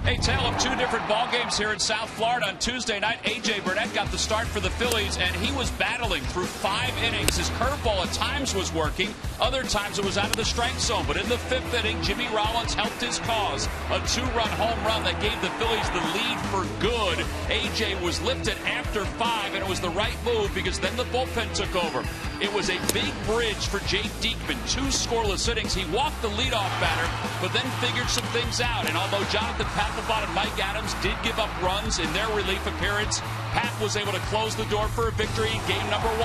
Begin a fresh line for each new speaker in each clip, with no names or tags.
A tale of two different ball games here in South Florida. On Tuesday night, A.J. Burnett got the start for the Phillies, and he was battling through 5 innings. His curveball at times was working. Other times it was out of the strike zone. But in the 5th inning, Jimmy Rollins helped his cause. A 2-run home run that gave the Phillies the lead for good. A.J. was lifted after 5, and it was the right move because then the bullpen took over. It was a big bridge for Jake Diekman. 2 scoreless innings. He walked the leadoff batter, but then figured some things out. And although Jonathan Papelbon and Mike Adams did give up runs in their relief appearance, Pat was able to close the door for a victory in game number 1.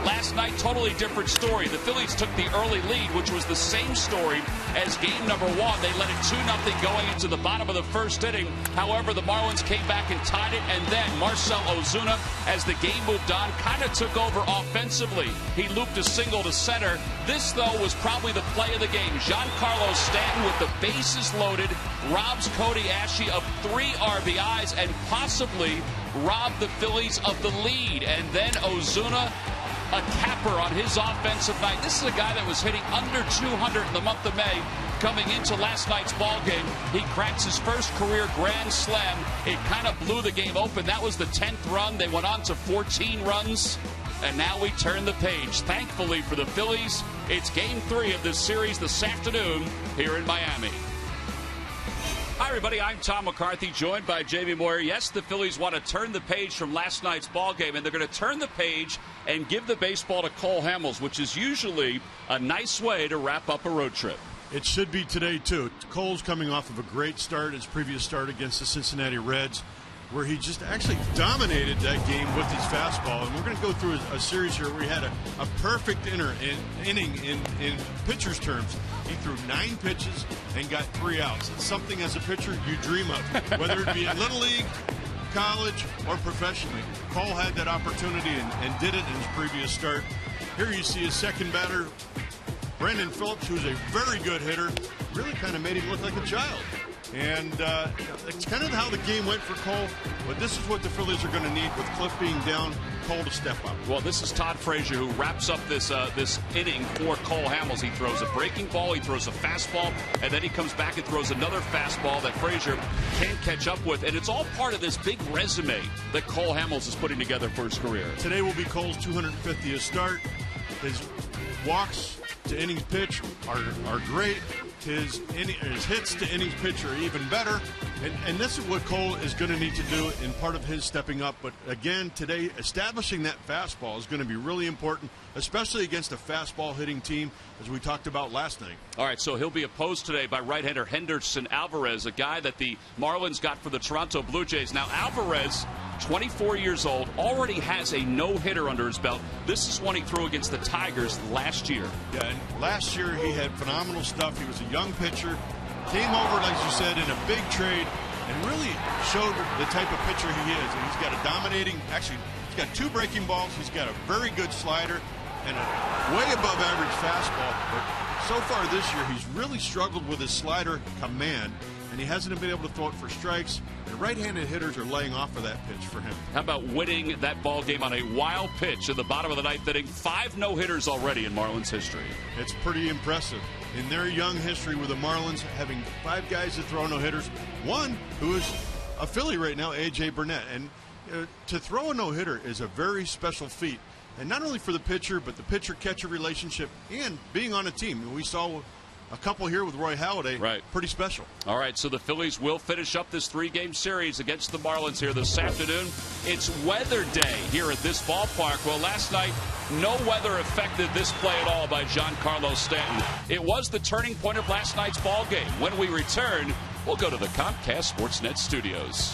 Last night, totally different story. The Phillies took the early lead, which was the same story as game number 1. They led it 2-0 going into the bottom of the 1st inning. However, the Marlins came back and tied it, and then Marcell Ozuna, as the game moved on, kind of took over offensively. He looped a single to center. This, though, was probably the play of the game. Giancarlo Stanton, with the bases loaded, robs Cody Ashley of 3 RBIs and possibly robbed the Phillies of the lead. And then Ozuna, a capper on his offensive night. This is a guy that was hitting under 200 in the month of May. Coming into last night's ball game, he cracks his first career grand slam. It kind of blew the game open. That was the 10th run. They went on to 14 runs. And now we turn the page. Thankfully for the Phillies, it's game 3 of this series this afternoon here in Miami. Hi, everybody. I'm Tom McCarthy, joined by Jamie Moyer. Yes, the Phillies want to turn the page from last night's ball game, and they're going to turn the page and give the baseball to Cole Hamels, which is usually a nice way to wrap up a road trip.
It should be today, too. Cole's coming off of a great start, his previous start against the Cincinnati Reds, where he just actually dominated that game with his fastball. And we're going to go through a series here where he had a perfect inning in pitcher's terms. He threw 9 pitches and got 3 outs. It's something as a pitcher you dream of, whether it be in Little League, college, or professionally. Cole had that opportunity and did it in his previous start. Here you see his second batter, Brandon Phillips, who's a very good hitter, really kind of made him look like a child. And it's kind of how the game went for Cole, but this is what the Phillies are going to need with Cliff being down, Cole to step up.
Well, this is Todd Frazier who wraps up this inning for Cole Hamels. He throws a breaking ball, he throws a fastball, and then he comes back and throws another fastball that Frazier can't catch up with. And it's all part of this big resume that Cole Hamels is putting together for his career.
Today will be Cole's 250th start. His walks to innings pitched are great. His hits to innings pitch are even better. And this is what Cole is going to need to do in part of his stepping up. But again, today, establishing that fastball is going to be really important, especially against a fastball hitting team, as we talked about last night.
All right, so he'll be opposed today by right-hander Henderson Alvarez, a guy that the Marlins got for the Toronto Blue Jays. Now, Alvarez, 24 years old, already has a no-hitter under his belt. This is one he threw against the Tigers last year.
Yeah, and last year he had phenomenal stuff. He was a young pitcher, came over, like you said, in a big trade, and really showed the type of pitcher he is. And he's got a dominating, actually, he's got 2 breaking balls, he's got a very good slider, and a way above average fastball. But so far this year, he's really struggled with his slider command, and he hasn't been able to throw it for strikes. And right-handed hitters are laying off of that pitch for him.
How about winning that ball game on a wild pitch in the bottom of the 9th inning? 5 no-hitters already in Marlins history.
It's pretty impressive. In their young history with the Marlins, having 5 guys that throw no-hitters, one who is a Philly right now, A.J. Burnett. And to throw a no-hitter is a very special feat. And not only for the pitcher, but the pitcher-catcher relationship and being on a team. And we saw a couple here with Roy Halladay.
Right.
Pretty special.
All right, so the Phillies will finish up this 3-game series against the Marlins here this afternoon. It's weather day here at this ballpark. Well, last night, no weather affected this play at all by Giancarlo Stanton. It was the turning point of last night's ball game. When we return, we'll go to the Comcast Sportsnet studios.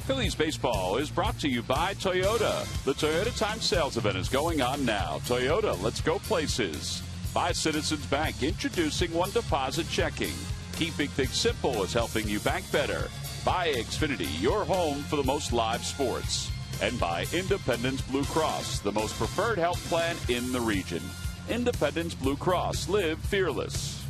Phillies baseball is brought to you by Toyota. The Toyota Time Sales event is going on now. Toyota, let's go places. By Citizens Bank, introducing One Deposit Checking. Keeping things simple is helping you bank better. By Xfinity, your home for the most live sports. And by Independence Blue Cross, the most preferred health plan in the region. Independence Blue Cross, live fearless.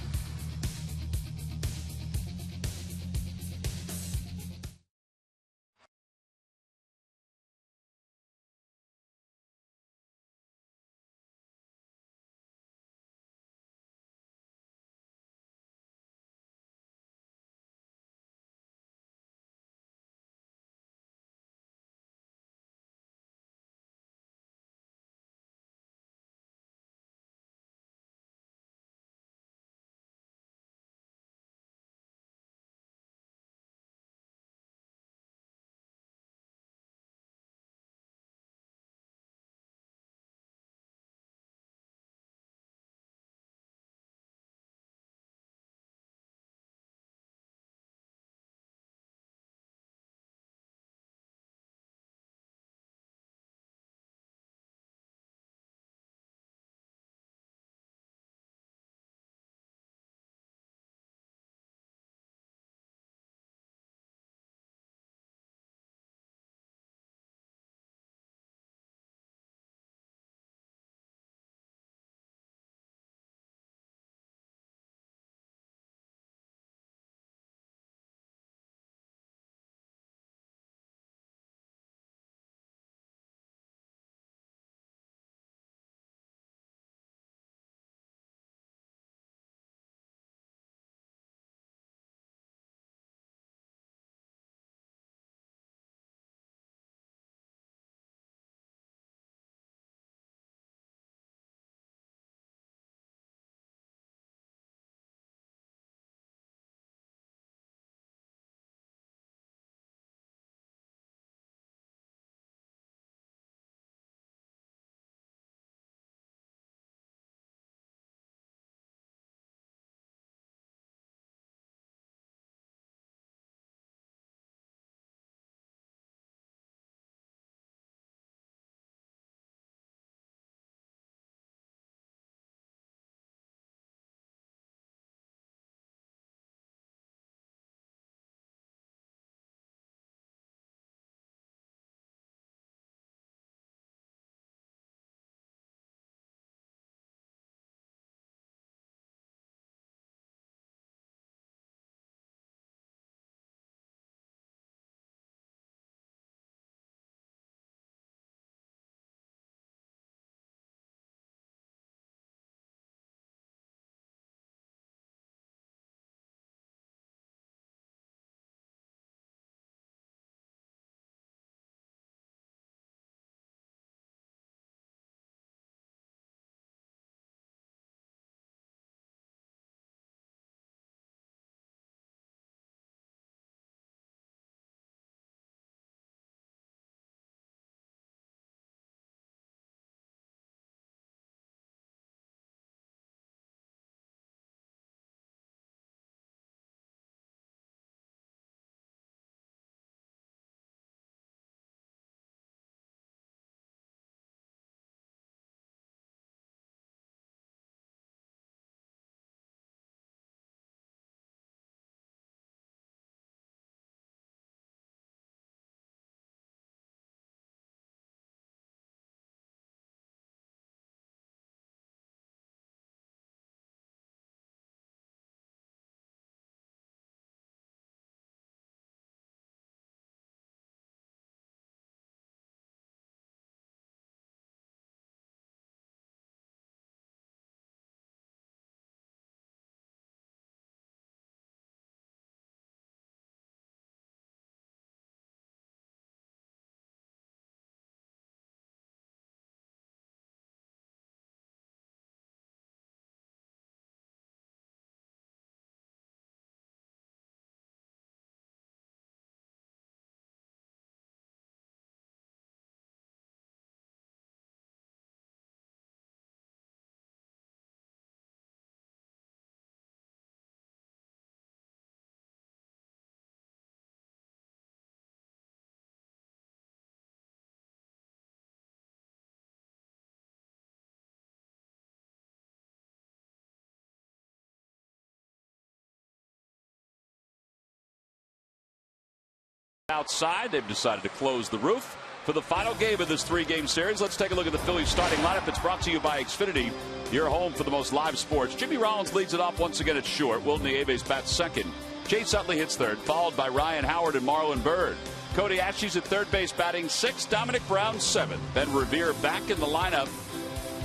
outside. They've decided to close the roof for the final game of this 3-game series. Let's take a look at the Phillies starting lineup. It's brought to you by Xfinity, your home for the most live sports. Jimmy Rollins leads it off once again at short. Wilton Nieves bats second. Chase Utley hits third, followed by Ryan Howard and Marlon Byrd. Cody Ashley's at third base batting sixth. Dominic Brown seventh. Ben Revere back in the lineup,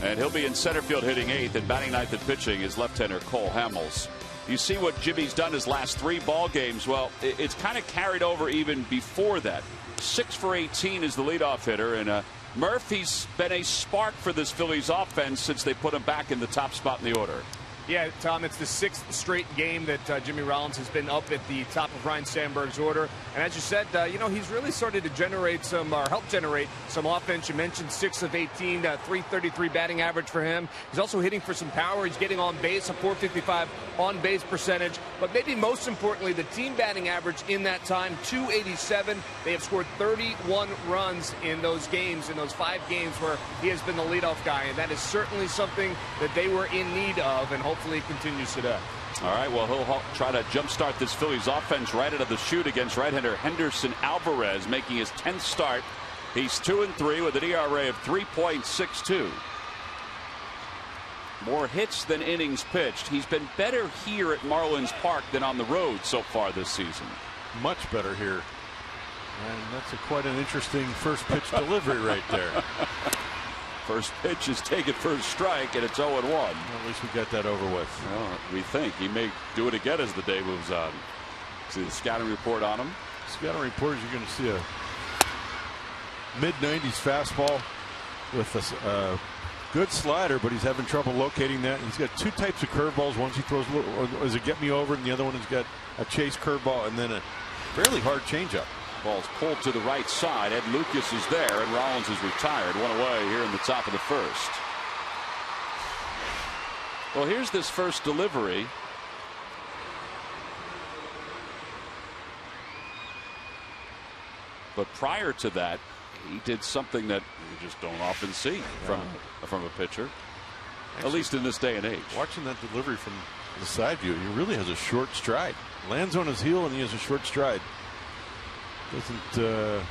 and he'll be in center field hitting eighth, and batting ninth and pitching is left-hander Cole Hamels. You see what Jimmy's done his last 3 ball games. Well, it's kind of carried over even before that. 6 for 18 is the leadoff hitter, and Murph, he's been a spark for this Phillies offense since they put him back in the top spot in the order.
Yeah, Tom, it's the 6th straight game that Jimmy Rollins has been up at the top of Ryan Sandberg's order. And as you said, he's really started to generate some, or help generate some offense. You mentioned 6 of 18, 333 batting average for him. He's also hitting for some power. He's getting on base, a 455 on base percentage. But maybe most importantly, the team batting average in that time, 287. They have scored 31 runs in those games, in those 5 games where he has been the leadoff guy. And that is certainly something that they were in need of, and hopefully it continues today.
All right, well, he'll try to jumpstart this Phillies offense right out of the chute against right-hander Henderson Alvarez, making his 10th start. He's 2-3 with an ERA of 3.62. More hits than innings pitched. He's been better here at Marlins Park than on the road so far this season.
Much better here. And that's quite an interesting first pitch delivery right there.
First pitch is taken for a strike, and it's 0-1. Well,
at least we got that over with.
Well, we think he may do it again as the day moves on. See the scouting report on him.
Scouting report is you're going to see a mid-90s fastball with a good slider, but he's having trouble locating that. And he's got 2 types of curveballs. One he throws a little, is a get me over, and the other one has got a chase curveball and then a fairly hard changeup.
Ball's pulled to the right side. Ed Lucas is there, and Rollins is retired. 1 away here in the top of the first. Well, here's this first delivery. But prior to that, he did something that you just don't often see from a pitcher, actually, at least in this day and age.
Watching that delivery from the side view, he really has a short stride. Lands on his heel, and he has a short stride. To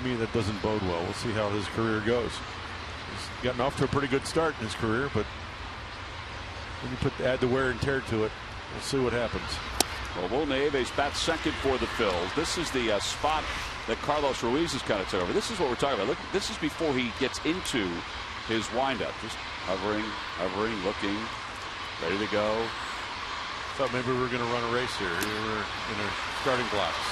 me, that doesn't bode well. We'll see how his career goes. He's gotten off to a pretty good start in his career, but when you add the wear and tear to it, we'll see what happens.
Well, Wilton Nieves bats second for the Phils. This is the spot that Carlos Ruiz has kind of took over. This is what we're talking about. Look, this is before he gets into his windup. Just hovering, looking, ready to go.
Thought maybe we were going to run a race here. We were in our starting blocks.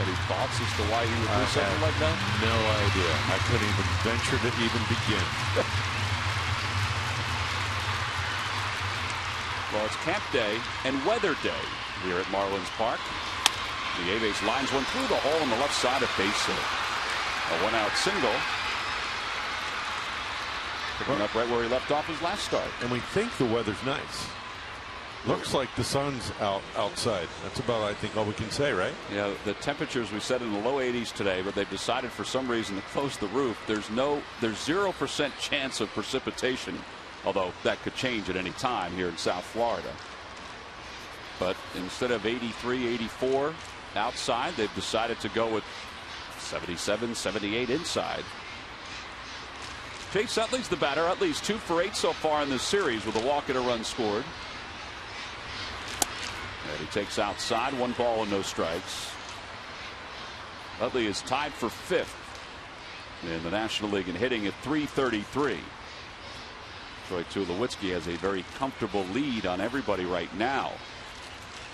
Any thoughts as to why he would do something like that?
No idea. I couldn't even venture to even begin.
Well, it's camp day and weather day here at Marlins Park. Nieves lines one through the hole on the left side of base hit. A 1-out single. Picking up right where he left off his last start.
And we think the weather's nice. Looks like the sun's outside. That's about, I think, all we can say, right?
Yeah, the temperatures we set in the low 80s today, but they've decided for some reason to close the roof. There's 0% chance of precipitation, although that could change at any time here in South Florida. But instead of 83, 84 outside, they've decided to go with 77, 78 inside. Chase Utley's the batter. Utley's 2 for 8 so far in this series with a walk and a run scored. And he takes outside, 1 ball and no strikes. Utley is tied for 5th in the National League in hitting at 333. Troy Tulowitzki has a very comfortable lead on everybody right now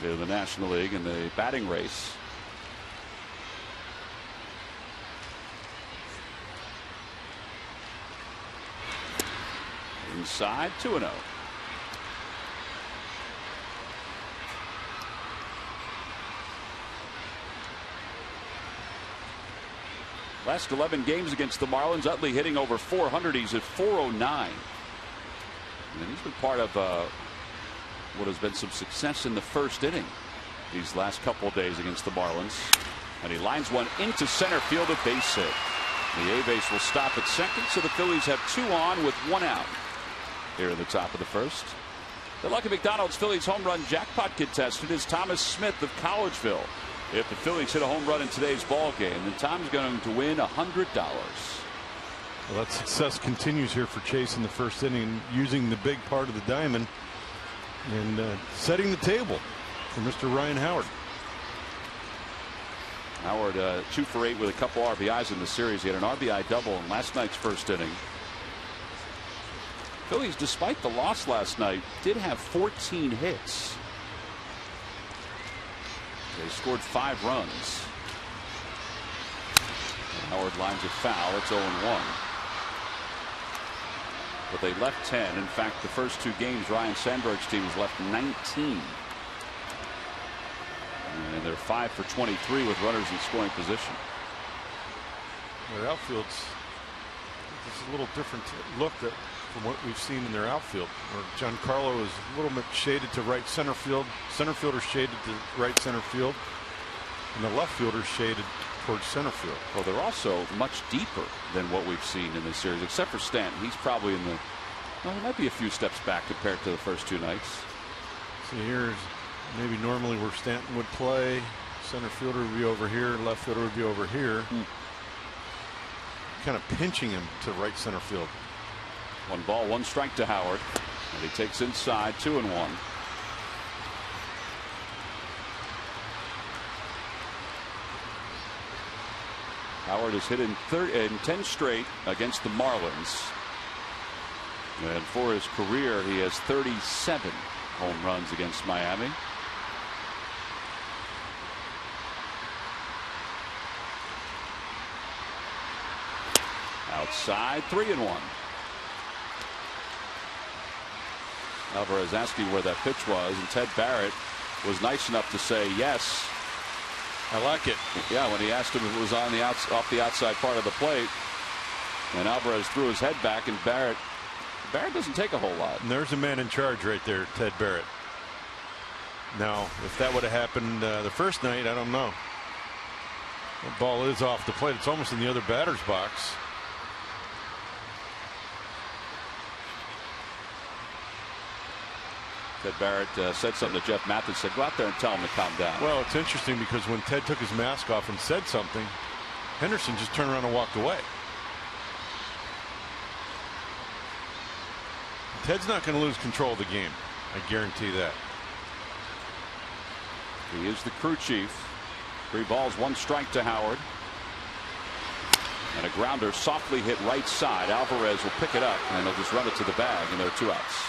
in the National League in the batting race. Inside, 2-0. Last 11 games against the Marlins, Utley hitting over 400. He's at 409. And he's been part of what has been some success in the first inning these last couple of days against the Marlins. And he lines one into center field, a base hit. Nieves will stop at second, so the Phillies have 2 on with 1 out here in the top of the first. The Lucky McDonald's Phillies home run jackpot contestant is Thomas Smith of Collegeville. If the Phillies hit a home run in today's ball game, then Tom's going to win $100.
Well, that success continues here for Chase in the first inning, using the big part of the diamond and setting the table for Mr. Ryan Howard.
Howard 2 for 8 with a couple RBIs in the series. He had an RBI double in last night's first inning. Phillies, despite the loss last night, did have 14 hits. They scored 5 runs. And Howard lines it foul. It's 0-1. But they left 10. In fact, the first 2 games, Ryan Sandberg's team has left 19. And they're 5 for 23 with runners in scoring position.
Their outfield's a little different look from what we've seen in their outfield, where Giancarlo is a little bit shaded to right center field, center fielder shaded to right center field, and the left fielder shaded towards center field.
Well, they're also much deeper than what we've seen in this series, except for Stanton. He's probably in the, well, he might be a few steps back compared to the first 2 nights.
So here's maybe normally where Stanton would play. Center fielder would be over here, left fielder would be over here. Kind of pinching him to right center field.
1 ball, 1 strike to Howard, and he takes inside 2-1. Howard has hit in 10 straight against the Marlins, and for his career he has 37 home runs against Miami. Outside, 3-1. Alvarez asking where that pitch was, and Ted Barrett was nice enough to say yes.
I like it.
Yeah, when he asked him if it was on the off the outside part of the plate, and Alvarez threw his head back, and Barrett doesn't take a whole lot.
And there's a man in charge right there, Ted Barrett. Now, if that would have happened the first night, I don't know. The ball is off the plate. It's almost in the other batter's box.
Ted Barrett said something to Jeff Mathis, said, go out there and tell him to calm down.
Well, it's interesting because when Ted took his mask off and said something, Henderson just turned around and walked away. Ted's not going to lose control of the game. I guarantee that.
He is the crew chief. 3 balls, 1 strike to Howard. And a grounder softly hit right side. Alvarez will pick it up, and he'll just run it to the bag, and there are 2 outs.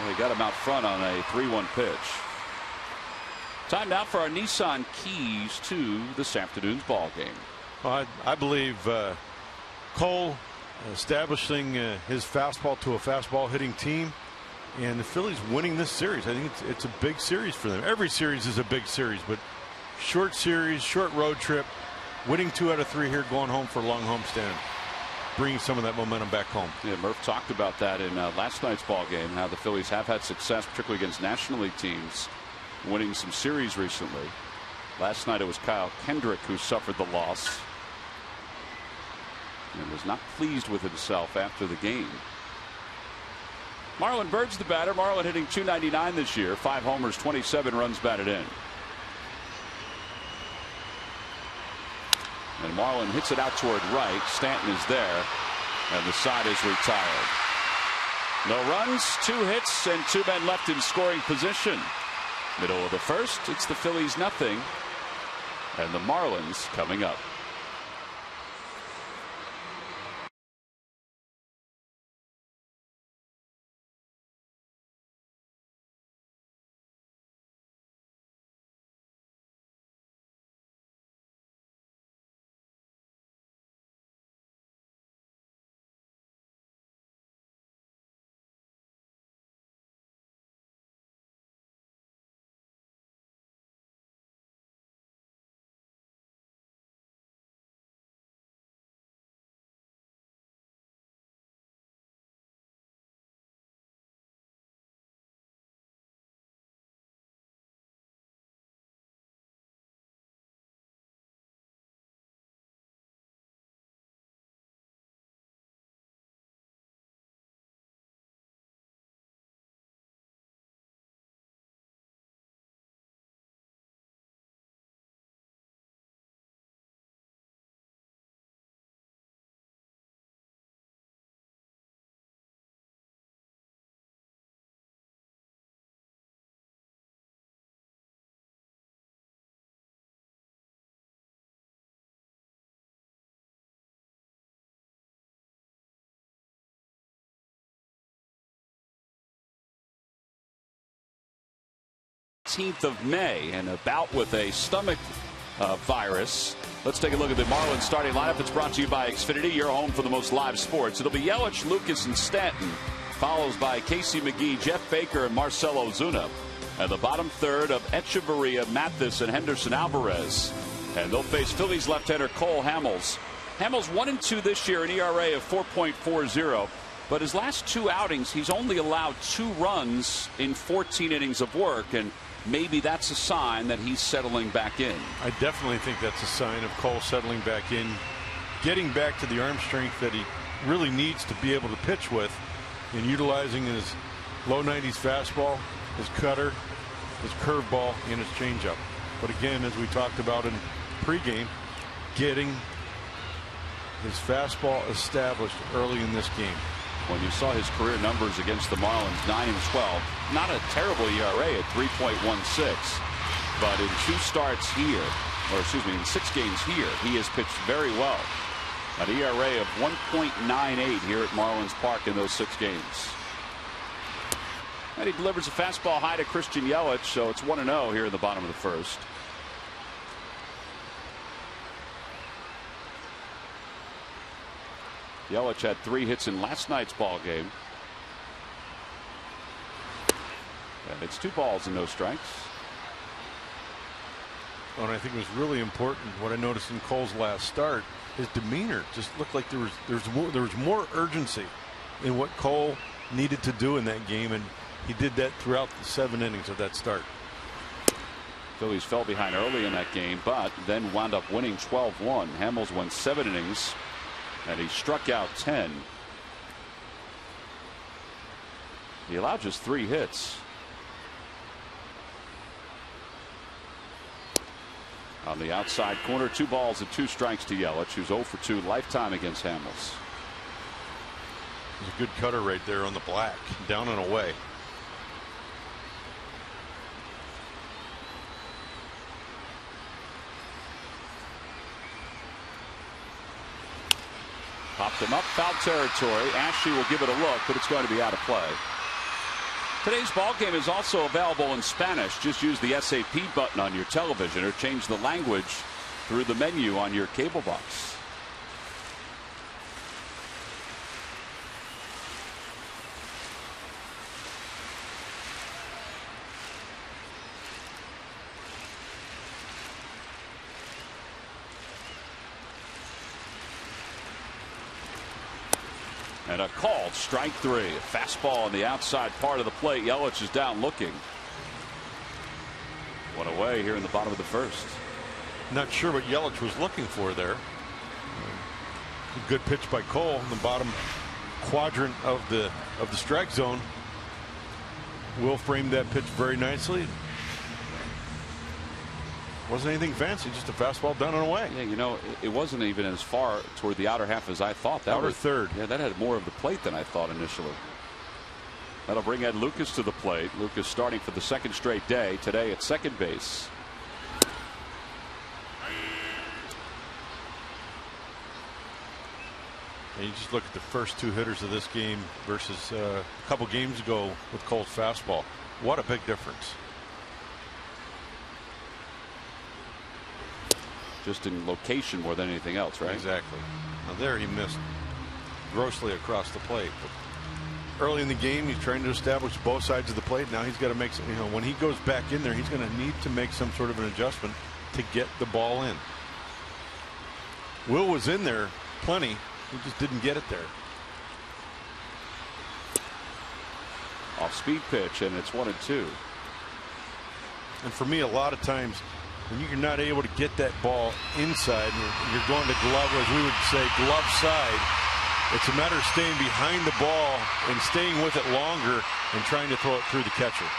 They got him out front on a 3-1 pitch. Time now for our Nissan keys to this afternoon's ball game.
Well, I believe Cole establishing his fastball to a fastball hitting team, and the Phillies winning this series. I think it's a big series for them. Every series is a big series, but short series, short road trip, winning 2 out of 3 here, going home for a long homestand, bringing some of that momentum back home.
Yeah, Murph talked about that in last night's ball game, how the Phillies have had success, particularly against National League teams, winning some series recently. Last night it was Kyle Kendrick who suffered the loss and was not pleased with himself after the game. Marlon Byrd's the batter. Marlon hitting .299 this year, 5 homers, 27 runs batted in. And Marlon hits it out toward right. Stanton is there, and the side is retired. No runs, 2 hits, and 2 men left in scoring position. Middle of the first, it's the Phillies 0, and the Marlins coming up. 18th of May, and a bout with a stomach virus. Let's take a look at the Marlins starting lineup. It's brought to you by Xfinity, your home for the most live sports. It'll be Yelich, Lucas, and Stanton, follows by Casey McGee, Jeff Baker, and Marcell Ozuna. And the bottom third of Echeverria, Mathis, and Henderson Alvarez. And they'll face Phillies left-hander Cole Hamels. Hamels 1-2 this year, an ERA of 4.40. But his last 2 outings, he's only allowed 2 runs in 14 innings of work. And maybe that's a sign that he's settling back in.
I definitely think that's a sign of Cole settling back in, getting back to the arm strength that he really needs to be able to pitch with, and utilizing his low 90s fastball, his cutter, his curveball, and his changeup. But again, as we talked about in pregame, getting his fastball established early in this game.
When you saw his career numbers against the Marlins, 9-12, not a terrible ERA at 3.16, but in 2 starts here, or excuse me, in 6 games here, he has pitched very well. An ERA of 1.98 here at Marlins Park in those 6 games. And he delivers a fastball high to Christian Yelich, so it's 1-0 here in the bottom of the first. Yelich had 3 hits in last night's ball game. And it's 2 balls and no strikes.
Oh, and I think it was really important what I noticed in Cole's last start. His demeanor just looked like there was more urgency in what Cole needed to do in that game, and he did that throughout the 7 innings of that start.
Phillies fell behind early in that game, but then wound up winning 12-1. Hamels went 7 innings. And he struck out 10. He allowed just 3 hits. On the outside corner, 2 balls and 2 strikes to Yelich, who's 0 for 2 lifetime against Hamels.
There's a good cutter right there on the black, down and away.
Popped him up, foul territory. Ashley will give it a look, but it's going to be out of play. Today's ball game is also available in Spanish. Just use the SAP button on your television or change the language through the menu on your cable box. And a called strike 3. A fastball on the outside part of the plate. Yelich is down looking. 1 away here in the bottom of the first.
Not sure what Yelich was looking for there. A good pitch by Cole in the bottom quadrant of the strike zone. Will framed that pitch very nicely. Wasn't anything fancy, just a fastball down and away.
Yeah, you know, it wasn't even as far toward the outer half as I thought. That
outer third.
Yeah, that had more of the plate than I thought initially. That'll bring Ed Lucas to the plate. Lucas starting for the 2nd straight day today at second base.
And you just look at the first 2 hitters of this game versus a couple games ago with Cole's fastball. What a big difference.
Just in location more than anything else, right?
Exactly. Now there he missed grossly across the plate. But early in the game, he's trying to establish both sides of the plate. Now he's got to make some, when he goes back in there, he's going to need to make some sort of an adjustment to get the ball in. Will was in there plenty. He just didn't get it there.
Off speed pitch, and it's 1-2.
And for me, a lot of times, when you're not able to get that ball inside, you're going to glove, as we would say, glove side. It's a matter of staying behind the ball and staying with it longer and trying to throw it through the catcher.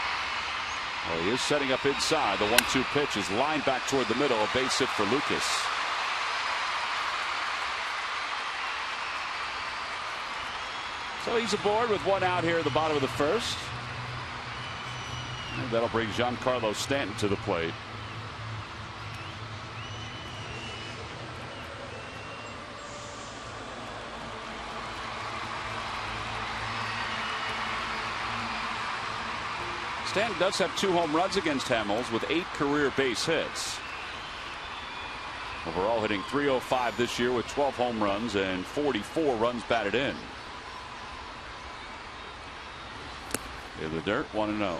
Well, he is setting up inside. The 1-2 pitch is lined back toward the middle. A base hit for Lucas. So he's aboard with 1 out here at the bottom of the first. And that'll bring Giancarlo Stanton to the plate. Stanton does have 2 home runs against Hamels with 8 career base hits. Overall hitting .305 this year with 12 home runs and 44 runs batted in. In the dirt, 1-0.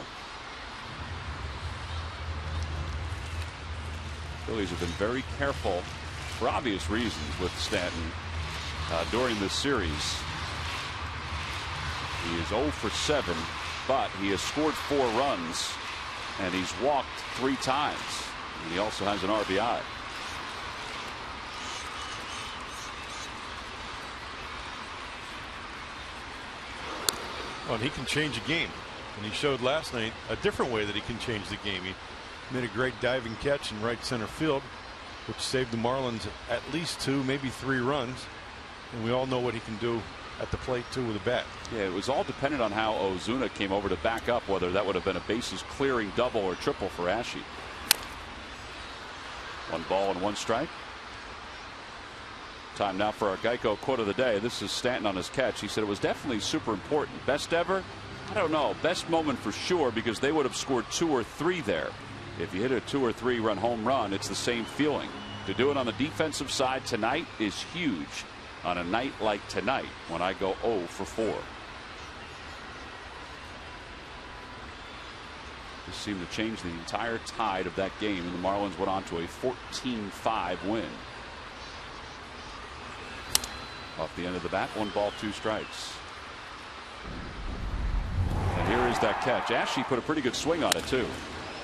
Phillies have been very careful, for obvious reasons, with Stanton during this series. He is 0 for 7, but he has scored 4 runs, and he's walked 3 times. And he also has an RBI.
Well, and he can change a game, and he showed last night a different way that he can change the game. He made a great diving catch in right center field, which saved the Marlins at least 2, maybe 3 runs. And we all know what he can do at the plate too with a bat.
Yeah, it was all dependent on how Ozuna came over to back up, whether that would have been a bases clearing double or triple for Ashe. 1 ball and 1 strike. Time now for our Geico quote of the day. This is Stanton on his catch. He said it was definitely super important. Best ever? I don't know. Best moment for sure, because they would have scored 2 or 3 there. If you hit a 2 or 3 run home run, it's the same feeling. To do it on the defensive side tonight is huge. On a night like tonight, when I go 0 for 4. This seemed to change the entire tide of that game, and the Marlins went on to a 14-5 win. Off the end of the bat, 1 ball, 2 strikes. And here is that catch. Ashe put a pretty good swing on it too.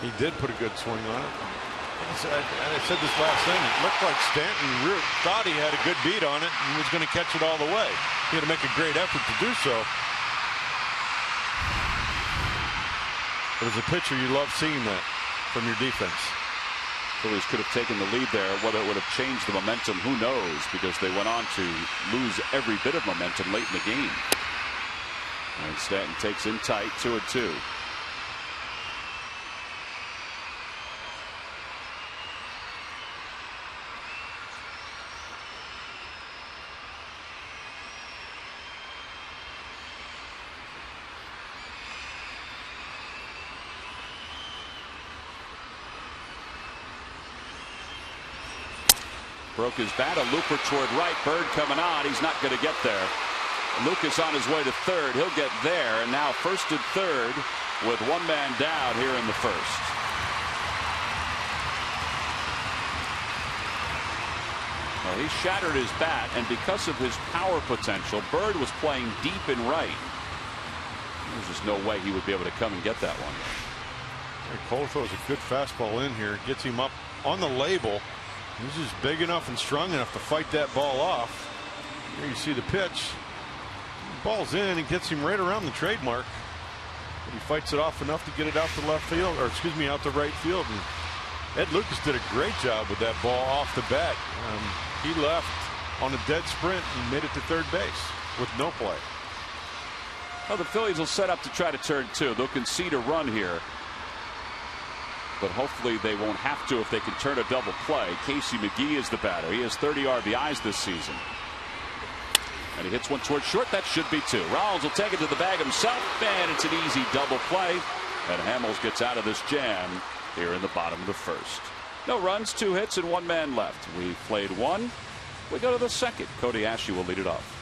He did put a good swing on it. I said this last thing. It looked like Stanton thought he had a good beat on it and was going to catch it all the way. He had to make a great effort to do so. But as a pitcher, you love seeing that from your defense.
Phillies could have taken the lead there. Whether it would have changed the momentum, who knows, because they went on to lose every bit of momentum late in the game. And Stanton takes in tight, 2-2. Broke his bat, a looper toward right. Bird coming on. He's not going to get there. Lucas on his way to third. He'll get there. And now first and third with 1 man down here in the first. Well, he shattered his bat, and because of his power potential, Bird was playing deep in right. There's just no way he would be able to come and get that one.
Cole throws a good fastball in here. Gets him up on the label. He's just big enough and strong enough to fight that ball off. Here you see the pitch. Ball's in and gets him right around the trademark. But he fights it off enough to get it out to left field, or excuse me, out to right field. And Ed Lucas did a great job with that ball off the bat. He left on a dead sprint and made it to third base with no play.
Well, the Phillies will set up to try to turn 2. They'll concede a run here, but hopefully they won't have to if they can turn a double play. Casey McGee is the batter. He has 30 RBIs this season. And he hits one towards short. That should be 2. Rollins will take it to the bag himself, and it's an easy double play. And Hamels gets out of this jam here in the bottom of the first. No runs, 2 hits, and 1 man left. We've played 1. We go to the second. Cody Ashe will lead it off.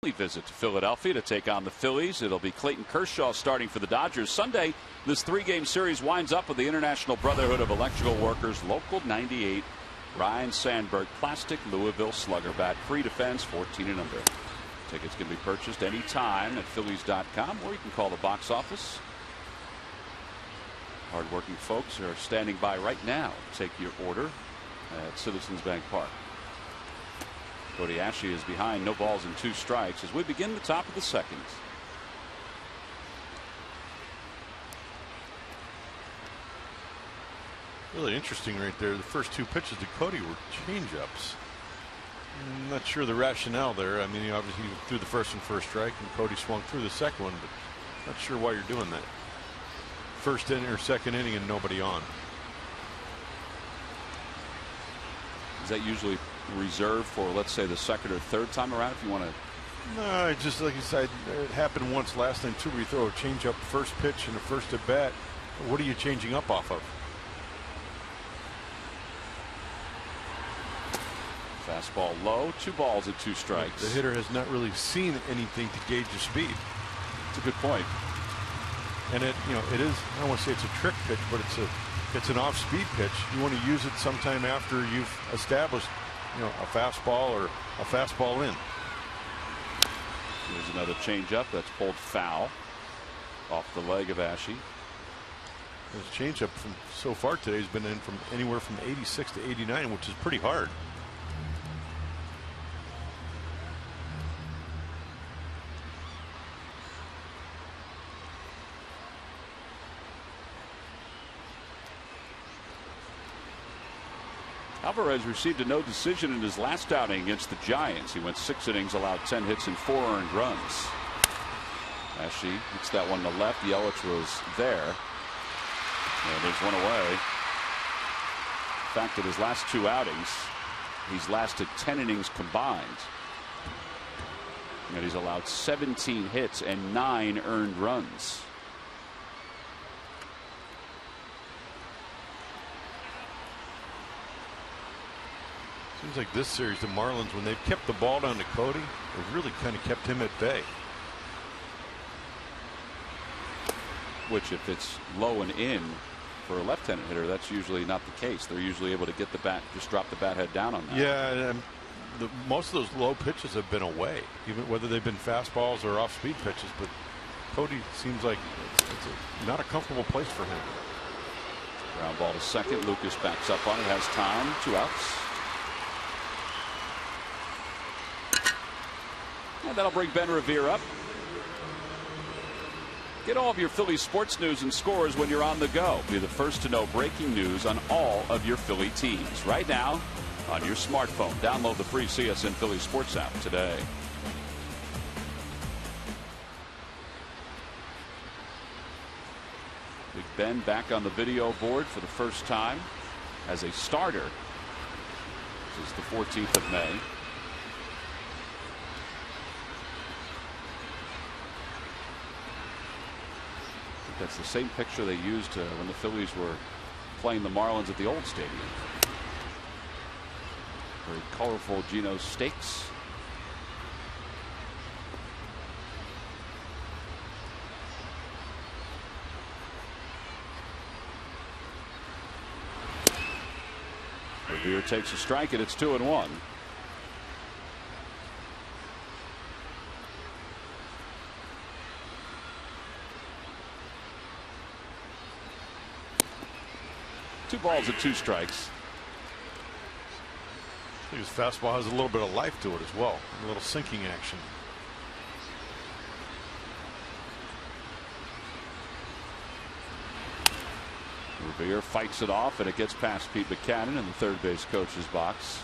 Visit to Philadelphia to take on the Phillies. It'll be Clayton Kershaw starting for the Dodgers. Sunday, this 3-game series winds up with the International Brotherhood of Electrical Workers Local 98 Ryne Sandberg Plastic Louisville Slugger Bat. Free defense, 14 and under. Tickets can be purchased anytime at Phillies.com, or you can call the box office. Hardworking folks are standing by right now to take your order at Citizens Bank Park. Cody Ashley is behind, no balls and 2 strikes as we begin the top of the second.
Really interesting right there. The first 2 pitches to Cody were changeups. I'm not sure the rationale there. I mean, he obviously threw the first and first strike, and Cody swung through the second one, but not sure why you're doing that. First inning or second inning and nobody on.
Is that usually reserved for, let's say, the second or third time around if you want to?
No, just like you said, it happened once last time too, where you throw a changeup first pitch and a first at bat. What are you changing up off of?
Fastball low, 2 balls and 2 strikes.
The hitter has not really seen anything to gauge the speed.
It's a good point.
And it is, I don't want to say it's a trick pitch, but it's an off-speed pitch. You want to use it sometime after you've established, a fastball or a fastball in.
Here's another changeup that's pulled foul off the leg of Ashe.
His changeup from so far today has been in from anywhere from 86 to 89, which is pretty hard.
Alvarez received a no decision in his last outing against the Giants. He went 6 innings, allowed 10 hits and 4 earned runs. Ashe hits that one to left. Yelich was there. And there's one away. In fact, in his last 2 outings, he's lasted 10 innings combined. And he's allowed 17 hits and 9 earned runs.
Seems like this series, the Marlins, when they've kept the ball down to Cody, they've really kind of kept him at bay.
Which, if it's low and in for a left-handed hitter, that's usually not the case. They're usually able to get the bat, just drop the bat head down on that.
Yeah, and most of those low pitches have been away, even whether they've been fastballs or off-speed pitches. But Cody seems like it's not a comfortable place for him.
Ground ball to second. Lucas backs up on it, has time, 2 outs. And that'll bring Ben Revere up. Get all of your Phillies sports news and scores when you're on the go. Be the first to know breaking news on all of your Philly teams right now on your smartphone. Download the free CSN Philly Sports app today. Big Ben back on the video board for the first time as a starter. This is the 14th of May. That's the same picture they used when the Phillies were playing the Marlins at the old stadium. Very colorful Geno stakes. Revere takes a strike and it's 2-1. Two balls and 2 strikes.
I think his fastball has a little bit of life to it as well. A little sinking action.
Revere fights it off and it gets past Pete Buchanan in the third base coach's box.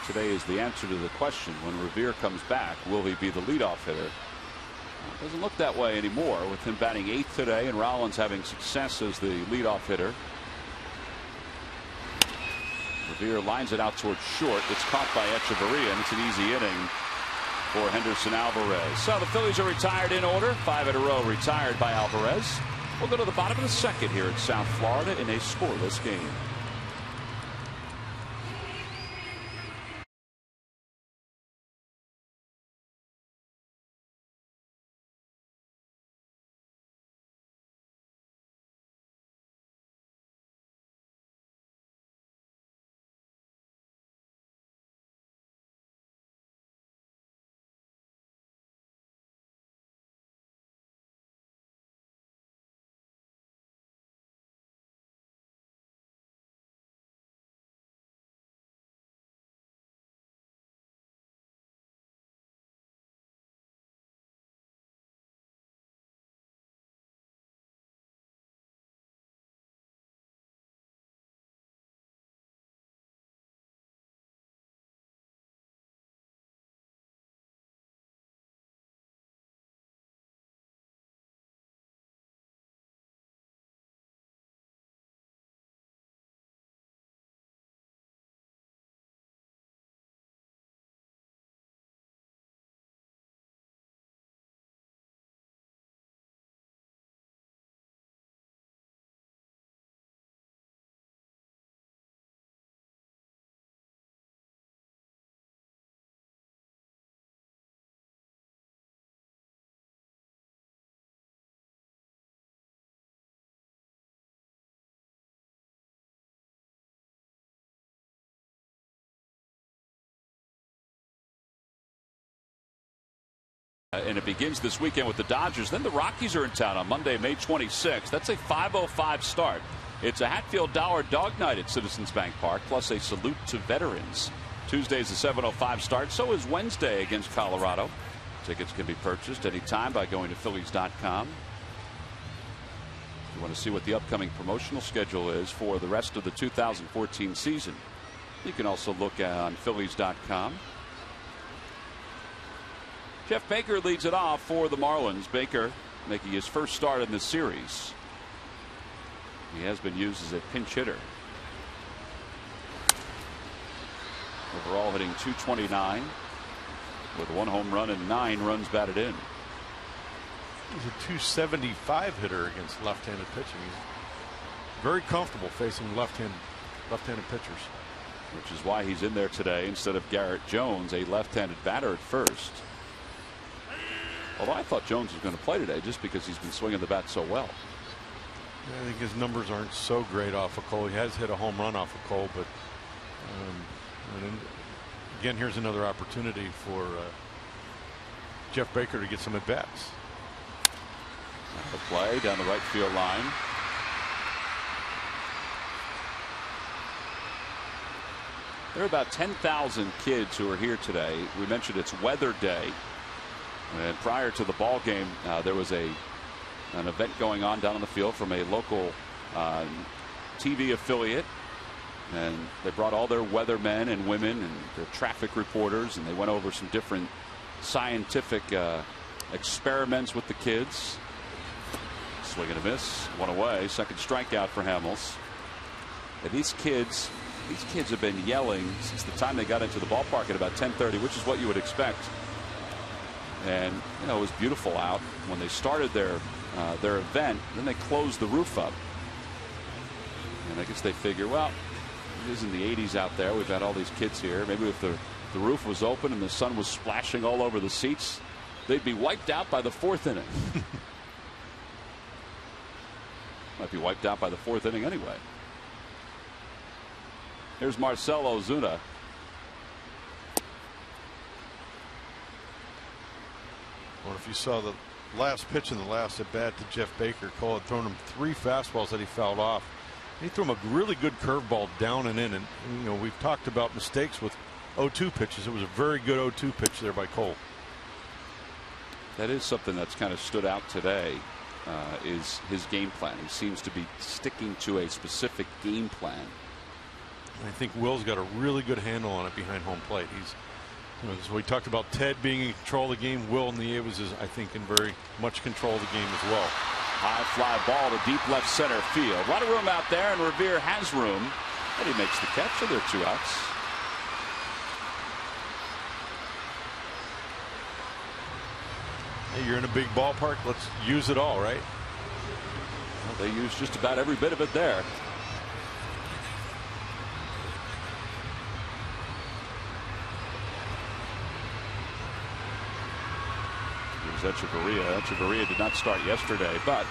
Today is the answer to the question. When Revere comes back, will he be the leadoff hitter? It doesn't look that way anymore with him batting 8th today and Rollins having success as the leadoff hitter. Revere lines it out towards short. It's caught by Echeverria, and it's an easy inning for Henderson Alvarez. So the Phillies are retired in order. 5 in a row retired by Alvarez. We'll go to the bottom of the second here in South Florida in a scoreless game. And it begins this weekend with the Dodgers. Then the Rockies are in town on Monday, May 26th. That's a 5:05 start. It's a Hatfield Dollar Dog Night at Citizens Bank Park, plus a salute to veterans. Tuesday's a 7:05 start. So is Wednesday against Colorado. Tickets can be purchased anytime by going to Phillies.com. If you want to see what the upcoming promotional schedule is for the rest of the 2014 season, you can also look on Phillies.com. Jeff Baker leads it off for the Marlins. Baker making his first start in this series. He has been used as a pinch hitter. Overall hitting .229 with 1 home run and 9 runs batted in.
He's a .275 hitter against left-handed pitching. He's very comfortable facing left-handed pitchers.
Which is why he's in there today instead of Garrett Jones, a left-handed batter at first. Although I thought Jones was going to play today just because he's been swinging the bat so well.
Yeah, I think his numbers aren't so great off of Cole. He has hit a home run off of Cole, but again, here's another opportunity for Jeff Baker to get some at bats.
The play down the right field line. There are about 10,000 kids who are here today. We mentioned it's weather day. And prior to the ball game, there was an event going on down on the field from a local TV affiliate. And they brought all their weathermen and women and their traffic reporters, and they went over some different scientific experiments with the kids. Swing and a miss, 1 away, second strikeout for Hamels. And these kids have been yelling since the time they got into the ballpark at about 10:30, which is what you would expect. And you know, it was beautiful out when they started their event. Then they closed the roof up, and I guess they figure, well, it is in the 80s out there. We've had all these kids here. Maybe if the roof was open and the sun was splashing all over the seats, they'd be wiped out by the 4th inning. Might be wiped out by the 4th inning anyway. Here's Marcell Ozuna.
Well, if you saw the last pitch in the last at bat to Jeff Baker, Cole had thrown him 3 fastballs that he fouled off. He threw him a really good curveball down and in. And you know, we've talked about mistakes with 0-2 pitches. It was a very good 0-2 pitch there by Cole.
That is something that's kind of stood out today. Is his game plan. He seems to be sticking to a specific game plan.
I think Will's got a really good handle on it behind home plate. He's, you know, so we talked about Ted being in control of the game. Will in the A's is, I think, in very much control of the game as well.
High fly ball to deep left center field. A lot of room out there, and Revere has room, and he makes the catch, so there are 2 outs.
Hey, you're in a big ballpark. Let's use it all, right?
Well, they use just about every bit of it there. Here's Echeverria. Echeverria did not start yesterday, but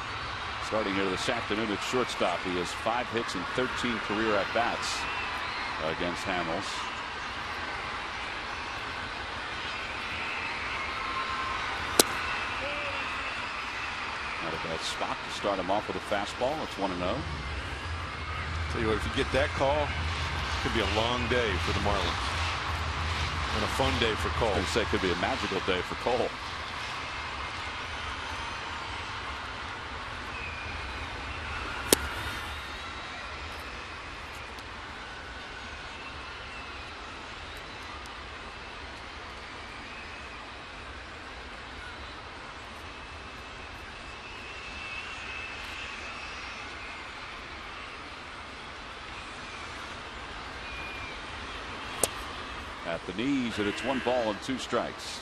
starting here this afternoon at shortstop, he has 5 hits and 13 career at bats against Hamels. Not a bad spot to start him off with a fastball. It's 1-0.
Tell you what, if you get that call, it could be a long day for the Marlins. And a fun day for Cole.
I was going to say it could be a magical day for Cole. At the knees, and it's 1 ball and 2 strikes.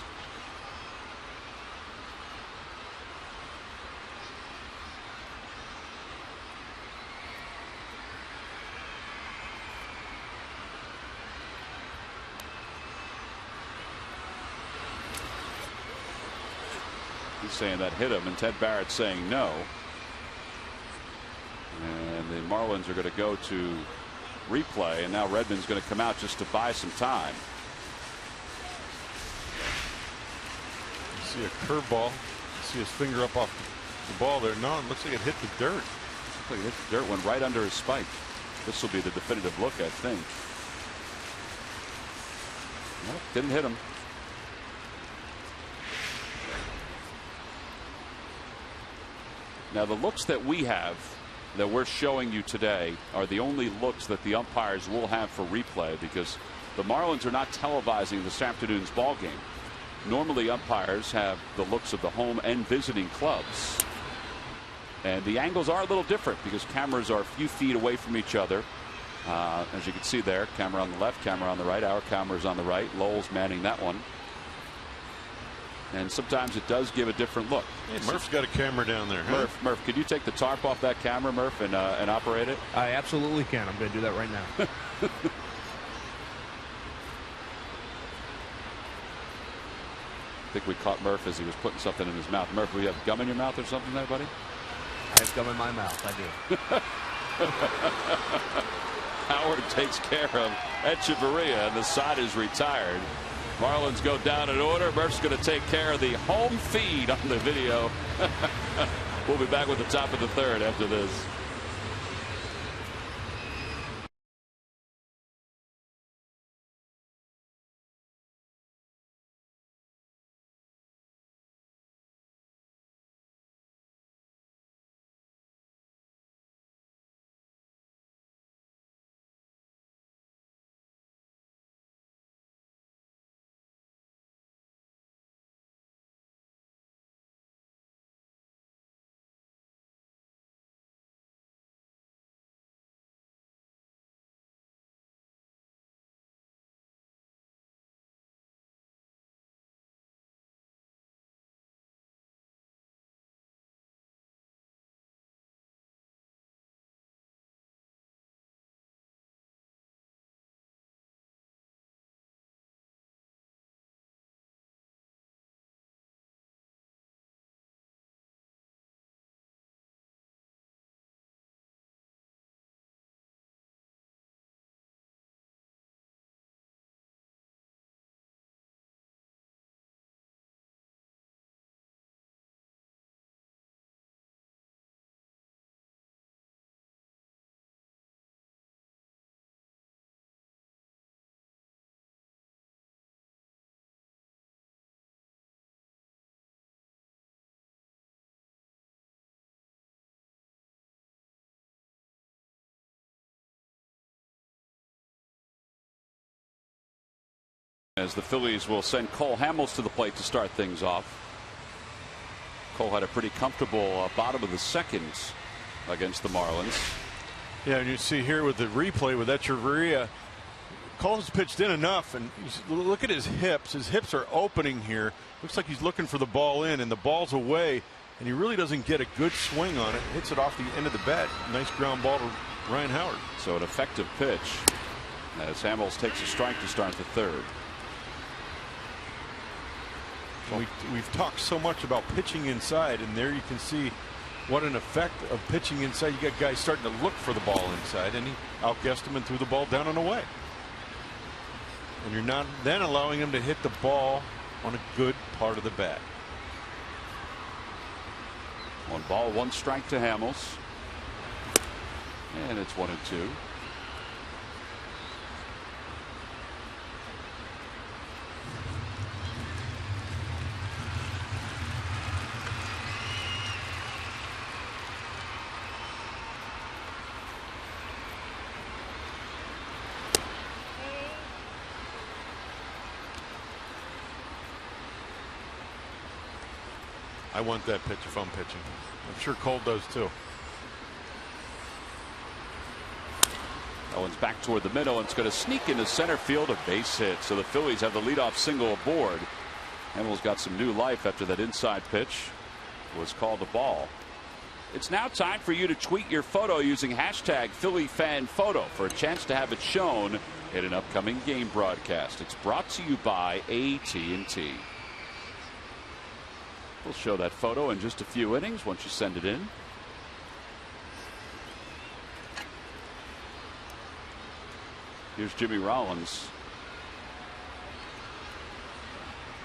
He's saying that hit him, and Ted Barrett saying no. And the Marlins are going to go to replay, and now Redmond's going to come out just to buy some time.
See a curveball. See his finger up off the ball there. No, it looks like it hit the dirt.
Looks like it hit the dirt, went right under his spike. This will be the definitive look, I think. Nope, didn't hit him. Now the looks that we have, that we're showing you today, are the only looks that the umpires will have for replay, because the Marlins are not televising this afternoon's ball game. Normally umpires have the looks of the home and visiting clubs, and the angles are a little different because cameras are a few feet away from each other. As you can see there, camera on the left, camera on the right. Our camera's on the right. Lowell's manning that one. And sometimes it does give a different look.
Murph's got a camera down there. Huh?
Murph, could you take the tarp off that camera, Murph, and operate it?
I absolutely can. I'm going to do that right now.
I think we caught Murph as he was putting something in his mouth. Murph, do you have gum in your mouth or something there, buddy?
I have gum in my mouth. I do.
Howard takes care of Echeverria, and the side is retired. Marlins go down in order. Murph's going to take care of the home feed on the video. We'll be back with the top of the third after this. As the Phillies will send Cole Hamels to the plate to start things off. Cole had a pretty comfortable bottom of the second against the Marlins.
Yeah, and you see here with the replay with Echeverria, Cole's pitched in enough, and look at his hips. His hips are opening here. Looks like he's looking for the ball in, and the ball's away, and he really doesn't get a good swing on it. Hits it off the end of the bat. Nice ground ball to Ryan Howard.
So an effective pitch as Hamels takes a strike to start the third.
We've talked so much about pitching inside, and there you can see what an effect of pitching inside. You got guys starting to look for the ball inside, and he outguessed him and threw the ball down and away. And you're not then allowing him to hit the ball on a good part of the bat.
1 ball, 1 strike to Hamels. And it's 1-2.
I want that pitch if I'm pitching. I'm sure Cole does too.
Owens back toward the middle, and it's going to sneak into center field, a base hit. So the Phillies have the leadoff single aboard. Hamels got some new life after that inside pitch was called a ball. It's now time for you to tweet your photo using hashtag #PhillyFanPhoto for a chance to have it shown in an upcoming game broadcast. It's brought to you by AT&T. We'll show that photo in just a few innings once you send it in. Here's Jimmy Rollins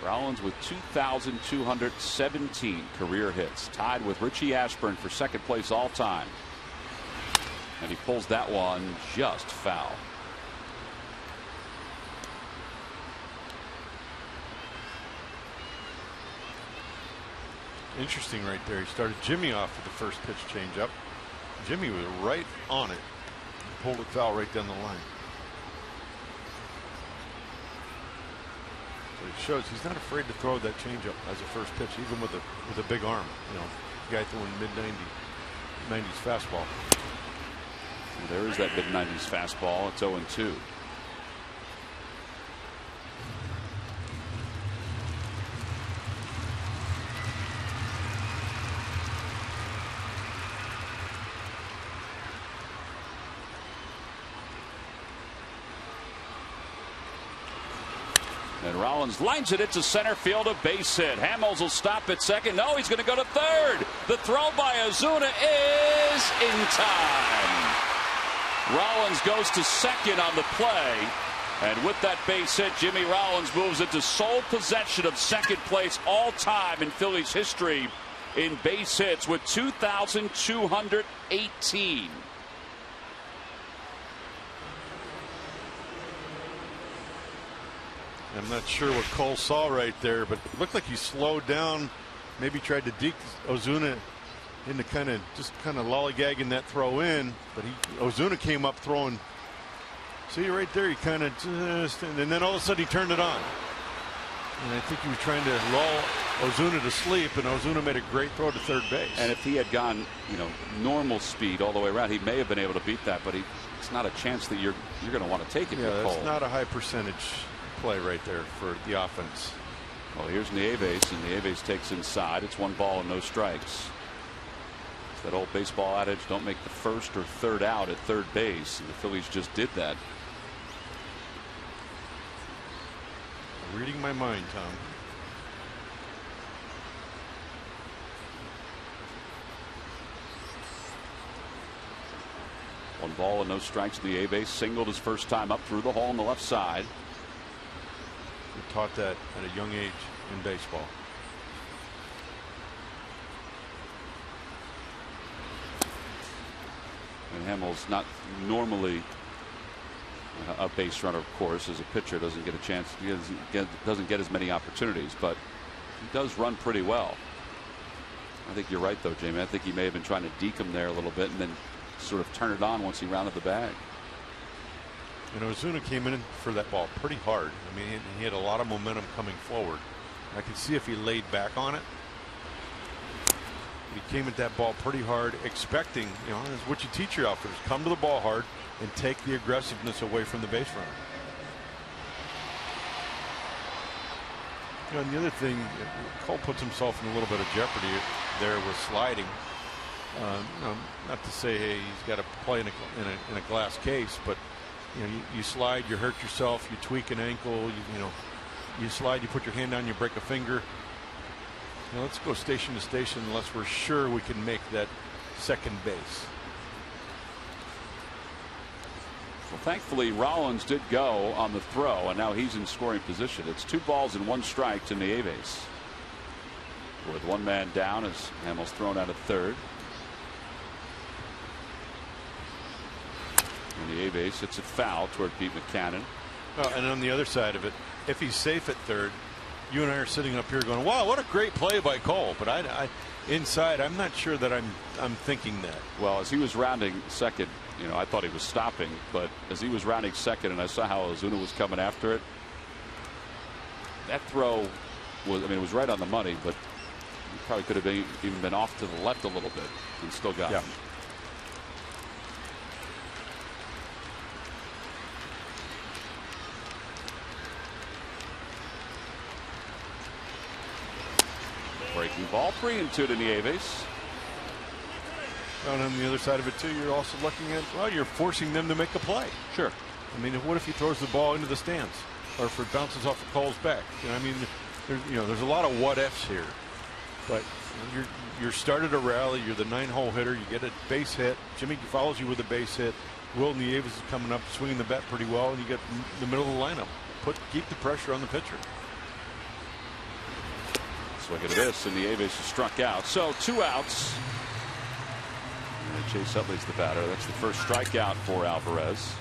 Rollins with 2,217 career hits, tied with Richie Ashburn for second place all time. And he pulls that one just foul.
Interesting right there. He started Jimmy off with the first pitch changeup. Jimmy was right on it. Pulled it foul right down the line. So it shows he's not afraid to throw that changeup as a first pitch, even with a big arm. You know, the guy throwing mid-90s fastball.
Well, there is that mid-90s fastball. It's 0-2. And Rollins lines it into center field, a base hit. Hamels will stop at second. No, he's going to go to third. The throw by Ozuna is in time. Rollins goes to second on the play. And with that base hit, Jimmy Rollins moves into sole possession of second place all time in Phillies history in base hits with 2,218.
I'm not sure what Cole saw right there, but it looked like he slowed down, maybe tried to deke Ozuna into kind of lollygagging that throw in, but Ozuna came up throwing. See right there, he kind of just, and then all of a sudden he turned it on. And I think he was trying to lull Ozuna to sleep, and Ozuna made a great throw to third base.
And if he had gone, normal speed all the way around, he may have been able to beat that, but it's not a chance that you're going to want to take it.
Yeah, that's not a high percentage play right there for the offense.
Well, here's Nieves, and Nieves takes inside. It's 1 ball and no strikes. It's that old baseball adage, don't make the first or third out at third base, and the Phillies just did that.
Reading my mind, Tom.
One ball and no strikes. Nieves singled his first time up through the hole on the left side.
We taught that at a young age in baseball.
And Hamels not normally a base runner, of course, as a pitcher doesn't get a chance. He doesn't get as many opportunities, but he does run pretty well. I think you're right, though, Jamie. I think he may have been trying to deke him there a little bit and then sort of turn it on once he rounded the bag.
Ozuna came in for that ball pretty hard. I mean, he had a lot of momentum coming forward. I could see if he laid back on it. He came at that ball pretty hard, expecting, that's what you teach your outfielders: come to the ball hard and take the aggressiveness away from the base runner. And the other thing, Cole puts himself in a little bit of jeopardy there with sliding. Not to say, hey, he's got to play in a glass case, but you slide, you hurt yourself, you tweak an ankle, you slide, you put your hand down, you break a finger. Let's go station to station unless we're sure we can make that second base.
Well, thankfully, Rollins did go on the throw, and now he's in scoring position. It's 2 balls and 1 strike to Nieves. With 1 man down as Hamels thrown out at third. And Nieves hits it foul toward Pete Mackanin.
Well, and on the other side of it, if he's safe at third, you and I are sitting up here going, wow, what a great play by Cole. But inside, I'm not sure that I'm thinking that.
Well, as he was rounding second, I thought he was stopping, but as he was rounding second and I saw how Ozuna was coming after it, that throw was, it was right on the money, but he probably could have even been off to the left a little bit and still got him. Breaking ball, 3-2 to Nieves.
And on the other side of it too, you're also looking at, well, you're forcing them to make a play.
Sure.
What if he throws the ball into the stands, or if it bounces off of Cole's back? There's a lot of what ifs here. But you're started a rally. You're the 9-hole hitter. You get a base hit. Jimmy follows you with a base hit. Will Nieves is coming up, swinging the bat pretty well, and you get the middle of the lineup. Keep the pressure on the pitcher.
Swing and a miss, and the Aves struck out. So 2 outs. And Chase Utley's the batter. That's the first strikeout for Alvarez.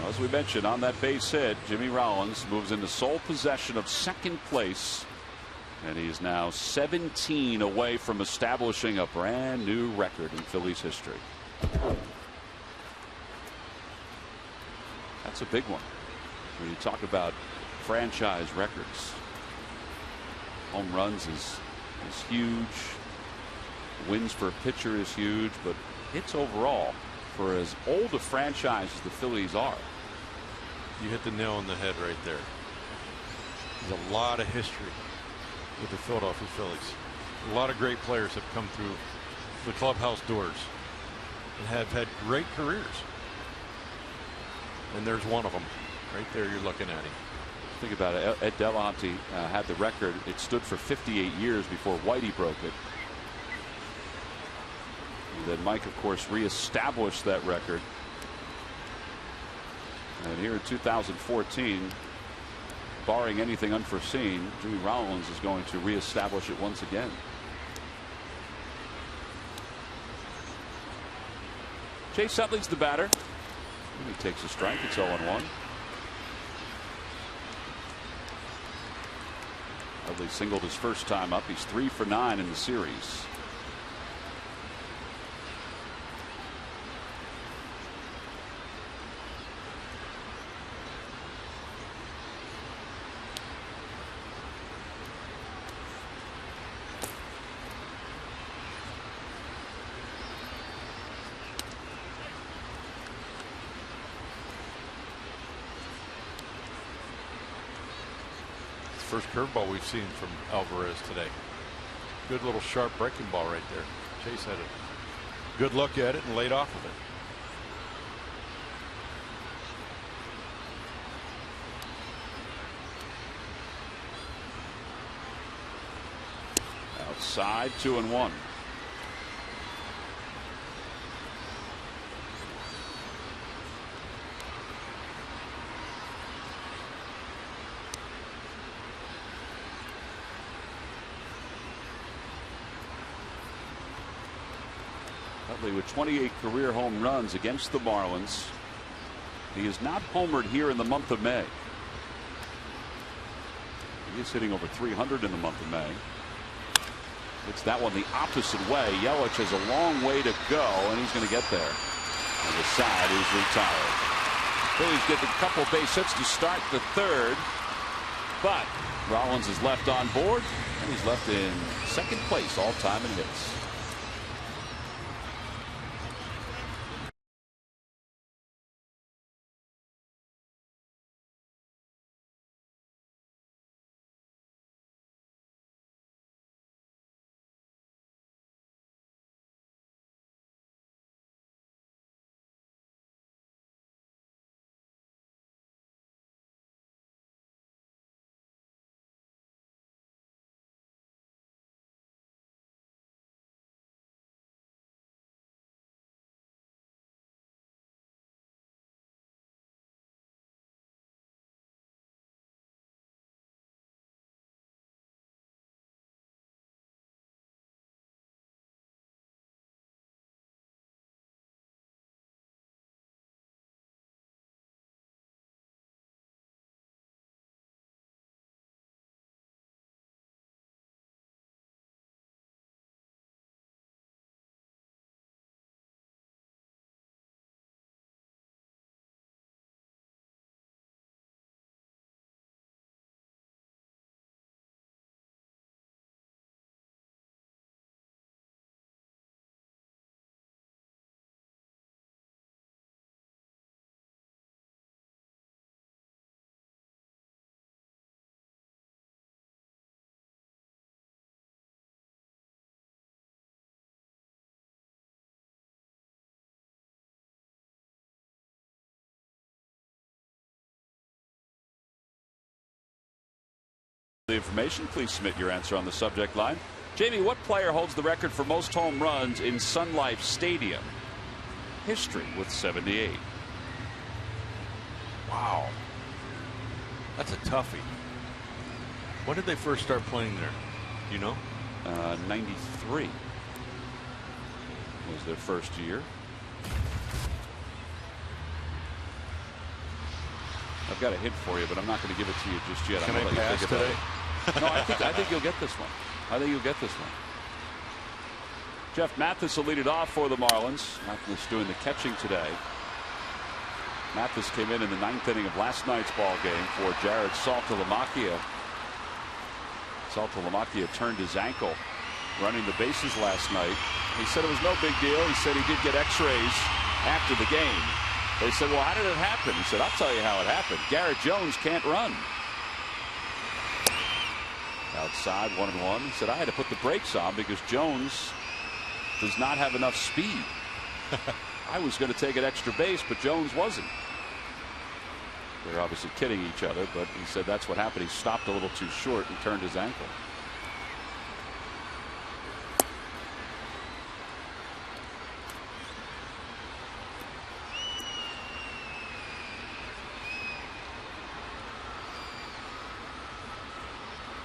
As we mentioned, on that base hit, Jimmy Rollins moves into sole possession of second place, and he is now 17 away from establishing a brand new record in Phillies history. That's a big one when you talk about franchise records. Home runs is huge. Wins for a pitcher is huge, but hits overall for as old a franchise as the Phillies are.
You hit the nail on the head right there. There's a lot of history with the Philadelphia Phillies. A lot of great players have come through the clubhouse doors and have had great careers. And there's one of them right there. You're looking at him.
Think about it. Ed Delonte had the record. It stood for 58 years before Whitey broke it. And then Mike, of course, reestablished that record. And here in 2014, barring anything unforeseen, Jimmy Rollins is going to reestablish it once again. Chase Utley's the batter. And he takes a strike. It's 0-1. Utley singled his first time up. He's 3 for 9 in the series.
First curveball we've seen from Alvarez today. Good little sharp breaking ball right there. Chase had a good look at it and laid off of it.
Outside, 2-1. Utley with 28 career home runs against the Marlins. He is not homered here in the month of May. He is hitting over 300 in the month of May. It's that one the opposite way. Yelich has a long way to go, and he's going to get there. And the side is retired. Phillies get a couple base hits to start the third, but Rollins is left on board, and he's left in second place all time in hits. The information, please submit your answer on the subject line. Jamie, what player holds the record for most home runs in Sun Life Stadium history with 78?
Wow. That's a toughie. When did they first start playing there? You know?
93 was their first year. I've got a hint for you, but I'm not going to give it to you just yet.
Can
I'm
I pass today?
No, I think you'll get this one. I think you'll get this one. Jeff Mathis will lead it off for the Marlins. Mathis doing the catching today. Mathis came in the 9th inning of last night's ball game for Jared Saltalamacchia. Saltalamacchia turned his ankle running the bases last night. He said it was no big deal. He said he did get x-rays after the game. They said, well, how did it happen? He said, I'll tell you how it happened. Garrett Jones can't run. Outside 1-1. He said, I had to put the brakes on because Jones does not have enough speed. I was going to take an extra base, but Jones wasn't. They're obviously kidding each other, but he said that's what happened. He stopped a little too short and turned his ankle.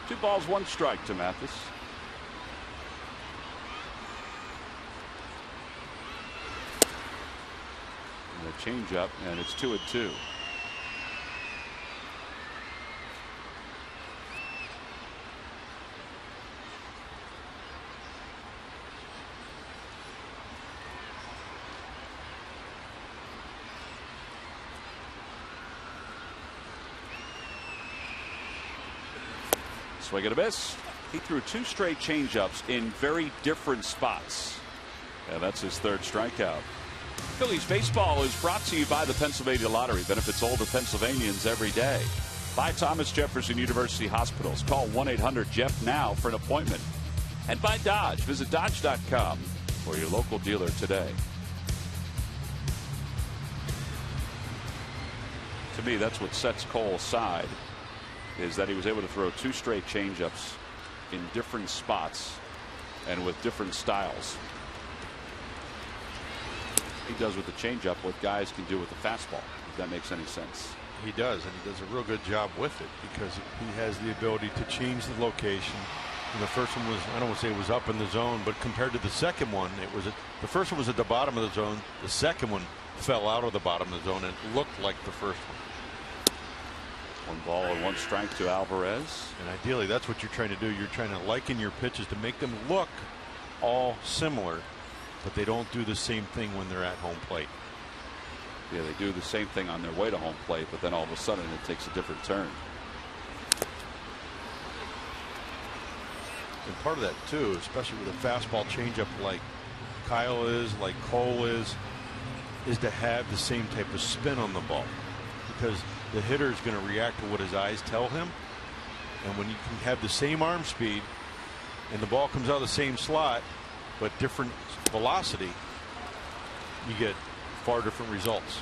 Two balls, one strike to Mathis. And a changeup, and it's 2-2. Swing and a miss. He threw 2 straight changeups in very different spots. And that's his 3rd strikeout. Phillies baseball is brought to you by the Pennsylvania Lottery. Benefits older Pennsylvanians every day. By Thomas Jefferson University Hospitals. Call 1-800-JEFF now for an appointment. And by Dodge. Visit Dodge.com or your local dealer today. To me, that's what sets Cole aside, is that he was able to throw 2 straight changeups in different spots and with different styles. He does with the changeup what guys can do with the fastball, if that makes any sense.
He does, and he does a real good job with it because he has the ability to change the location. And the first one was, I don't want to say it was up in the zone, but compared to the second one, the first one was at the bottom of the zone. The second one fell out of the bottom of the zone and looked like the first one.
1 ball and 1 strike to Alvarez.
And ideally, that's what you're trying to do. You're trying to liken your pitches to make them look all similar, but they don't do the same thing when they're at home plate.
Yeah, they do the same thing on their way to home plate, but then all of a sudden it takes a different turn.
And part of that, too, especially with a fastball changeup like Kyle is, like Cole is to have the same type of spin on the ball. Because the hitter is going to react to what his eyes tell him. And when you can have the same arm speed and the ball comes out of the same slot but different velocity, you get far different results.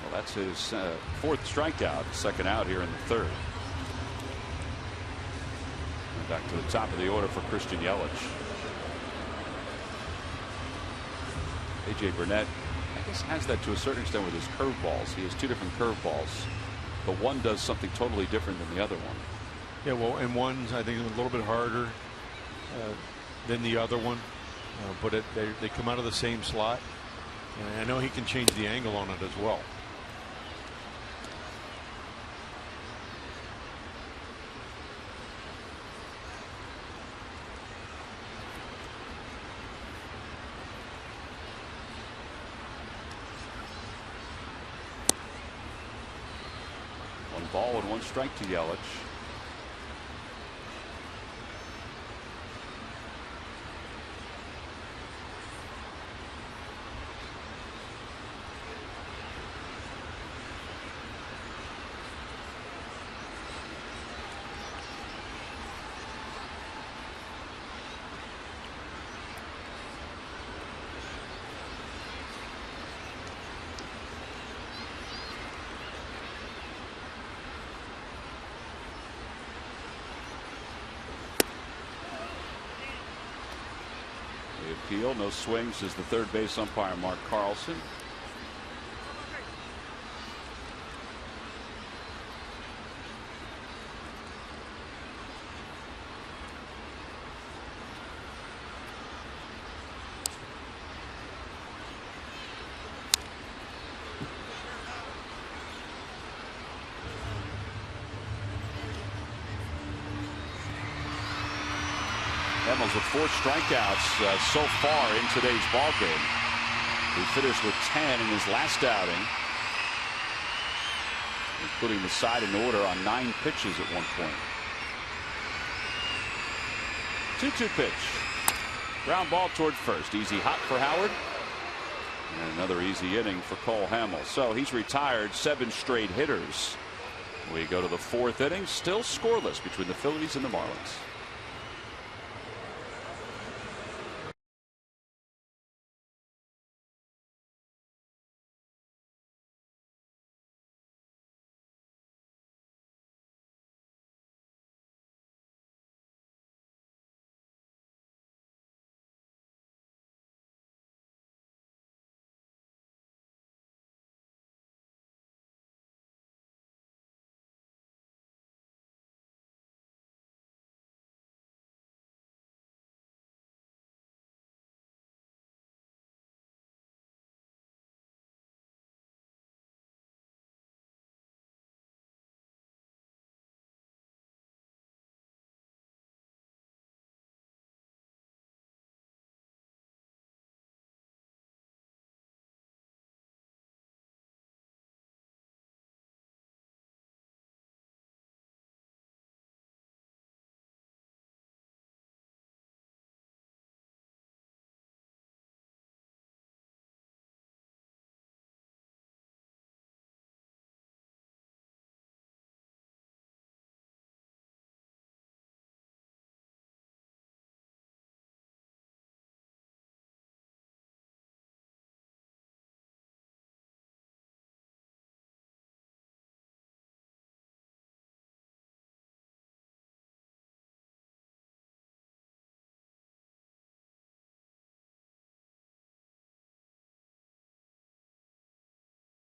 Well, that's his 4th strikeout, 2nd out here in the 3rd. And back to the top of the order for Christian Yelich. A.J. Burnett, I guess, has that to a certain extent with his curveballs. He has 2 different curveballs, but one does something totally different than the other one.
Yeah, well, and one's, I think, a little bit harder than the other one, but they come out of the same slot. And I know he can change the angle on it as well.
One ball and 1 strike to Yelich. Appeal, no swings, is the 3rd base umpire Mark Carlson. Hamels with 4 strikeouts so far in today's ball game. He finished with 10 in his last outing, including the side in order on 9 pitches at one point. 2-2 pitch. Ground ball toward first. Easy hot for Howard. And another easy inning for Cole Hamels. So he's retired 7 straight hitters. We go to the 4th inning, still scoreless between the Phillies and the Marlins.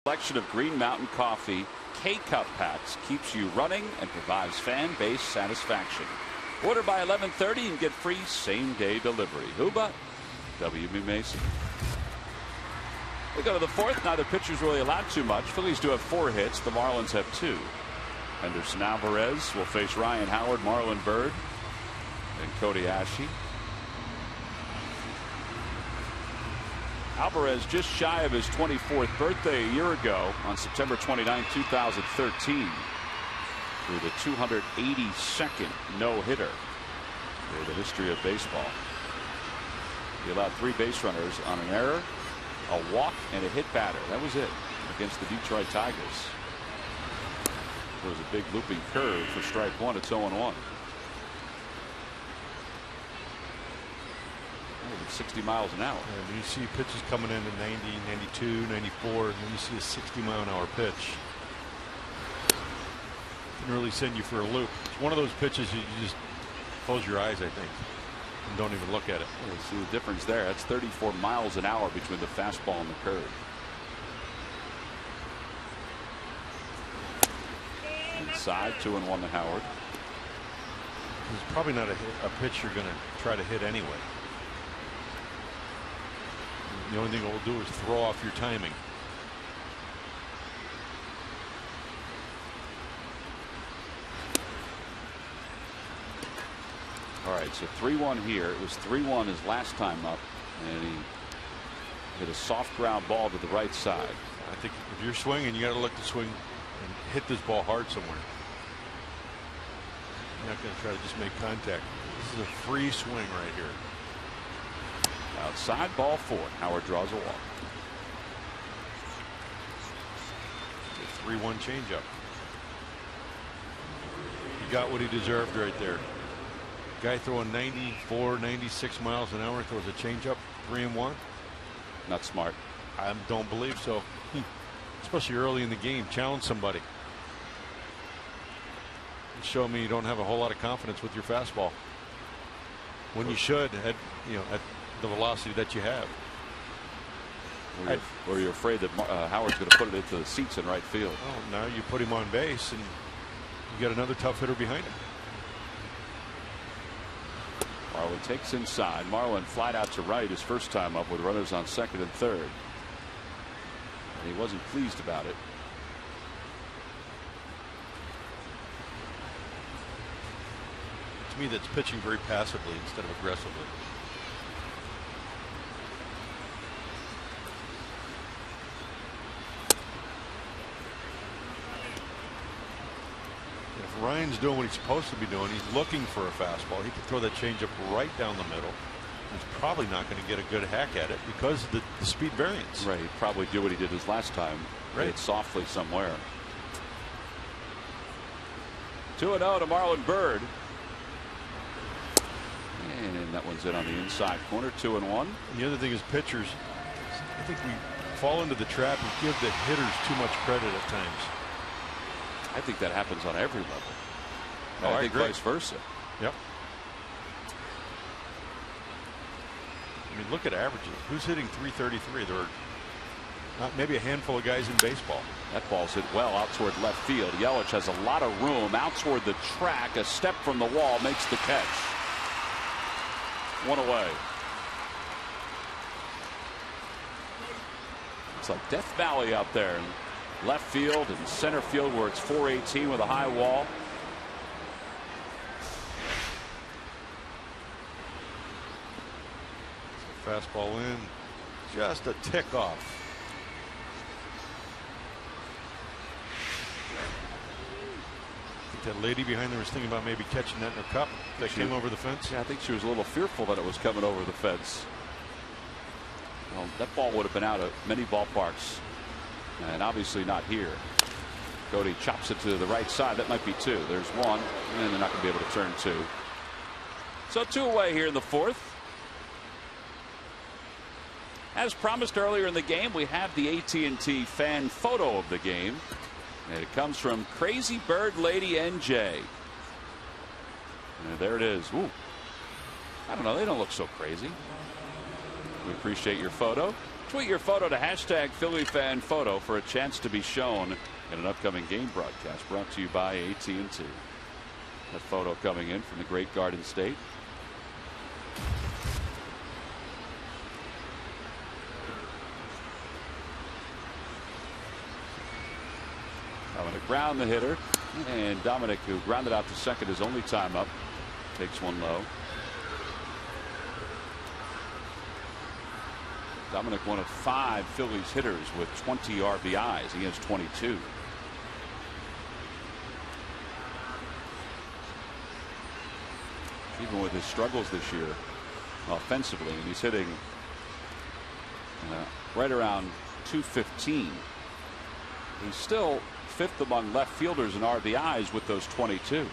Selection of Green Mountain Coffee K-Cup packs keeps you running and provides fan base satisfaction. Order by 11:30 and get free same-day delivery. Huba, W.B. Mason. We go to the 4th. Neither pitcher's really allowed too much. Phillies do have 4 hits. The Marlins have 2. Henderson Alvarez will face Ryan Howard, Marlon Byrd, and Cody Ashe. Alvarez just shy of his 24th birthday a year ago on September 29, 2013, through the 282nd no-hitter in the history of baseball. He allowed 3 base runners on an error, a walk, and a hit batter. That was it against the Detroit Tigers. There was a big looping curve for strike 1. It's 0-1. 60 miles an hour.
Yeah, when you see pitches coming in at 90, 92, 94, and then you see a 60-mile-an-hour pitch, it can really send you for a loop. It's one of those pitches you just close your eyes, I think, and don't even look at it.
Yeah, see the difference there. That's 34 miles an hour between the fastball and the curve. Inside, 2-1 to Howard.
It's probably not a pitch you're going to try to hit anyway. The only thing it will do is throw off your timing.
All right, so 3-1 here. It was 3-1 his last time up, and he hit a soft ground ball to the right side.
I think if you're swinging, you got to look to swing and hit this ball hard somewhere. You're not going to try to just make contact. This is a free swing right here.
Outside, ball 4. Howard draws a walk.
It's a 3-1 changeup. He got what he deserved right there. Guy throwing 94, 96 miles an hour throws a changeup, 3-1.
Not smart.
I don't believe so. Especially early in the game. Challenge somebody. Show me you don't have a whole lot of confidence with your fastball. When you should, at the velocity that you have.
Or you're afraid that Howard's going to put it into the seats in right field.
Oh, now you put him on base and you got another tough hitter behind him.
Marlin takes inside. Marlin flied out to right his first time up with runners on second and third. And he wasn't pleased about it.
To me that's pitching very passively instead of aggressively. If Ryan's doing what he's supposed to be doing, he's looking for a fastball. He could throw that changeup right down the middle. He's probably not going to get a good hack at it because of the speed variance.
Right. He'd probably do what he did his last time.
Right.
Hit it softly somewhere. 2-0 to Marlon Byrd. And that one's in on the inside corner. 2-1.
The other thing is pitchers. I think we fall into the trap and give the hitters too much credit at times.
I think that happens on every level.
Oh,
I think
agree.
vice versa.
Yep. I mean, look at averages. Who's hitting 333? There are maybe a handful of guys in baseball.
That ball's hit well out toward left field. Yelich has a lot of room out toward the track. A step from the wall makes the catch. One away. It's like Death Valley out there in left field and center field where it's 418 with a high wall.
Fastball in, just a tick off. I think that lady behind there was thinking about maybe catching that in her cup that came over the fence.
Yeah, I think she was a little fearful that it was coming over the fence. Well, that ball would have been out of many ballparks, and obviously not here. Cody chops it to the right side. That might be two. There's one, and they're not going to be able to turn two. So 2 away here in the fourth. As promised earlier in the game, we have the AT&T fan photo of the game, and it comes from Crazy Bird Lady NJ. And there it is. Ooh. I don't know. They don't look so crazy. We appreciate your photo. Tweet your photo to #PhillyFanPhoto for a chance to be shown in an upcoming game broadcast brought to you by AT&T. That photo coming in from the great Garden State. Dominic Brown, the hitter, and Dominic, who grounded out to second his only time up, takes one low. Dominic, one of 5 Phillies hitters with 20 RBIs. He has 22. Even with his struggles this year offensively, and he's hitting right around 215. He's still 5th among left fielders in RBIs with those 22.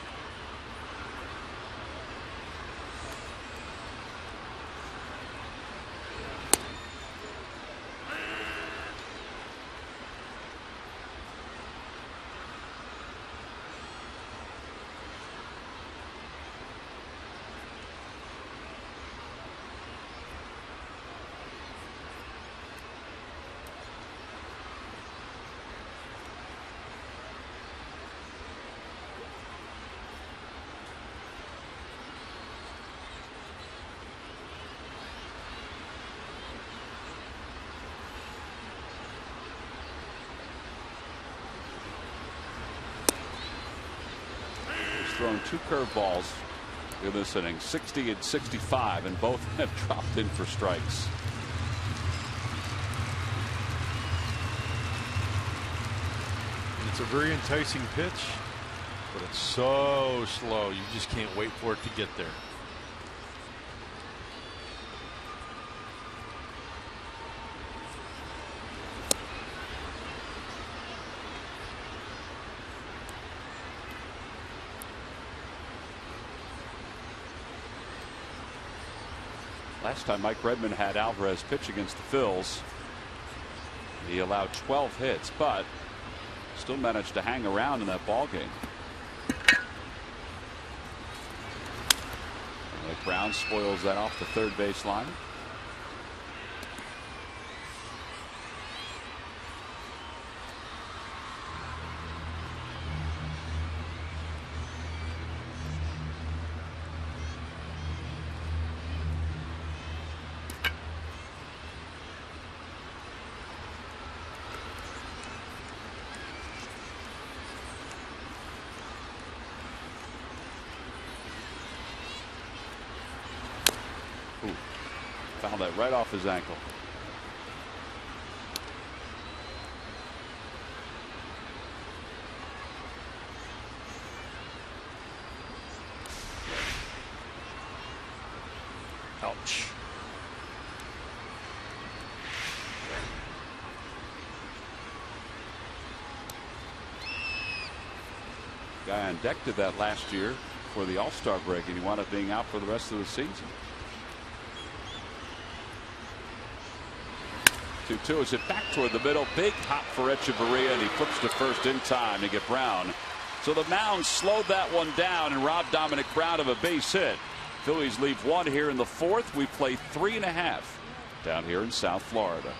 Thrown 2 curveballs in this inning, 60 and 65, and both have dropped in for strikes.
And it's a very enticing pitch, but it's so slow. You just can't wait for it to get there.
Last time Mike Redmond had Alvarez pitch against the Phils, he allowed 12 hits, but still managed to hang around in that ball game. Like Brown spoils that off the third base line. Fouled that right off his ankle. Ouch. Guy on deck did that last year for the All-Star break, and he wound up being out for the rest of the season. 2-2 is it back toward the middle. Big hop for Echeverria, and he flips to first in time to get Brown. So the mound slowed that one down and robbed Dominic Brown of a base hit. Phillies leave one here in the fourth. We play 3.5 down here in South Florida.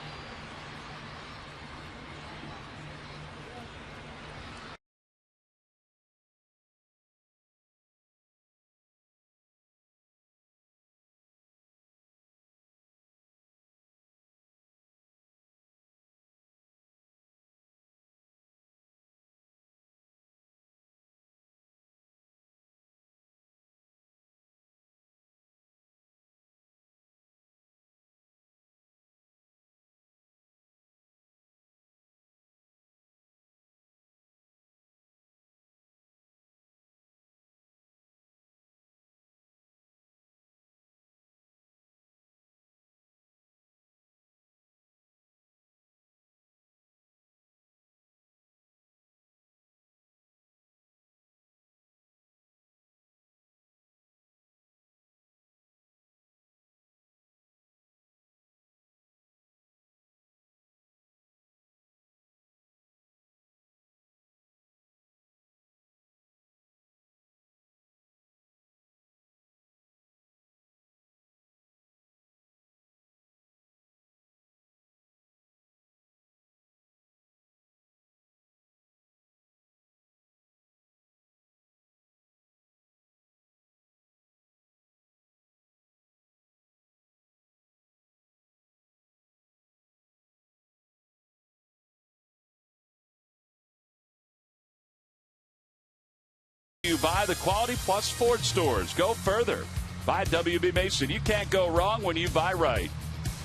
You buy the Quality Plus Ford stores. Go further. Buy WB Mason. You can't go wrong when you buy right.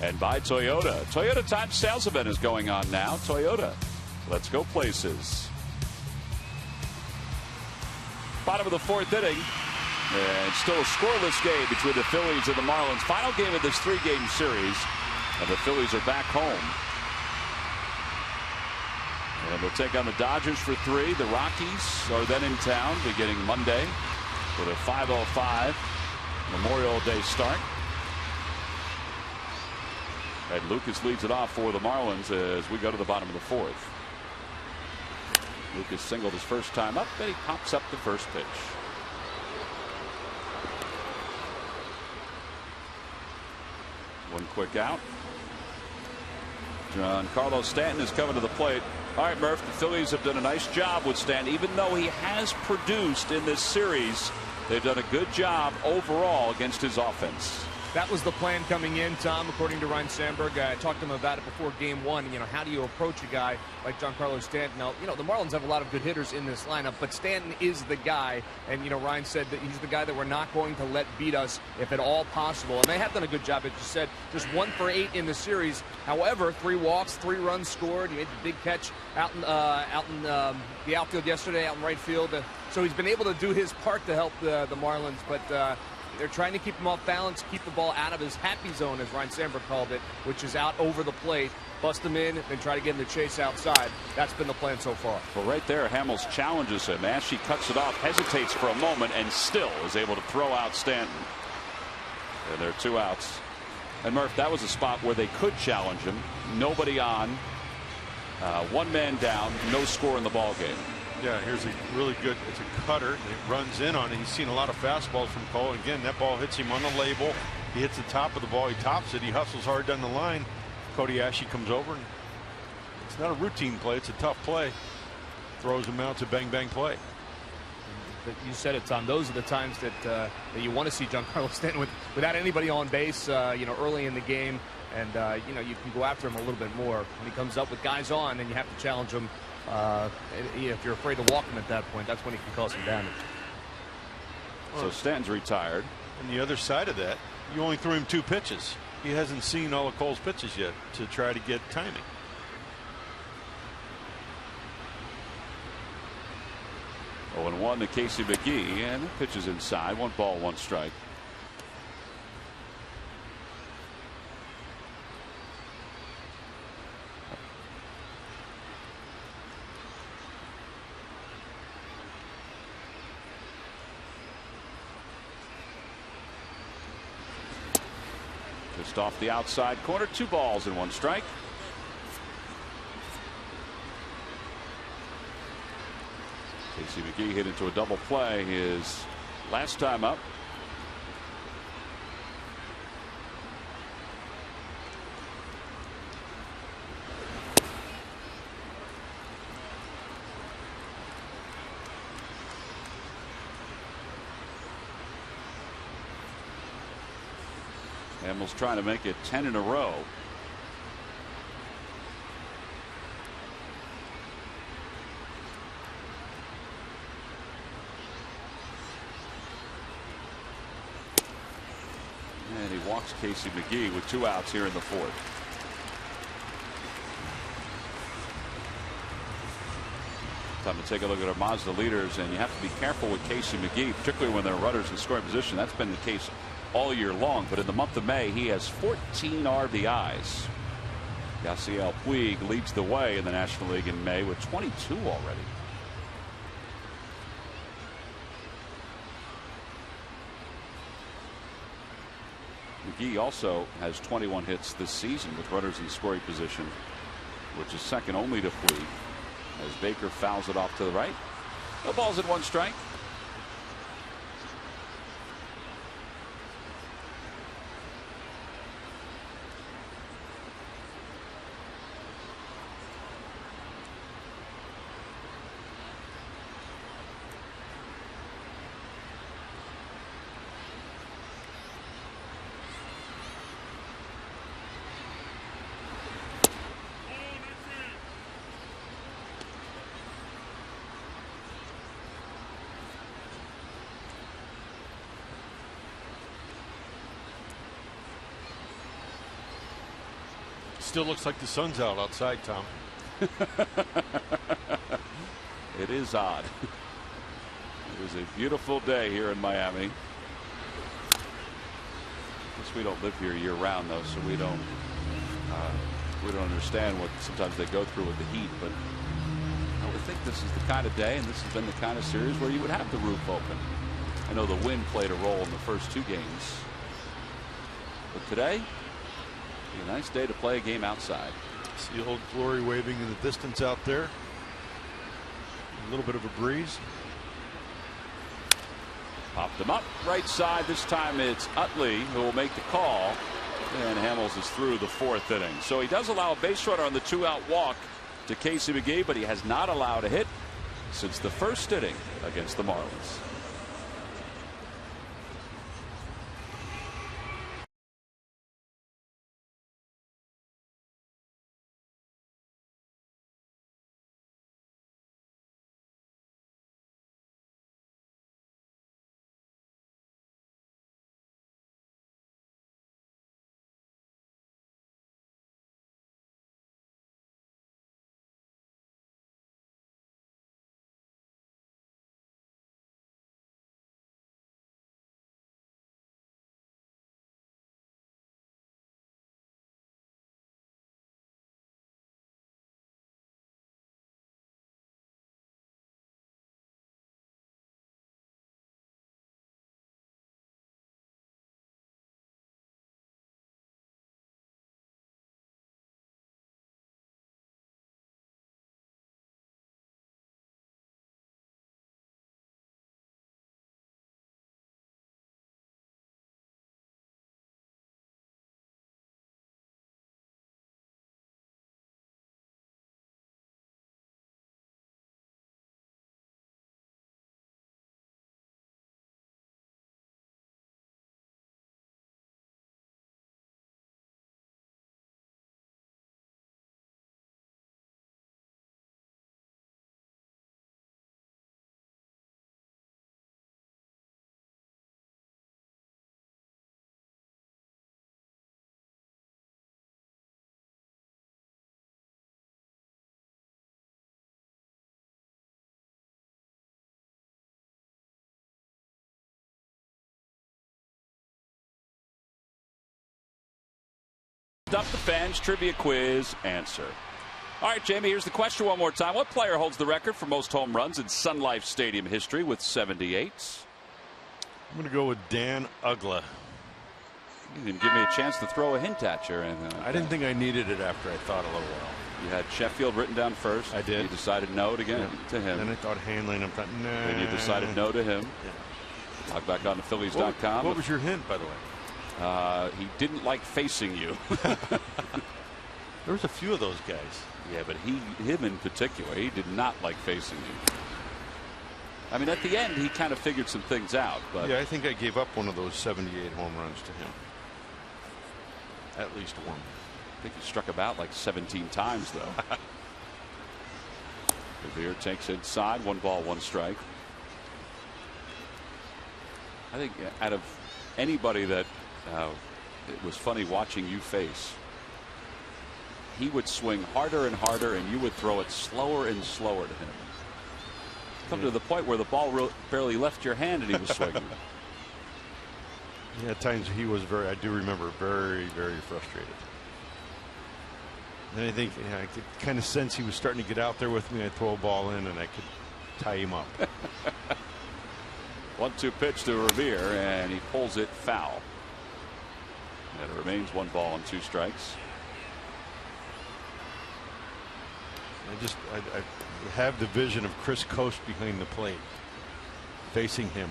And buy Toyota. Toyota Time Sales Event is going on now. Toyota. Let's go places. Bottom of the fourth inning. And still a scoreless game between the Phillies and the Marlins. Final game of this 3-game series. And the Phillies are back home. And they'll take on the Dodgers for 3. The Rockies are then in town beginning Monday with a 5:05 Memorial Day start. And Lucas leads it off for the Marlins as we go to the bottom of the fourth. Lucas singled his first time up, and he pops up the first pitch. One quick out. Giancarlo Stanton is coming to the plate. All right, Murph, the Phillies have done a nice job with Stanton. Even though he has produced in this series, they've done a good job overall against his offense.
That was the plan coming in, Tom, according to Ryne Sandberg. I talked to him about it before game one. You know, how do you approach a guy like Giancarlo Stanton? Now, you know, the Marlins have a lot of good hitters in this lineup, but Stanton is the guy. And, you know, Ryne said that he's the guy that we're not going to let beat us if at all possible. And they have done a good job, as you said, just 1 for 8 in the series. However, 3 walks, 3 runs scored. He made the big catch out in the outfield yesterday, out in right field. So he's been able to do his part to help the Marlins, but they're trying to keep him off balance, keep the ball out of his happy zone, as Ryne Sandberg called it, which is out over the plate. Bust him in, then try to get him to chase outside. That's been the plan so far.
Well, right there, Hamels challenges him. Ashe cuts it off, hesitates for a moment, and still is able to throw out Stanton. And there are 2 outs. And Murph, that was a spot where they could challenge him. Nobody on. 1 man down. No score in the ball game.
Yeah, here's a really good, it's a cutter. It runs in on it. He's seen a lot of fastballs from Cole. Again, that ball hits him on the label. He hits the top of the ball. He tops it. He hustles hard down the line. Cody Ashe comes over, and it's not a routine play. It's a tough play. Throws him out. It's a bang-bang play.
But you said it, Tom. Those are the times that you want to see Giancarlo Stanton without anybody on base, you know, early in the game. And, you know, you can go after him a little bit more. When he comes up with guys on, and you have to challenge him. If you're afraid to walk him at that point, that's when he can cause some damage.
So Stanton's retired.
And the other side of that, you only threw him 2 pitches. he hasn't seen all of Cole's pitches yet to try to get timing.
Oh, and 1 to Casey McGee, and the pitch is inside. 1 ball, 1 strike. Just off the outside corner, 2 balls and 1 strike. Casey McGee hit into a double play his last time up. Hamels trying to make it 10 in a row. And he walks Casey McGee with 2 outs here in the 4th. Time to take a look at our Mazda leaders, and you have to be careful with Casey McGee, particularly when there are runners in scoring position. That's been the case all year long, but in the month of May he has 14 RBIs. Yasiel Puig leads the way in the National League in May with 22 already. McGee also has 21 hits this season with runners in scoring position, which is second only to Puig, as Baker fouls it off to the right. No balls and 1 strike.
Still looks like the sun's out outside, Tom.
It is odd. It is a beautiful day here in Miami. I guess we don't live here year round, though, so we don't understand what sometimes they go through with the heat. But I would think this is the kind of day, and this has been the kind of series where you would have the roof open. I know the wind played a role in the first 2 games, but today, a nice day to play a game outside.
See old Glory waving in the distance out there. A little bit of a breeze.
Popped them up right side. This time it's Utley who will make the call, and Hamels is through the 4th inning. So he does allow a base runner on the 2-out walk to Casey McGee, but he has not allowed a hit since the 1st inning against the Marlins. Up the Fans Trivia Quiz answer. All right, Jamie, here's the question one more time. What player holds the record for most home runs in Sun Life Stadium history with 78?
I'm going to go with Dan Uggla.
You didn't give me a chance to throw a hint at you or anything like
I didn't think I needed it after I thought a little while.
You had Sheffield written down first.
I did.
You decided no to him.
Then I thought Hanley, and I thought, nah.
And you decided no to him.
Yeah.
Log back on to Phillies.com.
What was your hint, by the way?
He didn't like facing you.
There was a few of those guys.
Yeah, but him in particular, he did not like facing you. I mean, at the end, he kind of figured some things out. But
yeah, I think I gave up one of those 78 home runs to him. At least one.
I think he struck about like 17 times, though. Revere takes inside. 1 ball, 1 strike. I think out of anybody that it was funny watching you face, he would swing harder and harder, and you would throw it slower and slower to him. Come to the point where the ball barely left your hand and he was swinging.
Yeah, at times he was I do remember, very, very frustrated. And I think I could kind of sense he was starting to get out there with me. I'd throw a ball in and I could tie him up.
1-2 pitch to Revere, and he pulls it foul. And it remains 1 ball and 2 strikes.
I have the vision of Chris Coast behind the plate facing him,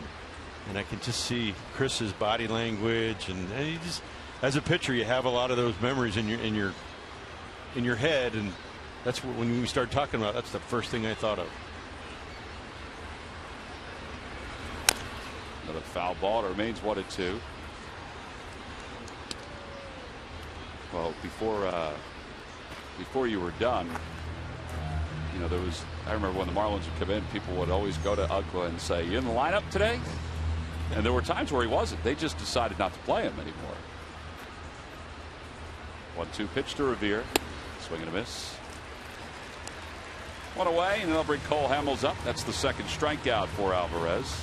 and I can just see Chris's body language, and you just, as a pitcher, you have a lot of those memories in your head, and that's when we start talking about, that's the first thing I thought of.
Another foul ball. It remains 1-2. Well, before you were done, you know, I remember when the Marlins would come in, people would always go to Uggla and say, "You in the lineup today?" And there were times where he wasn't. They just decided not to play him anymore. 1-2 pitch to Revere. Swing and a miss. 1 away, and they'll bring Cole Hamels up. That's the second strikeout for Alvarez.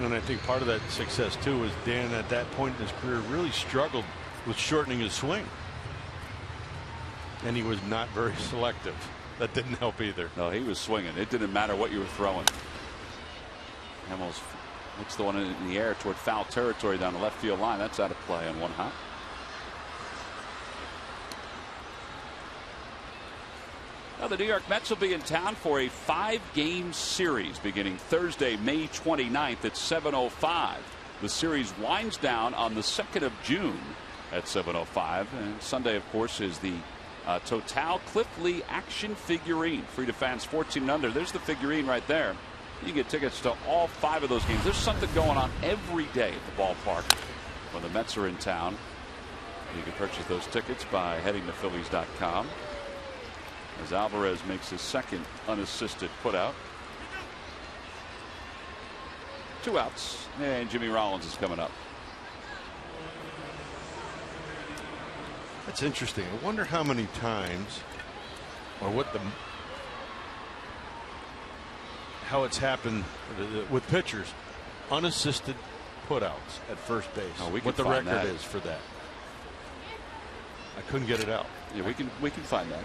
And I think part of that success, too, is Dan at that point in his career really struggled with shortening his swing. And he was not very selective. That didn't help either.
No, he was swinging. It didn't matter what you were throwing. Hamels hits the one in the air toward foul territory down the left field line. That's out of play on 1 hop. Now the New York Mets will be in town for a 5-game series beginning Thursday, May 29th at 7:05. The series winds down on the 2nd of June at 7:05. And Sunday, of course, is the Total Cliff Lee action figurine. Free to fans 14 and under. There's the figurine right there. You get tickets to all 5 of those games. There's something going on every day at the ballpark when the Mets are in town. You can purchase those tickets by heading to Phillies.com. As Alvarez makes his second unassisted putout. 2 outs, and Jimmy Rollins is coming up.
That's interesting. I wonder how many times, or how it's happened with pitchers, unassisted putouts at first base.
Oh,
what the record is for that. I couldn't get it out.
Yeah, we can find that.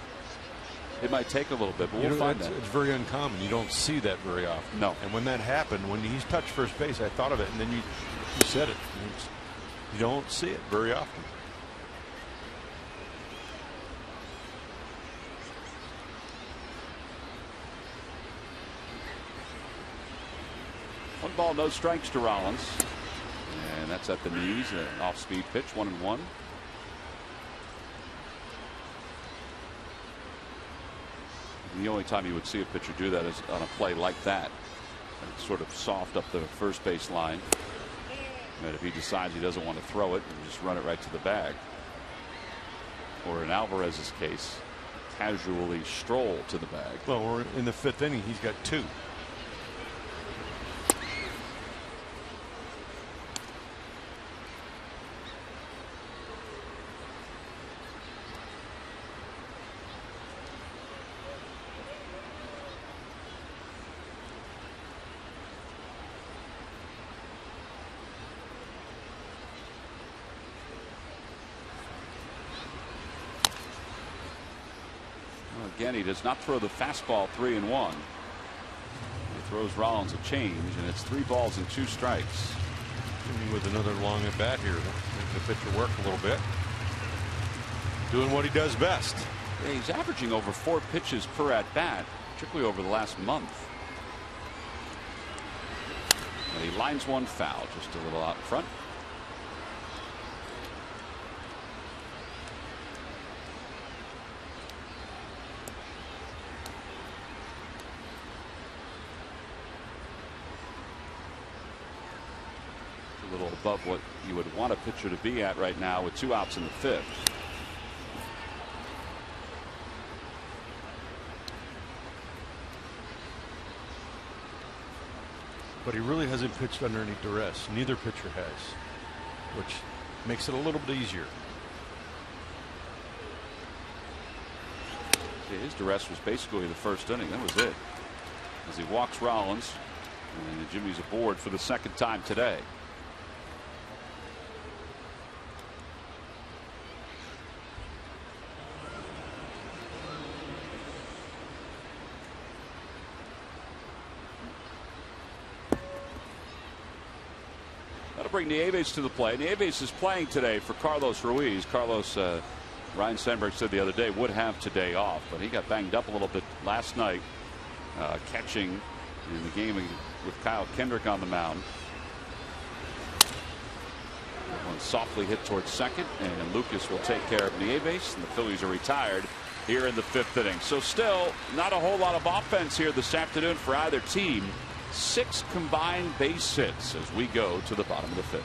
It might take a little bit, but we'll find that.
It's very uncommon. You don't see that very often.
No.
And when that happened, when he's touched first base, I thought of it, and then you said it. You don't see it very often.
One ball, no strikes to Rollins, and that's at the knees. An off-speed pitch, 1-1. The only time you would see a pitcher do that is on a play like that. It's sort of soft up the first base line. And if he decides he doesn't want to throw it, he'll just run it right to the bag. Or in Alvarez's case, casually stroll to the bag.
Well, we're in the 5th inning. He's got 2.
Again, he does not throw the fastball 3-1. He throws Rollins a change, and it's 3 balls and 2 strikes.
With another long at bat here, making the pitcher work a little bit, doing what he does best.
Yeah, he's averaging over 4 pitches per at bat, particularly over the last month. And he lines one foul, just a little out in front. A little above what you would want a pitcher to be at right now with 2 outs in the 5th.
But he really hasn't pitched under any duress. Neither pitcher has, which makes it a little bit easier.
His duress was basically the first inning. That was it. As he walks Rollins, and Jimmy's aboard for the 2nd time today. Bring Nieves to the plate. Nieves is playing today for Carlos Ruiz. Ryan Sandberg said the other day would have today off, but he got banged up a little bit last night catching in the game with Kyle Kendrick on the mound. One softly hit towards second, and Lucas will take care of Nieves, and the Phillies are retired here in the 5th inning. So still not a whole lot of offense here this afternoon for either team. 6 combined base hits as we go to the bottom of the 5th.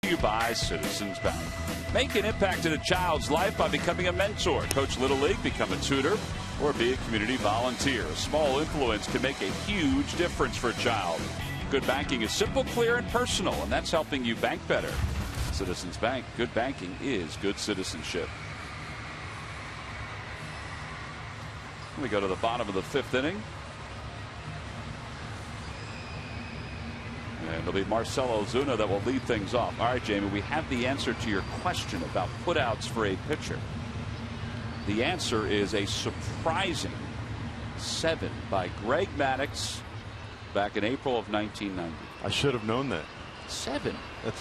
You by Citizens Bank. Make an impact in a child's life by becoming a mentor. Coach Little League, become a tutor, or be a community volunteer. A small influence can make a huge difference for a child. Good banking is simple, clear, and personal, and that's helping you bank better. Citizens Bank, good banking is good citizenship. We go to the bottom of the 5th inning. And it'll be Marcell Ozuna that will lead things off. All right, Jamie, we have the answer to your question about putouts for a pitcher. The answer is a surprising 7 by Greg Maddux back in April of 1990.
I should have known that.
7.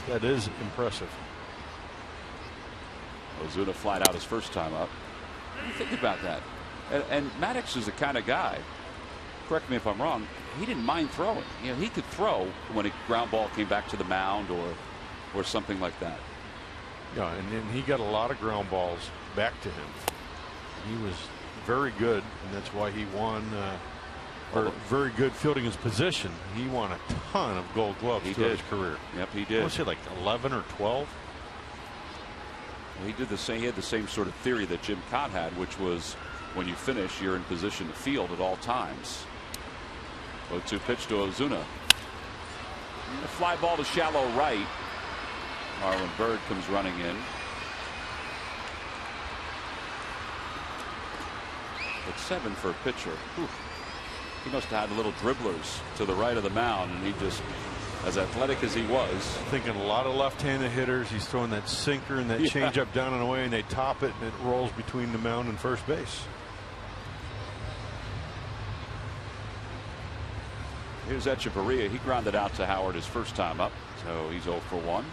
That is impressive.
Ozuna flied out his first time up. What do you think about that? And Maddux is the kind of guy, correct me if I'm wrong, he didn't mind throwing. You know, he could throw when a ground ball came back to the mound or something like that.
Yeah, and he got a lot of ground balls back to him. He was very good, and that's why he won. Very good fielding his position. He won a ton of Gold Gloves throughout his career.
Yep, he did.
Was he like 11 or 12?
Well, he did the same. He had the same sort of theory that Jim Cott had, which was when you finish, you're in position to field at all times. 0-2 pitch to Ozuna. A fly ball to shallow right. Marlon Byrd comes running in. But 7 for a pitcher. Whew. He must have had little dribblers to the right of the mound, and he just, as athletic as he was.
Thinking a lot of left-handed hitters. He's throwing that sinker and that changeup down and away, and they top it, and it rolls between the mound and first base.
Here's Echeverria. He grounded out to Howard his first time up, so he's 0 for 1.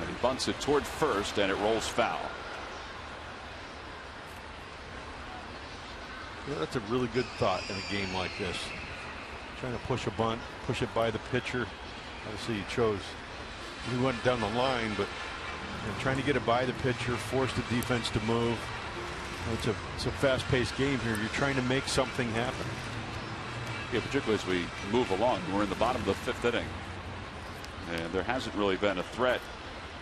And he bunts it toward first, and it rolls foul.
Yeah, that's a really good thought in a game like this. Trying to push a bunt, push it by the pitcher. Obviously, he went down the line, but trying to get it by the pitcher, force the defense to move. It's a fast-paced game here. You're trying to make something happen.
Yeah, particularly as we move along. We're in the bottom of the 5th inning, and there hasn't really been a threat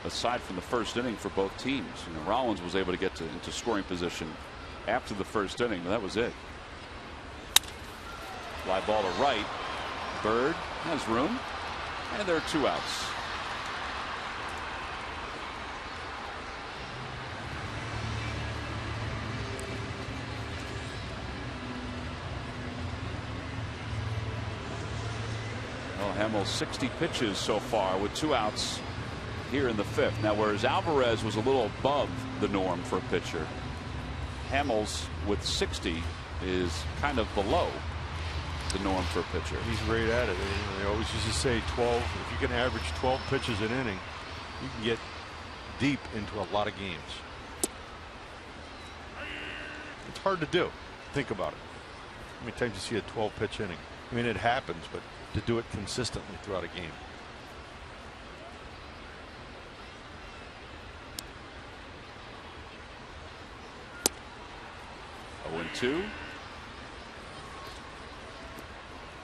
aside from the first inning for both teams. Rollins was able to get into scoring position after the first inning, but that was it. Fly ball to right. Bird has room, and there are 2 outs. Well, Hamels 60 pitches so far with 2 outs here in the 5th. Now, whereas Alvarez was a little above the norm for a pitcher, Hamels with 60 is kind of below the norm for a pitcher.
He's right at it. They always used to say 12. If you can average 12 pitches an inning, you can get deep into a lot of games. It's hard to do. Think about it. How many times you see a 12-pitch inning? I mean, it happens, but to do it consistently throughout a game.
And 2.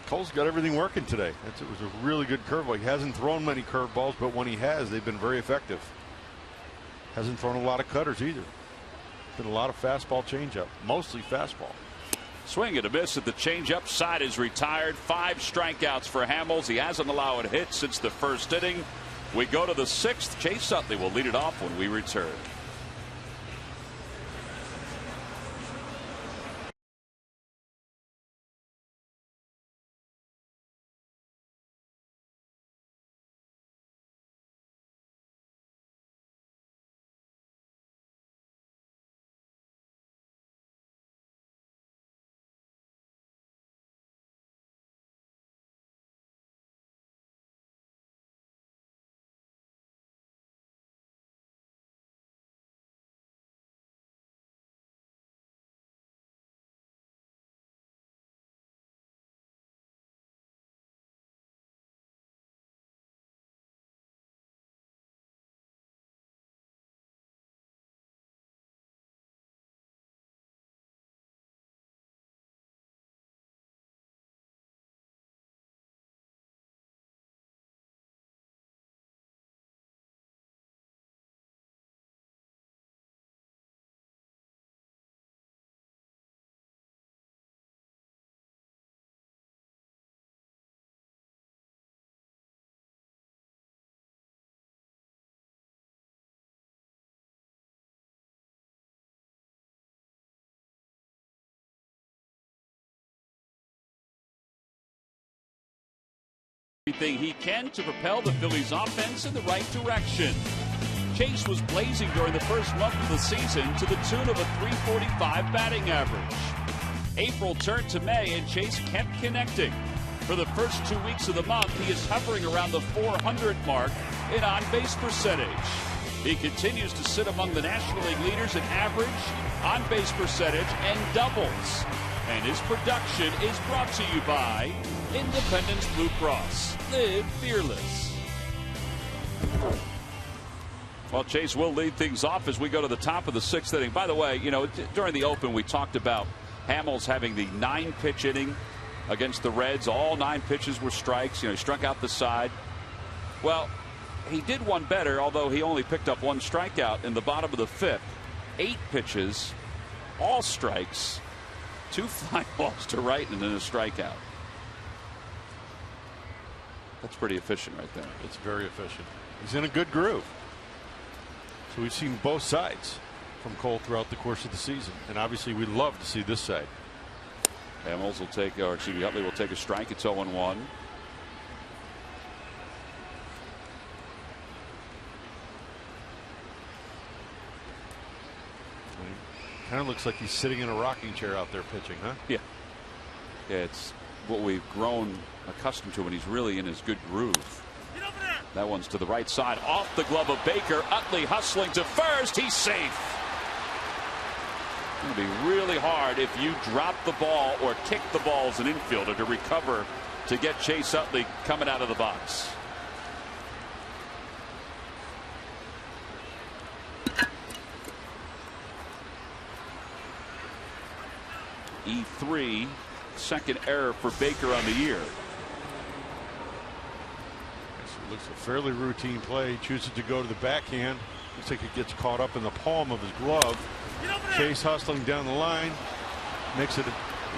Cole's got everything working today. It was a really good curveball. He hasn't thrown many curveballs, but when he has, they've been very effective. Hasn't thrown a lot of cutters either. Been a lot of fastball changeup, mostly fastball.
Swing and a miss at the changeup. Side is retired. 5 strikeouts for Hamels. He hasn't allowed a hit since the first inning. We go to the 6th. Chase Utley will lead it off when we return. Everything he can to propel the Phillies offense in the right direction. Chase was blazing during the first month of the season to the tune of a .345 batting average. April turned to May and Chase kept connecting. For the first 2 weeks of the month, he is hovering around the .400 mark in on-base percentage. He continues to sit among the National League leaders in average, on-base percentage, and doubles. And his production is brought to you by Independence Blue Cross. Live fearless. Well, Chase will lead things off as we go to the top of the 6th inning. By the way, during the open, we talked about Hamels having the 9-pitch inning against the Reds. All 9 pitches were strikes. He struck out the side. Well, he did one better, although he only picked up 1 strikeout in the bottom of the 5th. 8 pitches, all strikes, 2 fly balls to right, and then a strikeout. That's pretty efficient right there.
It's very efficient. He's in a good groove. So we've seen both sides from Cole throughout the course of the season, and obviously we love to see this side.
Hamels will take, or excuse me, Utley will take a strike. It's 0-1.
Kind of looks like he's sitting in a rocking chair out there pitching, huh?
Yeah. Yeah, it's what we've grown accustomed to when he's really in his good groove. That one's to the right side, off the glove of Baker. Utley hustling to first. He's safe. It's going to be really hard if you drop the ball or kick the ball as an infielder to recover to get Chase Utley coming out of the box. E3, second error for Baker on the year.
It looks a fairly routine play. He chooses to go to the backhand. Looks like it gets caught up in the palm of his glove. Chase hustling down the line makes it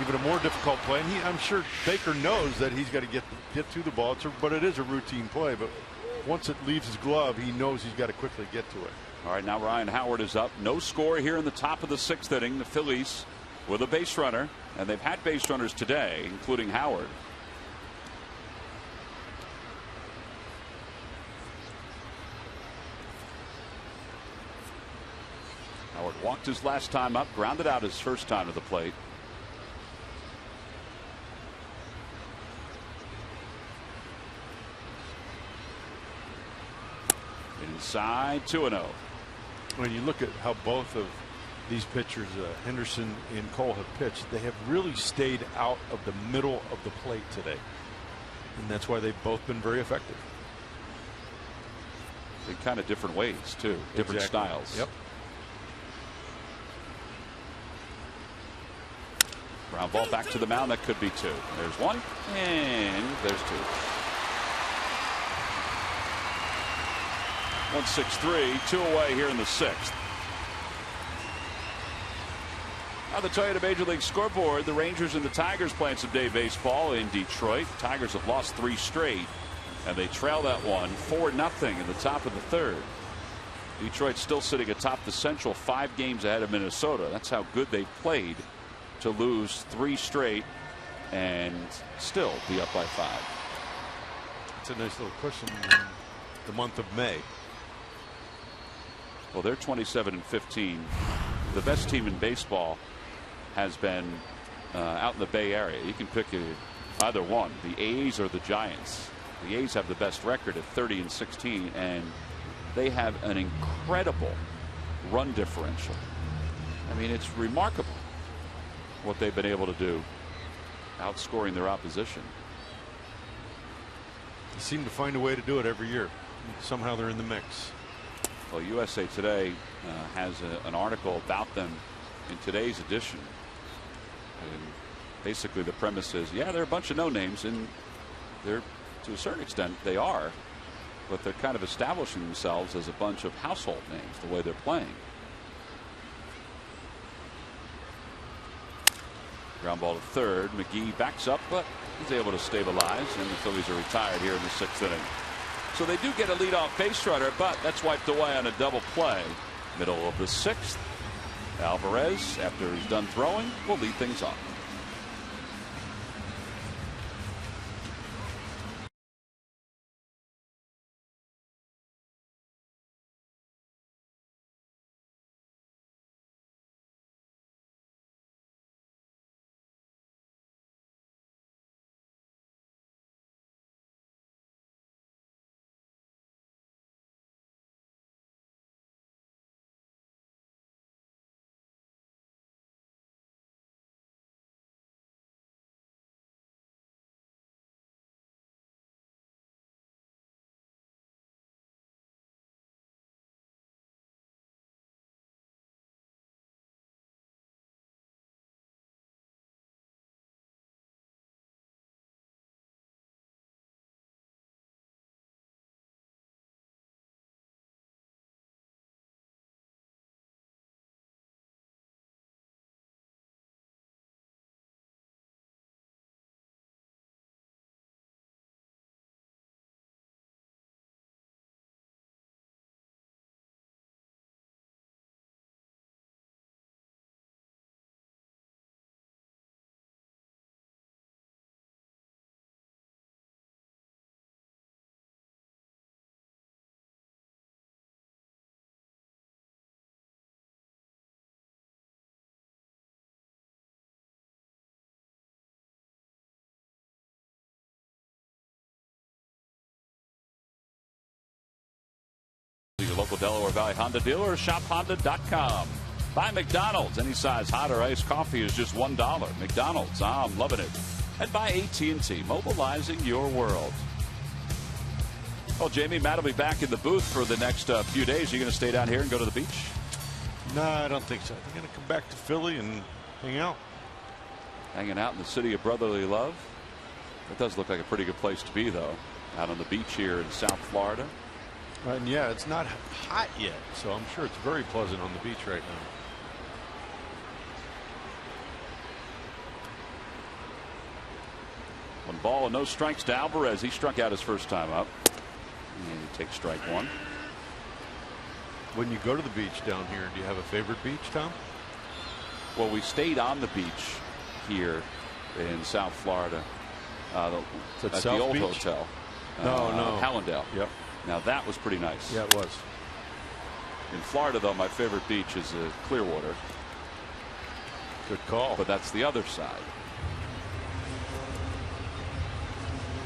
even a more difficult play. And I'm sure Baker knows that he's got to get to the ball. But it is a routine play. But once it leaves his glove, he knows he's got to quickly get to it.
All right, now Ryan Howard is up. No score here in the top of the 6th inning. The Phillies with a base runner, and they've had base runners today, including Howard. Howard walked his last time up, grounded out his first time to the plate. Inside, 2-0.
When you look at how both of these pitchers, Henderson and Cole, have pitched, they have really stayed out of the middle of the plate today, and that's why they've both been very effective.
In kind of different ways too, different styles.
Yep.
Ground ball back to the mound. That could be 2. There's 1, and there's 2. 1-6-3, 2 away here in the 6th. Now the Toyota Major League scoreboard. The Rangers and the Tigers playing some day baseball in Detroit. Tigers have lost 3 straight, and they trail that one 4-0 in the top of the 3rd. Detroit still sitting atop the Central, 5 games ahead of Minnesota. That's how good they've played to lose 3 straight and still be up by 5.
It's a nice little cushion in the month of May.
Well, they're 27-15. The best team in baseball has been out in the Bay Area. You can pick either one, the A's or the Giants. The A's have the best record at 30-16, and they have an incredible run differential. I mean, it's remarkable what they've been able to do, outscoring their opposition.
They seem to find a way to do it every year. Somehow they're in the mix.
Well, USA Today has an article about them in today's edition. And basically the premise is, yeah, they're a bunch of no names, and they're, to a certain extent, they are, but they're kind of establishing themselves as a bunch of household names the way they're playing. Ground ball to 3rd. McGee backs up, but he's able to stabilize, and the Phillies are retired here in the 6th inning. So they do get a leadoff base runner, but that's wiped away on a double play. Middle of the 6th. Alvarez, after he's done throwing, will lead things off. your local Delaware Valley Honda dealer or shophonda.com. Buy McDonald's. Any size hot or iced coffee is just $1. McDonald's, I'm loving it. And buy AT&T, mobilizing your world. Well, Jamie, Matt will be back in the booth for the next few days. Are you going to stay down here and go to the beach?
No, I don't think so. I'm going to come back to Philly and hang out.
Hanging out in the city of brotherly love. It does look like a pretty good place to be, though. Out on the beach here in South Florida.
And yeah, it's not hot yet, so I'm sure it's very pleasant on the beach right now.
1 ball and no strikes to Alvarez. He struck out his first time up. And he takes strike 1.
When you go to the beach down here, do you have a favorite beach, Tom?
Well, we stayed on the beach here in South Florida. At
South
the old
Beach?
hotel.
No.
Hallandale.
Yep.
Now that was pretty nice.
Yeah, it was.
In Florida, though, my favorite beach is Clearwater.
Good call.
But that's the other side.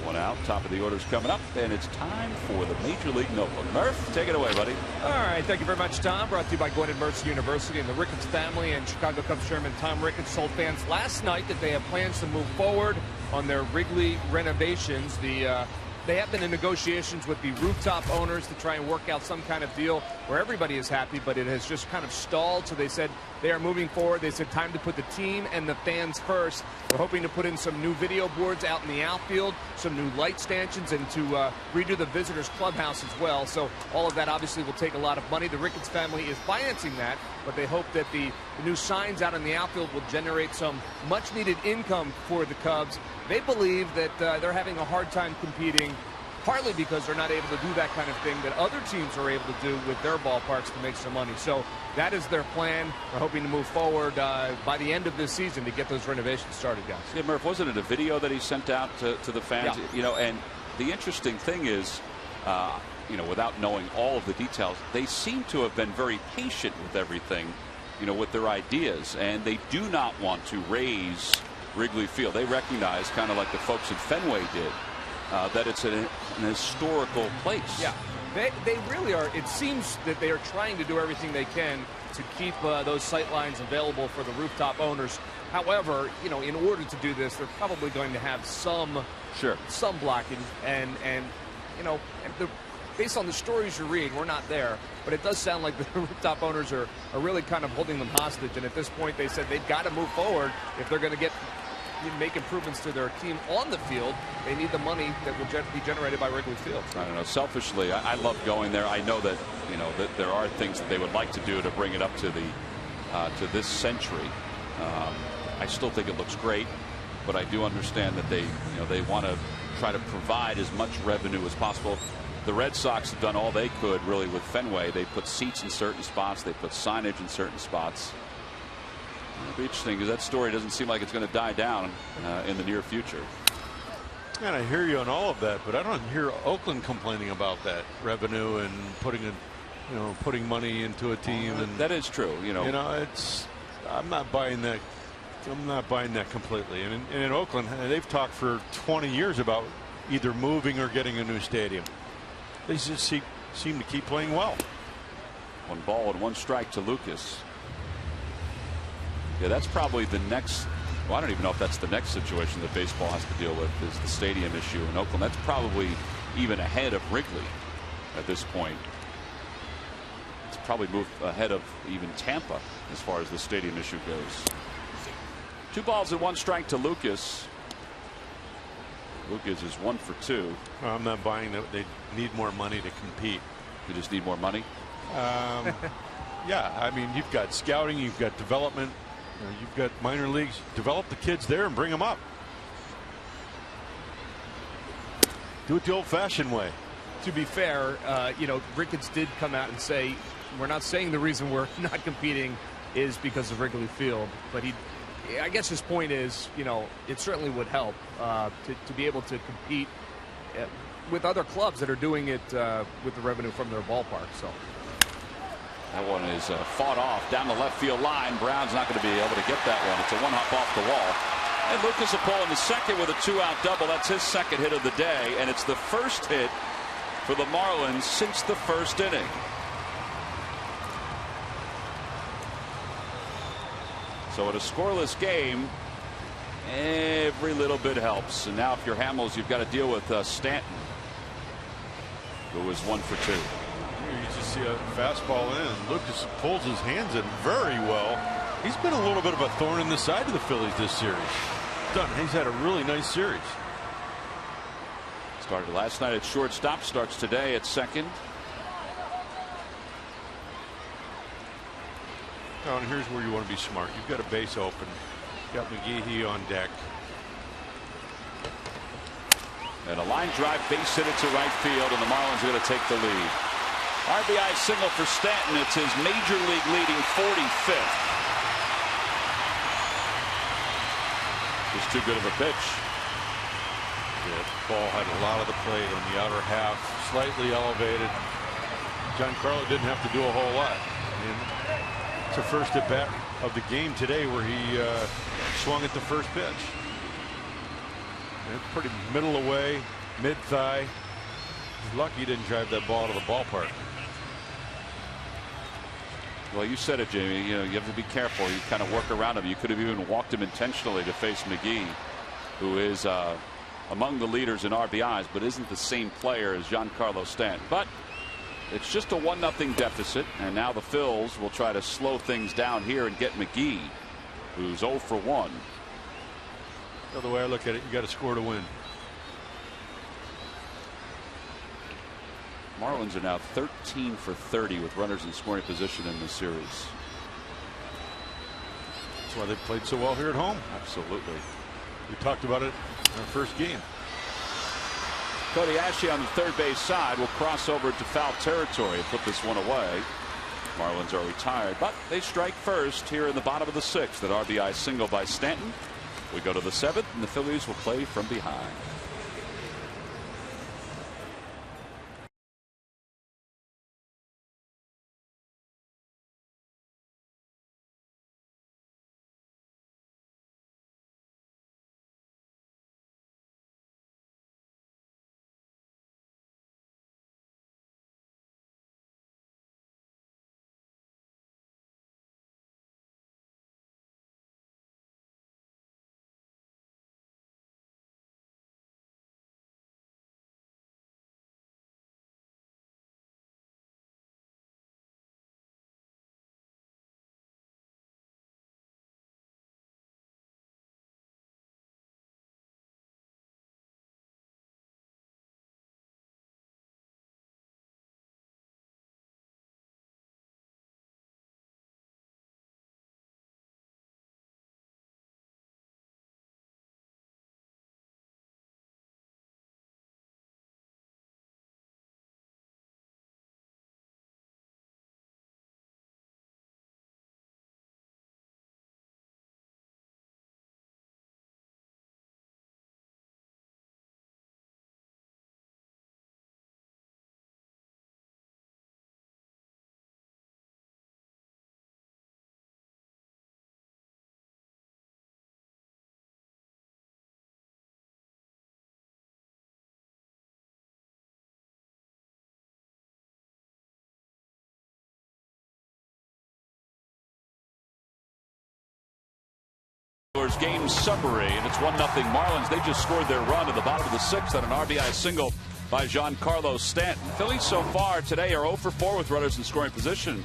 1 out. Top of the order's coming up, and it's time for the Major League Notebook. Murph, take it away, buddy.
All right, thank you very much, Tom. Brought to you by Gwinnett Mercer University and the Ricketts family and Chicago Cubs chairman Tom Ricketts told fans last night that they have plans to move forward on their Wrigley renovations. They have been in negotiations with the rooftop owners to try and work out some kind of deal where everybody is happy, but it has just kind of stalled. So they said they are moving forward. They said time to put the team and the fans first. We're hoping to put in some new video boards out in the outfield, some new light stanchions, and to redo the visitors clubhouse as well. So all of that obviously will take a lot of money. The Ricketts family is financing that, but they hope that the new signs out in the outfield will generate some much needed income for the Cubs. They believe that they're having a hard time competing, partly because they're not able to do that kind of thing that other teams are able to do with their ballparks to make some money. So that is their plan. They're hoping to move forward by the end of this season to get those renovations started, guys.
Yeah, Murph, wasn't it a video that he sent out to the fans?
Yeah.
You know, and the interesting thing is, you know, without knowing all of the details, they seem to have been very patient with everything, you know, with their ideas, and they do not want to raise Wrigley Field. They recognize, kind of like the folks at Fenway did, that it's an historical place.
Yeah, they really are. It seems that they are trying to do everything they can to keep those sight lines available for the rooftop owners. However, you know, in order to do this, they're probably going to have some blocking, and you know, based on the stories you're reading, we're not there, but it does sound like the rooftop owners are really kind of holding them hostage. And at this point, they said they've got to move forward if they're going to make improvements to their team on the field. They need the money that will be generated by Wrigley Field.
I don't know. Selfishly, I love going there. I know that, you know, that there are things that they would like to do to bring it up to the to this century. I still think it looks great, but I do understand that they want to try to provide as much revenue as possible. The Red Sox have done all they could really with Fenway. They put seats in certain spots. They put signage in certain spots. It'll be interesting because that story doesn't seem like it's going to die down in the near future.
And I hear you on all of that, but I don't hear Oakland complaining about that revenue and putting money into a team. And
that is true. You know,
I'm not buying that. I'm not buying that completely. And in Oakland, they've talked for 20 years about either moving or getting a new stadium. They just seem to keep playing well.
1 ball and 1 strike to Lucas. Yeah, that's probably the next. Well, I don't even know if that's the next situation that baseball has to deal with, is the stadium issue in Oakland. That's probably even ahead of Wrigley at this point. It's probably moved ahead of even Tampa as far as the stadium issue goes. 2 balls and 1 strike to Lucas. Lucas is 1 for 2.
I'm not buying that. They need more money to compete.
You just need more money?
Yeah, I mean, you've got scouting, you've got development, you've got minor leagues. Develop the kids there and bring them up. Do it the old-fashioned way.
To be fair, you know, Ricketts did come out and say, we're not saying the reason we're not competing is because of Wrigley Field, but I guess his point is, you know, it certainly would help to be able to compete with other clubs that are doing it with the revenue from their ballpark. So
that one is fought off down the left field line. Brown's not going to be able to get that one. It's a 1-hop off the wall. And Lucas will pull in the second with a 2-out double. That's his second hit of the day, and it's the first hit for the Marlins since the first inning. So in a scoreless game, every little bit helps. And now if you're Hamels, you've got to deal with Stanton, who is 1 for 2.
You just see a fastball in. Lucas pulls his hands in very well. He's been a little bit of a thorn in the side of the Phillies this series. He's had a really nice series.
Started last night at shortstop, starts today at second.
Oh, and here's where you want to be smart. You've got a base open. You've got McGehee on deck.
And a line drive base hit it to right field, and the Marlins are going to take the lead. RBI single for Stanton. It's his major league leading 45th. Just too good of a pitch.
The ball had a lot of the plate on the outer half, slightly elevated. Giancarlo didn't have to do a whole lot. And it's the first at bat of the game today where he swung at the first pitch. And pretty middle away, mid thigh. He's lucky he didn't drive that ball to the ballpark.
Well, you said it, Jamie. You have to be careful. You kind of work around him. You could have even walked him intentionally to face McGee, who is among the leaders in RBIs, but isn't the same player as Giancarlo Stanton. But it's just a 1-0 deficit, and now the Phils will try to slow things down here and get McGee, who's 0 for 1.
The way I look at it, you got to score to win.
Marlins are now 13 for 30 with runners in scoring position in this series.
That's why they played so well here at home.
Absolutely.
We talked about it in our first game.
Cody Ashley on the third base side will cross over to foul territory and put this one away. Marlins are retired, but they strike first here in the bottom of the 6th. An RBI single by Stanton. We go to the 7th, and the Phillies will play from behind. Game summary, and it's 1-0 Marlins. They just scored their run at the bottom of the 6th on an RBI single by Giancarlo Stanton. Phillies so far today are 0 for 4 with runners in scoring position.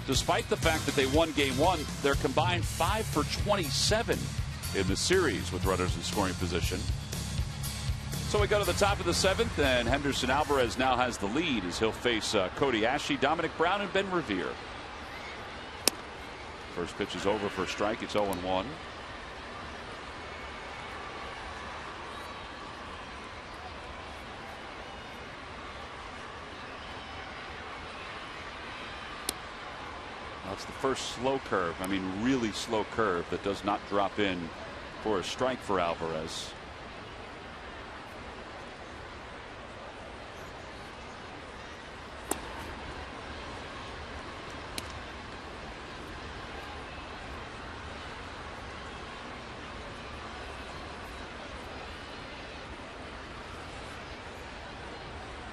Despite the fact that they won game 1, they're combined 5 for 27 in the series with runners in scoring position. So we go to the top of the 7th, and Henderson Alvarez now has the lead as he'll face Cody Ashley, Dominic Brown, and Ben Revere. First pitch is over for a strike. It's 0-1. It's the first slow curve. I mean, really slow curve that does not drop in for a strike for Alvarez.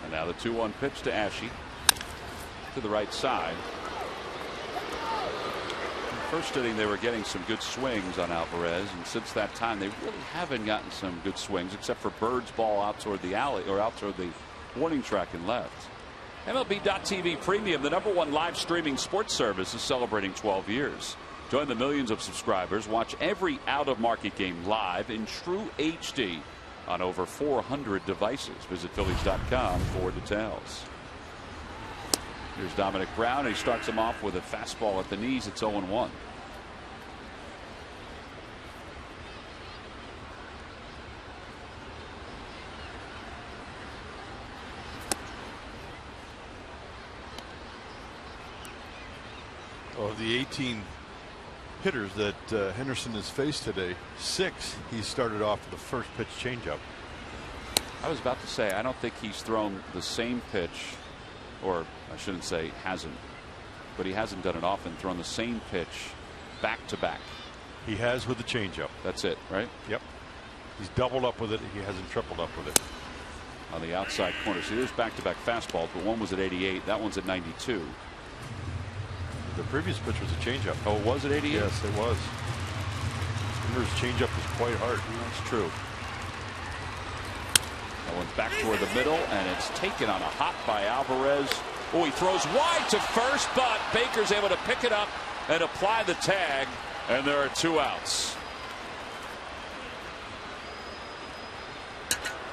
And now the 2-1 pitch to Ashley to the right side. First inning, they were getting some good swings on Alvarez, and since that time, they really haven't gotten some good swings, except for Bird's ball out toward the alley or out toward the warning track and left. MLB.TV Premium, the #1 live streaming sports service, is celebrating 12 years. Join the millions of subscribers. Watch every out-of-market game live in true HD on over 400 devices. Visit Phillies.com for details. Here's Dominic Brown. He starts him off with a fastball at the knees. It's 0-1.
Of the 18 hitters that Henderson has faced today, 6 he started off with the first pitch changeup.
I was about to say, I don't think he's thrown the same pitch, or I shouldn't say hasn't, but he hasn't done it often, thrown the same pitch back to back.
He has with the changeup.
That's it, right?
Yep. He's doubled up with it. He hasn't tripled up with it.
On the outside corner. See, there's back-to-back fastballs, but one was at 88. That one's at 92.
The previous pitch was a changeup.
Oh, was it 88?
Yes, it was. Skinner's changeup was quite hard.
That's true. That one's back toward the middle, and it's taken on a hop by Alvarez. Oh, he throws wide to first, but Baker's able to pick it up and apply the tag, and there are 2 outs.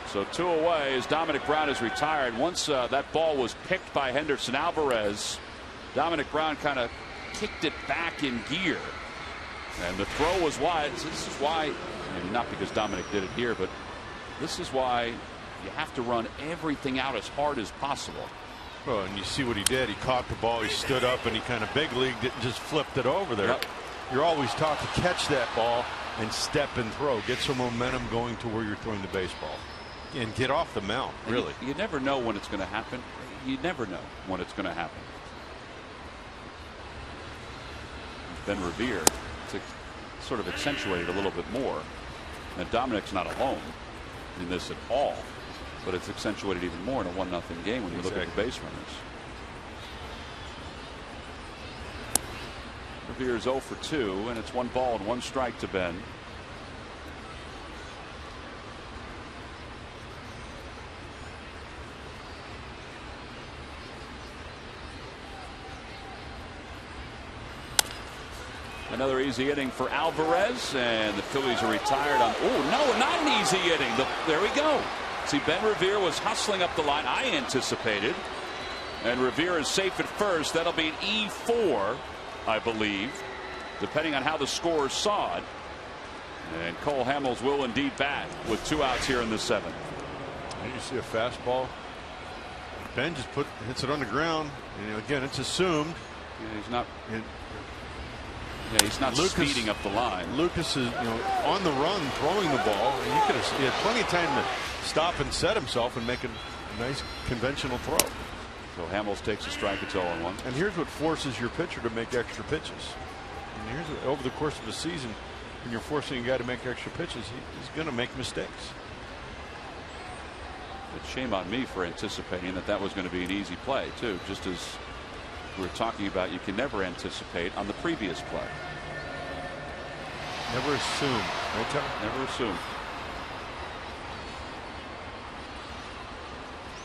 So 2 away as Dominic Brown is retired. Once that ball was picked by Henderson Alvarez, Dominic Brown kind of kicked it back in gear, and the throw was wide. So this is why, and not because Dominic did it here, but this is why you have to run everything out as hard as possible.
Well, and you see what he did. He caught the ball. He stood up and he kind of big leagued it and just flipped it over there.
Yep.
You're always taught to catch that ball and step and throw. Get some momentum going to where you're throwing the baseball. And get off the mound, really.
You never know when it's going to happen. You never know when it's going to happen. Ben Revere to sort of accentuate it a little bit more. And Dominic's not alone in this at all, but it's accentuated even more in a 1-0 game when you look at the base runners. Revere's 0 for 2, and it's 1 ball and 1 strike to Ben. Another easy inning for Alvarez, and the Phillies are retired on. Oh, no, not an easy inning. There we go. See, Ben Revere was hustling up the line. I anticipated. And Revere is safe at first. That'll be an E4, I believe, depending on how the scorers saw it. And Cole Hamels will indeed bat with 2 outs here in the 7th.
And you see a fastball. Ben just hits it on the ground. And again, it's assumed.
Yeah, he's not. Yeah, he's not speeding up the line.
Lucas is, on the run, throwing the ball, and he had plenty of time to stop and set himself and make a nice conventional throw.
So Hamels takes a strike. It's 0-1.
And here's what forces your pitcher to make extra pitches. And here's what, over the course of the season, when you're forcing a guy to make extra pitches, he's going to make mistakes.
But shame on me for anticipating that was going to be an easy play too. Just as we were talking about, you can never anticipate on the previous play.
Never assume. Right, Tom?
Never assume.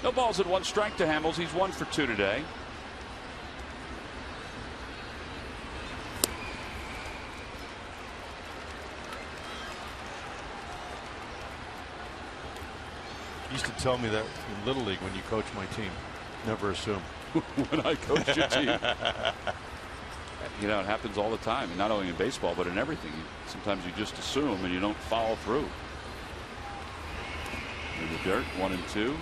No balls at 1 strike to Hamels. He's 1 for 2 today.
You used to tell me that in Little League when you coached my team. Never assume.
When I coached your team. It happens all the time, not only in baseball but in everything. Sometimes you just assume and you don't follow through. In the dirt, 1 and 2.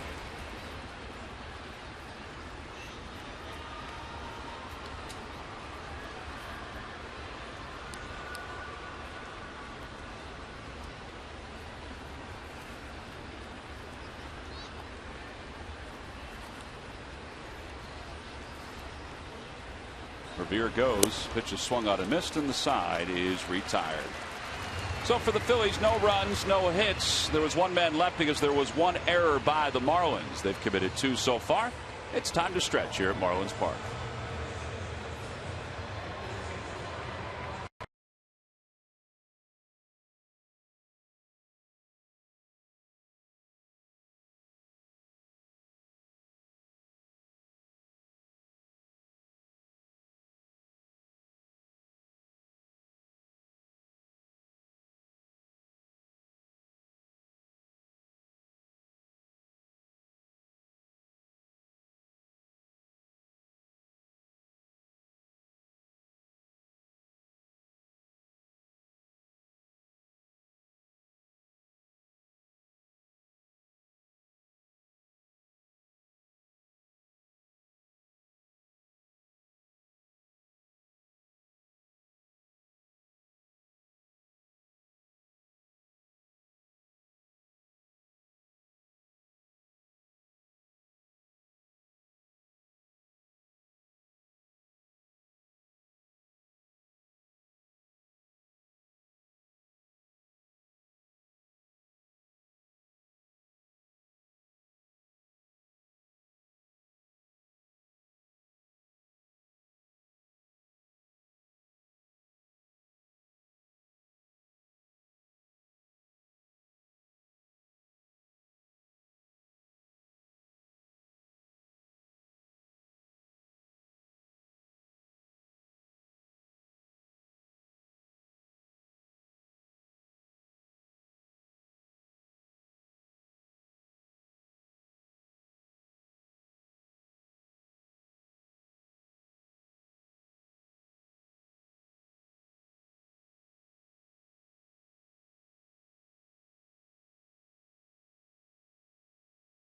Revere goes. Pitch is swung out and missed, and the side is retired. So for the Phillies, no runs, no hits. There was 1 man left because there was 1 error by the Marlins. They've committed 2 so far. It's time to stretch here at Marlins Park.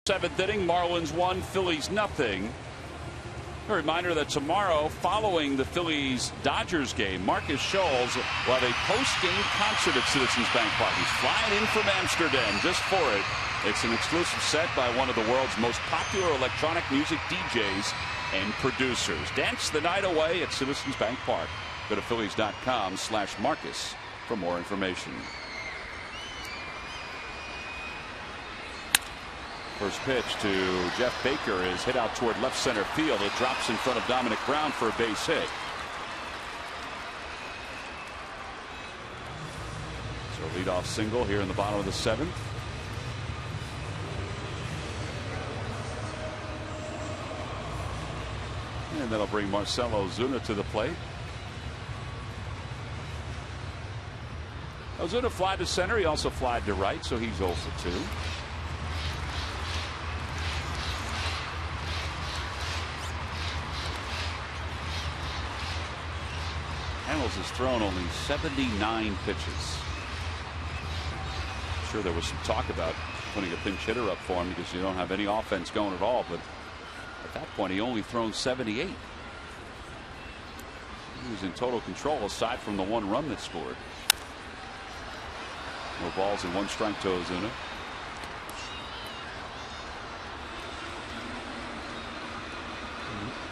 7th inning, Marlins 1, Phillies nothing. A reminder that tomorrow, following the Phillies-Dodgers game, Marcus Scholes will have a post-game concert at Citizens Bank Park. He's flying in from Amsterdam just for it. It's an exclusive set by one of the world's most popular electronic music DJs and producers. Dance the night away at Citizens Bank Park. Go to Phillies.com/Marcus for more information. First pitch to Jeff Baker is hit out toward left center field. It drops in front of Dominic Brown for a base hit. So leadoff single here in the bottom of the 7th. And that'll bring Marcell Ozuna to the plate. Ozuna flied to center. He also flied to right, so he's 0 for 2. Hamels has thrown only 79 pitches. I'm sure there was some talk about putting a pinch hitter up for him because you don't have any offense going at all, but at that point he only thrown 78. He was in total control aside from the 1 run that scored. No balls and 1 strike to Ozuna.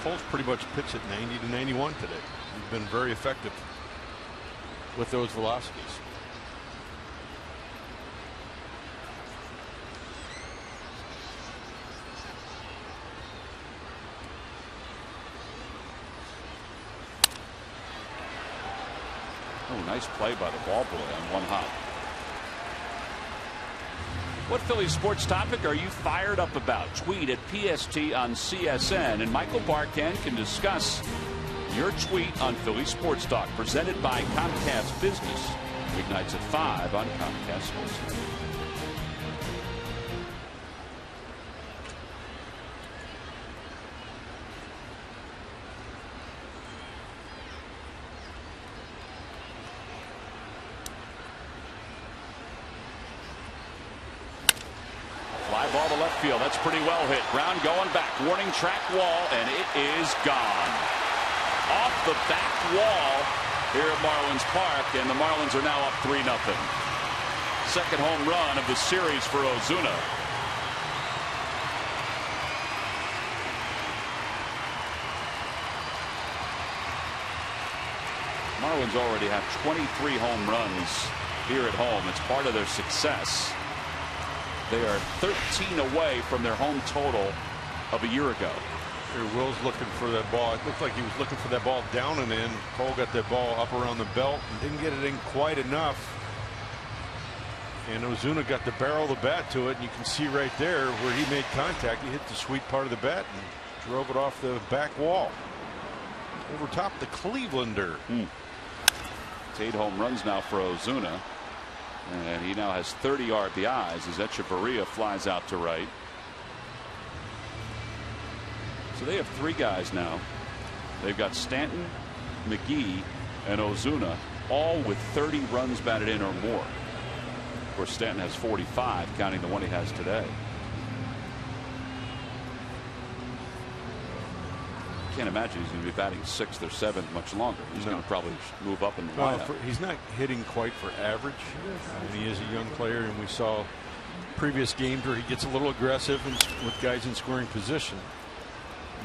Cole's pretty much pitched at 90 to 91 today. He's been very effective with those velocities.
Oh, nice play by the ball boy on 1 hop. What Phillies sports topic are you fired up about? Tweet at PST on CSN, and Michael Barkan can discuss your tweet on Philly Sports Talk, presented by Comcast Business. Weeknights at 5 on Comcast Sports. Fly ball to left field. That's pretty well hit. Brown going back. Warning track wall, and it is gone. Off the back wall here at Marlins Park, and the Marlins are now up 3-0. Second home run of the series for Ozuna. Marlins already have 23 home runs here at home. It's part of their success. They are 13 away from their home total of a year ago.
Here, Will's looking for that ball. It looked like he was looking for that ball down and in. Cole got that ball up around the belt and didn't get it in quite enough. And Ozuna got the barrel of the bat to it, and you can see right there where he made contact. He hit the sweet part of the bat and drove it off the back wall. Over top the Clevelander.
It's 8 home runs now for Ozuna. And he now has 30 RBIs as Echeverria flies out to right. So they have 3 guys now. They've got Stanton, McGee, and Ozuna, all with 30 runs batted in or more. Of course, Stanton has 45, counting the one he has today. Can't imagine he's going to be batting 6th or 7th much longer. He's going to probably move up in the lineup.
He's not hitting quite for average. I mean, he is a young player, and we saw previous games where he gets a little aggressive with guys in scoring position.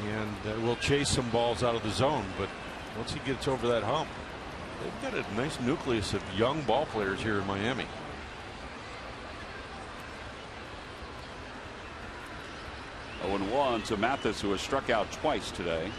And will chase some balls out of the zone, but once he gets over that hump, they've got a nice nucleus of young ball players here in Miami.
Oh, 0-1 to Mathis, who has struck out twice today.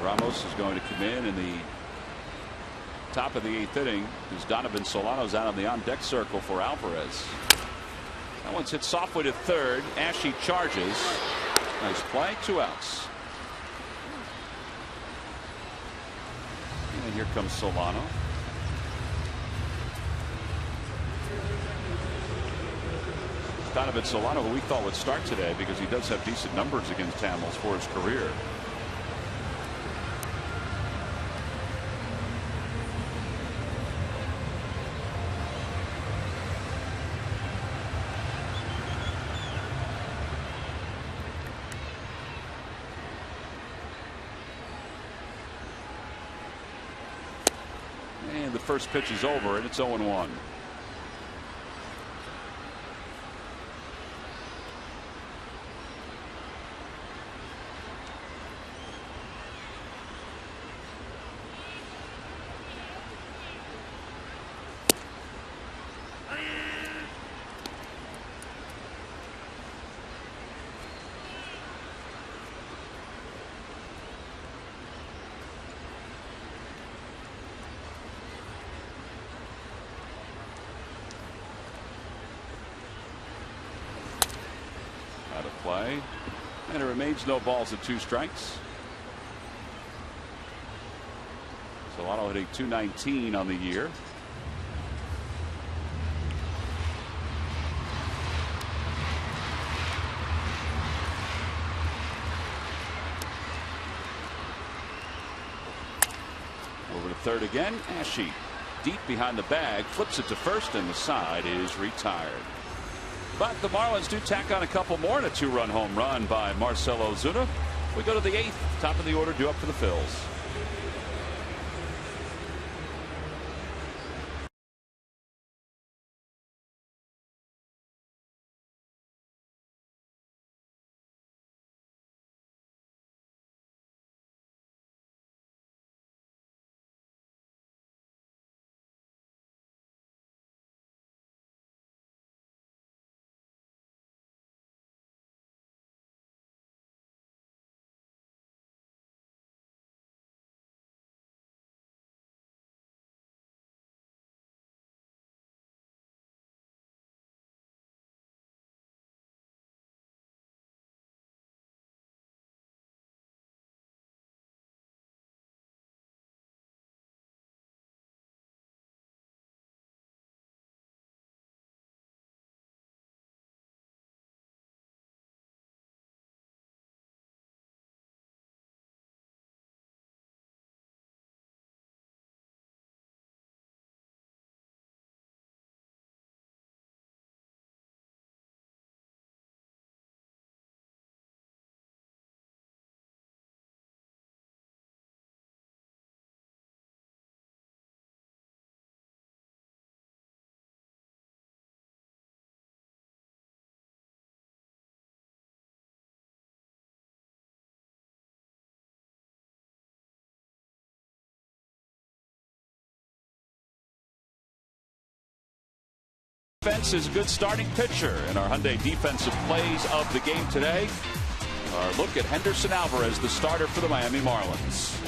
Ramos is going to come in the top of the 8th inning as Donovan Solano's out on the on-deck circle for Alvarez. That one's hit softly to third. Ashe charges. Nice play. 2 outs. And here comes Solano. Donovan Solano, who we thought would start today because he does have decent numbers against Tamils for his career. And the first pitch is over, and it's 0-1. Play, and it remains no balls and 2 strikes. Solano hitting .219 on the year. Over to third again. Ashe deep behind the bag, flips it to first, and the side is retired. But the Marlins do tack on a couple more and a 2-run home run by Marcell Ozuna. We go to the 8th, top of the order, due up for the Phils. Defense is a good starting pitcher in our Hyundai defensive plays of the game today. Our look at Henderson Alvarez, the starter for the Miami Marlins.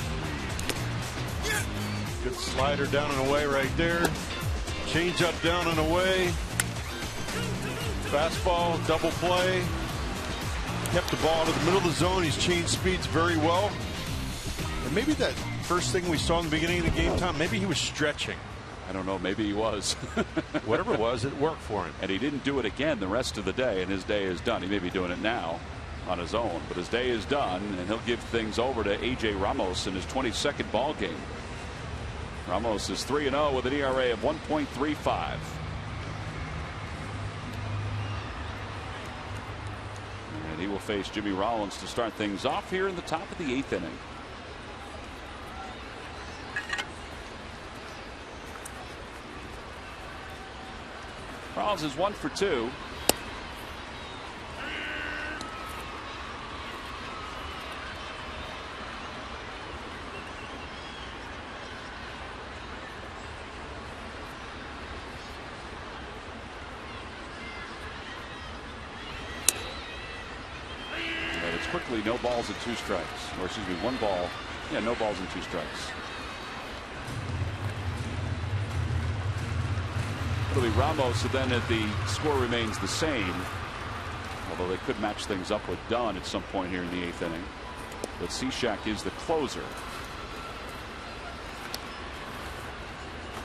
Good slider down and away right there. Change up down and away. Fastball, double play. Kept the ball to the middle of the zone. He's changed speeds very well. And maybe that first thing we saw in the beginning of the game, Tom, maybe he was stretching.
I don't know. Maybe he was.
Whatever it was, it worked for him.
And he didn't do it again the rest of the day, and his day is done. He may be doing it now on his own, but his day is done, and he'll give things over to A.J. Ramos in his 22nd ball game. Ramos is 3-0 with an ERA of 1.35. And he will face Jimmy Rollins to start things off here in the top of the 8th inning. Rollins is 1 for 2. And it's quickly no balls and 2 strikes. Or excuse me, 1 ball. Yeah, no balls and 2 strikes. It'll be Ramos, and then if the score remains the same, although they could match things up with Dunn at some point here in the 8th inning. But Cishek is the closer.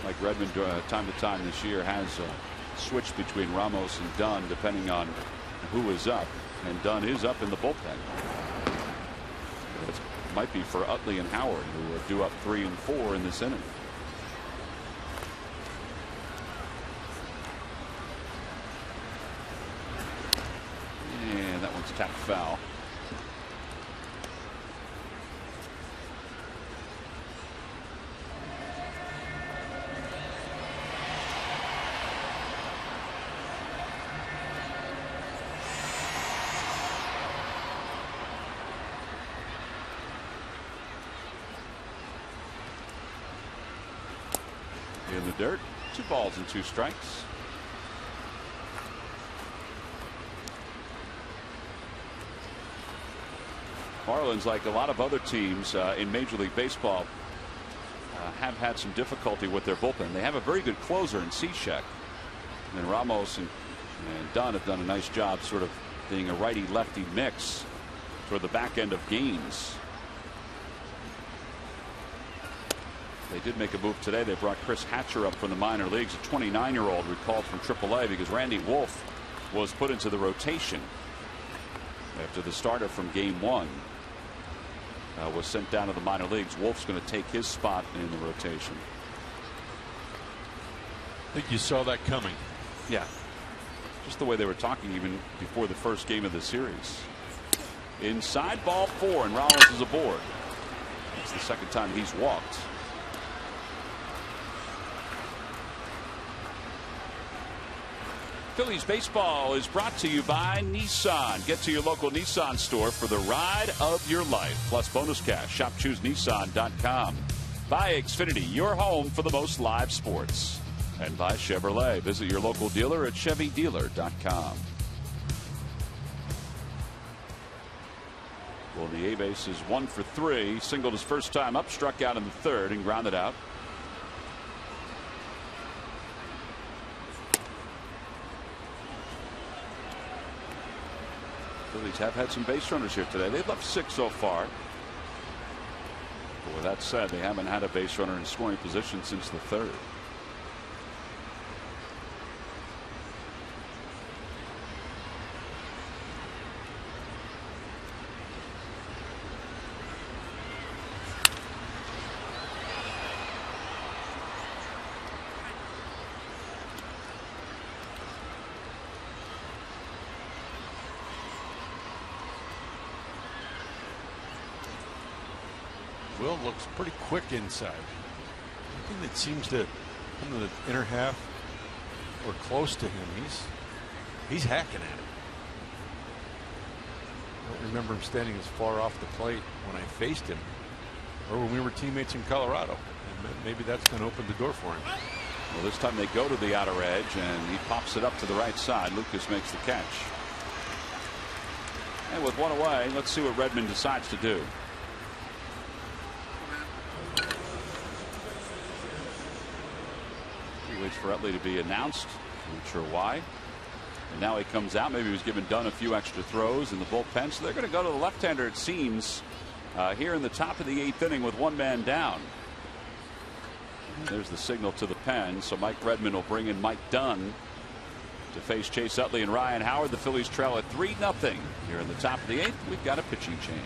Mike Redmond, time to time this year, has switched between Ramos and Dunn depending on who is up, and Dunn is up in the bullpen. It might be for Utley and Howard, who are due up 3 and 4 in this inning. And that one's tapped foul. In the dirt, 2 balls and 2 strikes. Marlins, like a lot of other teams in Major League Baseball, have had some difficulty with their bullpen. They have a very good closer in Cishek, and Ramos and Dunn have done a nice job sort of being a righty-lefty mix toward the back end of games. They did make a move today. They brought Chris Hatcher up from the minor leagues, a 29-year-old recalled from AAA because Randy Wolf was put into the rotation after the starter from game 1 was sent down to the minor leagues. Wolf's going to take his spot in the rotation.
I think you saw that coming.
Yeah, just the way they were talking even before the first game of the series. Inside, ball 4, and Rollins is aboard. It's the second time he's walked. Phillies baseball is brought to you by Nissan. Get to your local Nissan store for the ride of your life. Plus bonus cash. Shop ChooseNissan.com. By Xfinity, your home for the most live sports. And by Chevrolet. Visit your local dealer at ChevyDealer.com. Well, the A-base is 1 for 3. Singled his first time up, struck out in the 3rd, and grounded out. Phillies have had some base runners here today. They've left 6 so far. But with that said, they haven't had a base runner in scoring position since the 3rd.
Will looks pretty quick inside. Anything that seems to come to the inner half or close to him, he's hacking at it. I don't remember him standing as far off the plate when I faced him or when we were teammates in Colorado. And maybe that's going to open the door for him.
Well, this time they go to the outer edge, and he pops it up to the right side. Lucas makes the catch. And with 1 away, let's see what Redmond decides to do. He waits for Utley to be announced. Not sure why. And now he comes out. Maybe he was giving Dunn a few extra throws in the bullpen. So they're going to go to the left-hander, it seems, here in the top of the 8th inning with 1 man down. And there's the signal to the pen. So Mike Redmond will bring in Mike Dunn to face Chase Utley and Ryan Howard. The Phillies trail at 3-0 here in the top of the 8th. We've got a pitching change.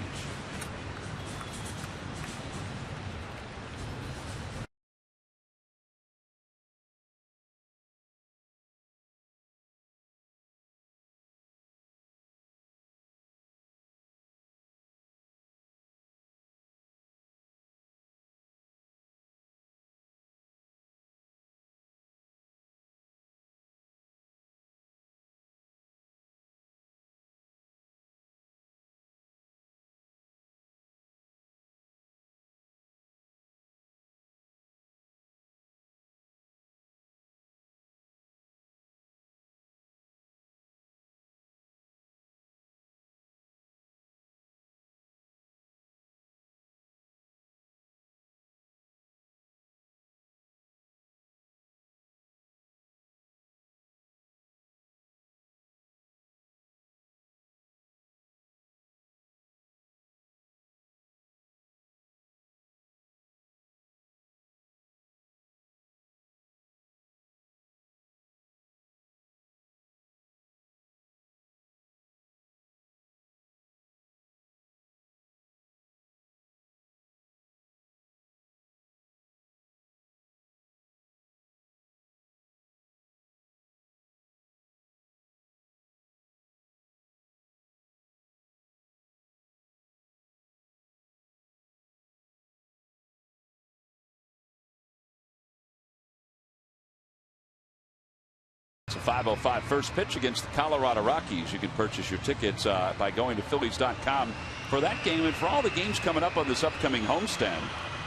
It's a 5:05 first pitch against the Colorado Rockies. You can purchase your tickets by going to Phillies.com for that game and for all the games coming up on this upcoming homestand.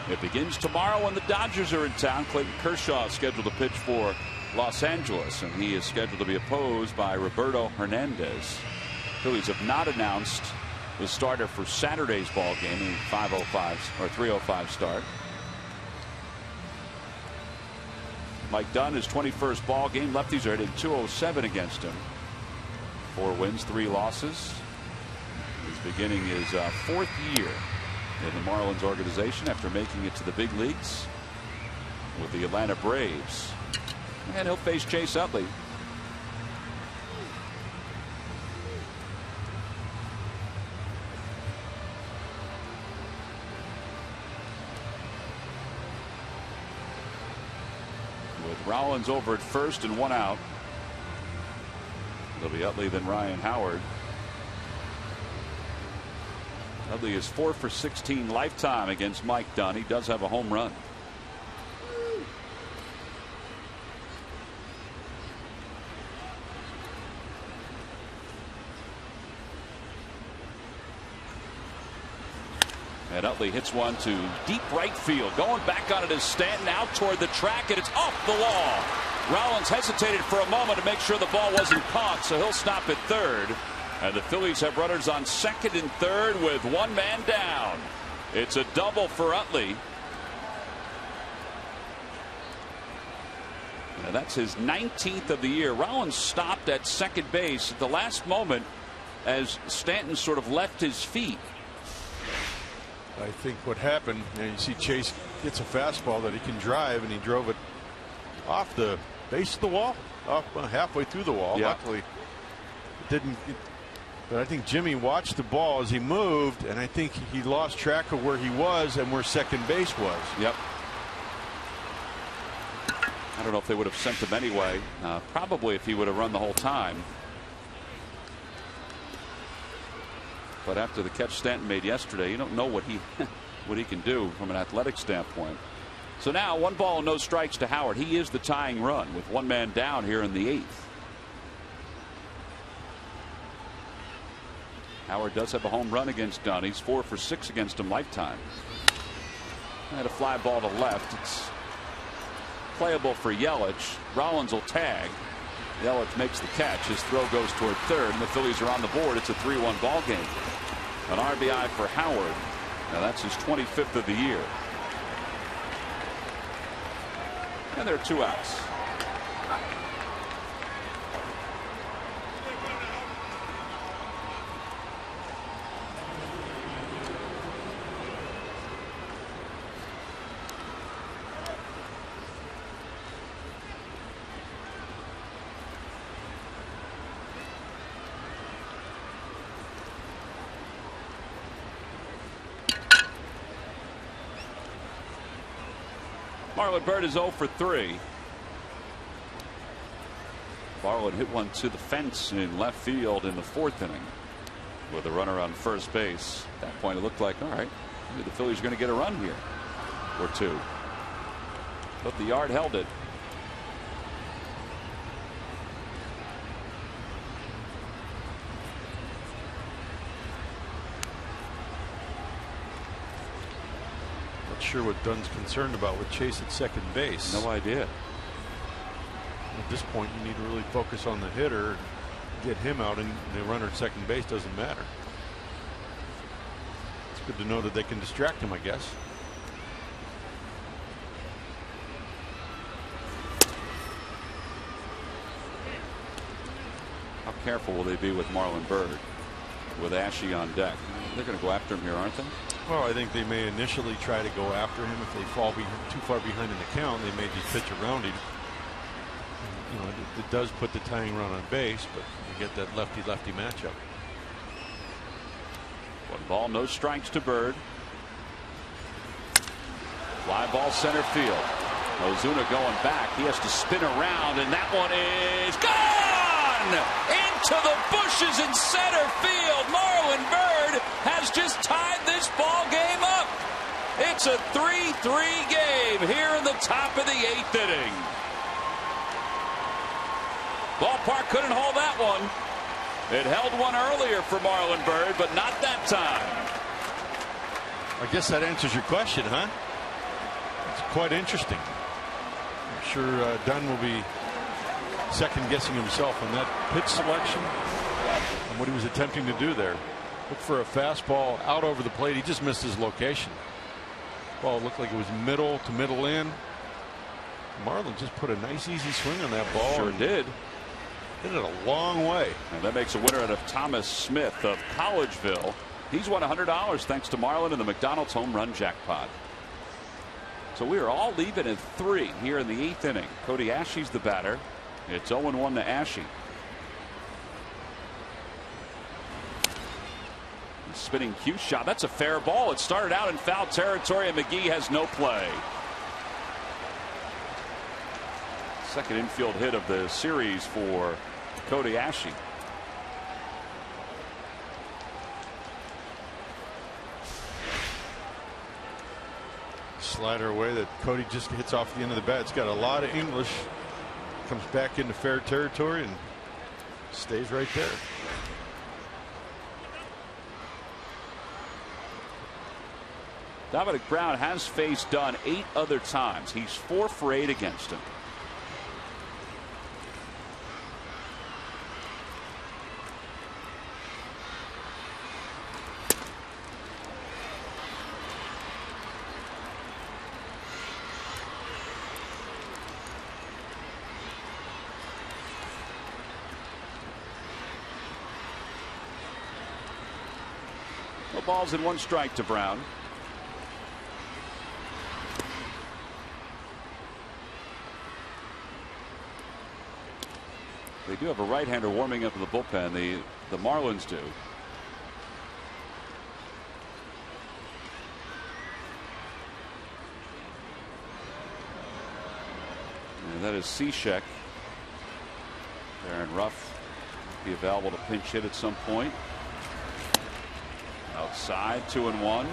It begins tomorrow when the Dodgers are in town. Clayton Kershaw is scheduled to pitch for Los Angeles, and he is scheduled to be opposed by Roberto Hernandez. Phillies have not announced the starter for Saturday's ball game in 5:05 or 3:05 start. Mike Dunn, his 21st ball game. Lefties are hitting .207 against him. 4 wins, 3 losses. He's beginning his 4th year in the Marlins organization after making it to the big leagues with the Atlanta Braves. And he'll face Chase Utley. With Rollins over at first and 1 out. It'll be Utley, then Ryan Howard. Utley is 4 for 16 lifetime against Mike Dunn. He does have a home run. And Utley hits one to deep right field. Going back on it is Stanton out toward the track, and it's off the wall. Rollins hesitated for a moment to make sure the ball wasn't caught, so he'll stop at third. And the Phillies have runners on second and third with 1 man down. It's a double for Utley. And that's his 19th of the year. Rollins stopped at second base at the last moment as Stanton sort of left his feet.
I think what happened, you see Chase gets a fastball that he can drive, and he drove it off the base of the wall, off halfway through the wall.
Yeah.
Luckily, it didn't. But I think Jimmy watched the ball as he moved, and I think he lost track of where he was and where second base was.
Yep. I don't know if they would have sent him anyway. Probably if he would have run the whole time. But after the catch Stanton made yesterday, you don't know what he can do from an athletic standpoint. So now 1 ball, no strikes to Howard. He is the tying run with 1 man down here in the 8th. Howard does have a home run against Dunn. He's 4 for 6 against him lifetime. And a fly ball to left. It's playable for Yelich. Rollins will tag. Yelich makes the catch. His throw goes toward third, and the Phillies are on the board. It's a 3-1 ball game. An RBI for Howard. Now that's his 25th of the year. And there are 2 outs. Marlon Byrd is 0 for 3. Marlon hit one to the fence in left field in the 4th inning with a runner on first base. At that point it looked like, all right, maybe the Phillies are going to get a run here or 2. But the yard held it.
Sure what Dunn's concerned about with Chase at second base.
No idea.
At this point you need to really focus on the hitter, get him out, and the runner at second base doesn't matter. It's good to know that they can distract him, I guess.
How careful will they be with Marlon Byrd with Ashe on deck? They're going to go after him here, aren't they?
Well, I think they may initially try to go after him. If they fall too far behind in the count, they may just pitch around him. You know, it does put the tying run on base, but you get that lefty-lefty matchup.
1 ball, no strikes to Byrd. Fly ball center field. Ozuna going back. He has to spin around, and that one is gone into the bushes in center field. Marlon Byrd has just tied this ball game up. It's a 3-3 game here in the top of the 8th inning. Ballpark couldn't hold that one. It held one earlier for Marlon Byrd, but not that time.
I guess that answers your question, huh? It's quite interesting. I'm sure Dunn will be second guessing himself on that pitch selection and what he was attempting to do there. Look for a fastball out over the plate. He just missed his location. Ball looked like it was middle to middle in. Marlon just put a nice easy swing on that ball.
Sure did.
Hit it a long way.
And that makes a winner out of Thomas Smith of Collegeville. He's won $100 thanks to Marlon in the McDonald's home run jackpot. So we are all leaving at 3 here in the 8th inning. Cody Ashe's the batter. It's 0-1 to Ashe. Spinning cue shot. That's a fair ball. It started out in foul territory, and McGee has no play. Second infield hit of the series for Cody Ashe.
Slider away that Cody just hits off the end of the bat. It's got a lot of English. Comes back into fair territory and stays right there.
Dominic Brown has faced Dunn 8 other times. He's 4 for 8 against him. No balls and 1 strike to Brown. They do have a right-hander warming up in the bullpen. The Marlins do. And that is Cishek. Darren Ruff be available to pinch hit at some point. Outside, 2-1.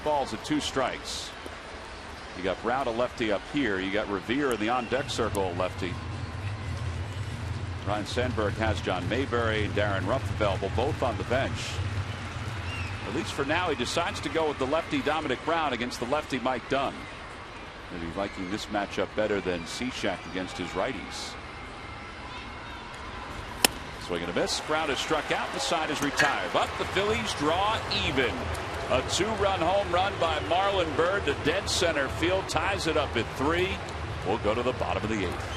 Balls and 2 strikes. You got Brown a lefty up here. You got Revere in the on deck circle lefty. Ryan Sandberg has John Mayberry and Darren Ruff available, both on the bench. At least for now, he decides to go with the lefty Dominic Brown against the lefty Mike Dunn. Maybe liking this matchup better than Cishek against his righties. Swing and a miss. Brown is struck out. The side is retired, but the Phillies draw even. A 2-run home run by Marlon Byrd to dead center field ties it up at 3. We'll go to the bottom of the 8th.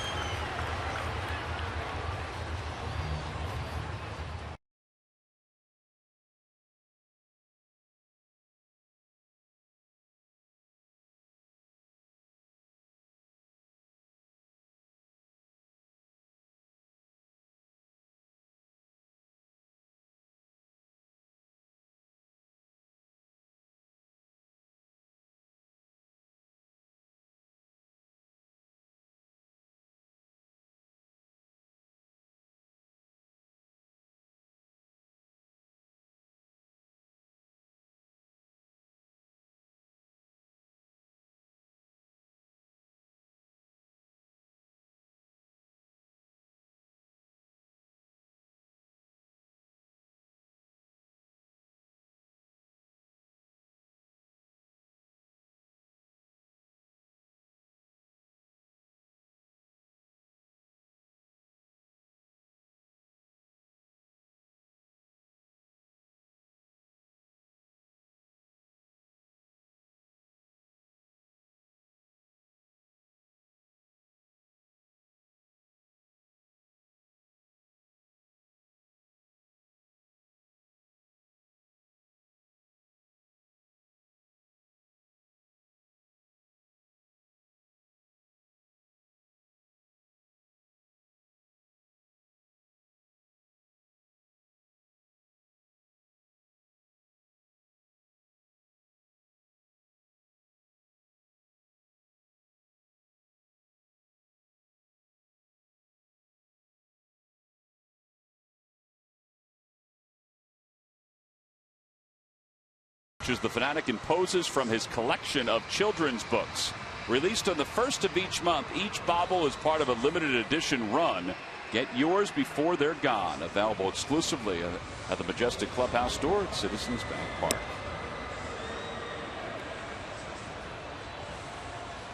The fanatic imposes from his collection of children's books. Released on the first of each month, each bauble is part of a limited edition run. Get yours before they're gone. Available exclusively at the Majestic Clubhouse store at Citizens Bank Park.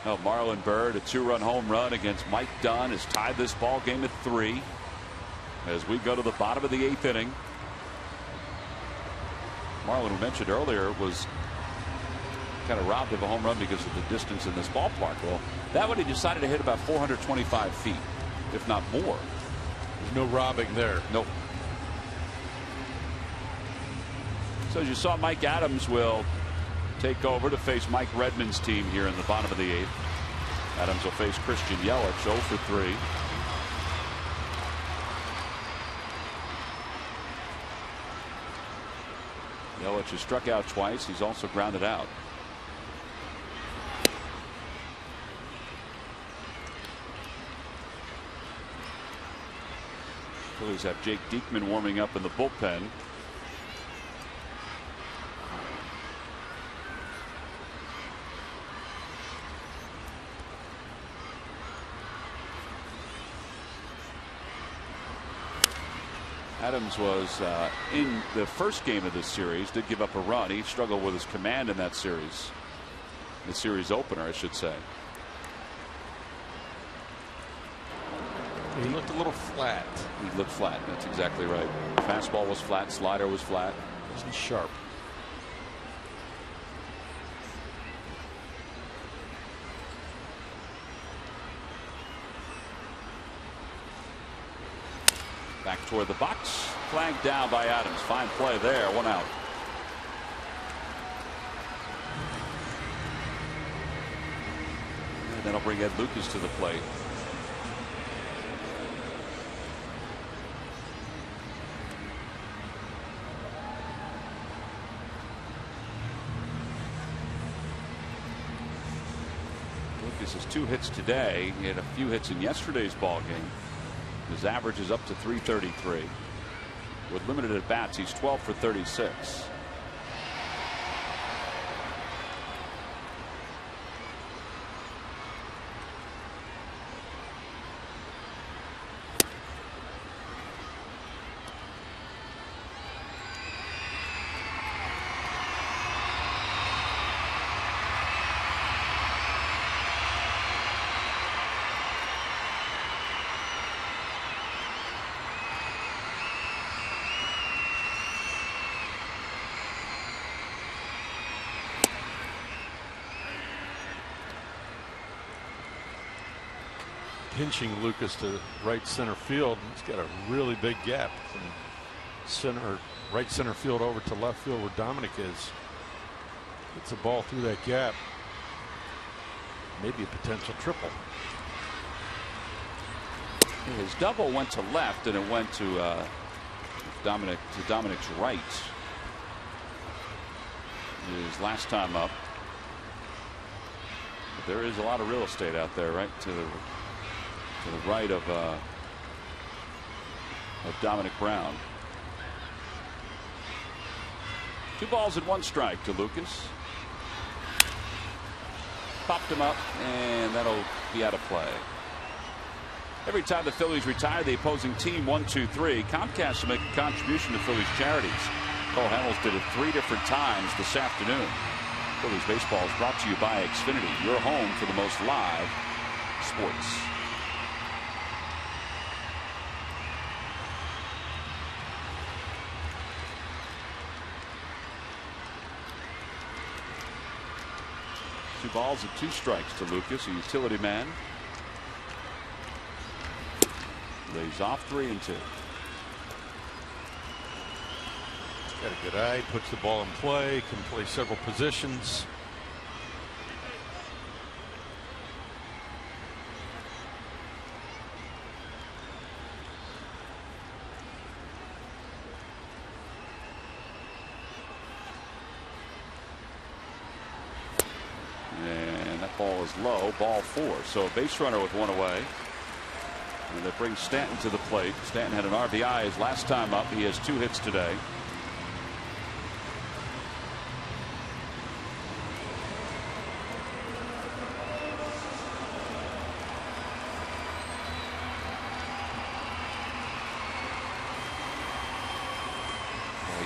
Now, Marlon Byrd, a 2-run home run against Mike Dunn, has tied this ball game at 3 as we go to the bottom of the 8th inning. Marlon, we mentioned earlier, was kind of robbed of a home run because of the distance in this ballpark. Well, that one he decided to hit about 425 feet, if not more.
There's no robbing there.
Nope. So as you saw, Mike Adams will take over to face Mike Redmond's team here in the bottom of the 8th. Adams will face Christian Yelich, 0 for 3. Yelich has struck out twice. He's also grounded out. Phillies have Jake Diekman warming up in the bullpen. Adams was in the first game of this series, did give up a run. He struggled with his command in that series. The series opener, I should say.
He looked a little flat.
He looked flat. That's exactly right. Fastball was flat. Slider was flat.
Wasn't sharp.
Back toward the box. Flagged down by Adams. Fine play there. 1 out. And that'll bring Ed Lucas to the plate. Lucas has 2 hits today. He had a few hits in yesterday's ball game. His average is up to 333. With limited at bats, he's 12 for 36.
Pinching Lucas to right center field. He's got a really big gap from right center field over to left field where Dominic is. Gets a ball through that gap. Maybe a potential triple.
His double went to left and it went to Dominic's right. His last time up. But there is a lot of real estate out there, right to the right of Dominic Brown. 2 balls and 1 strike to Lucas. Popped him up, and that'll be out of play. Every time the Phillies retire the opposing team 1-2-3, Comcast will make a contribution to Phillies charities. Cole Hamels did it 3 different times this afternoon. Phillies baseball is brought to you by Xfinity, your home for the most live sports. Two balls and 2 strikes to Lucas, a utility man. Lays off 3-2.
Got a good eye, puts the ball in play, can play several positions.
Ball is low, ball 4. So a base runner with 1 away. And that brings Stanton to the plate. Stanton had an RBI his last time up. He has 2 hits today.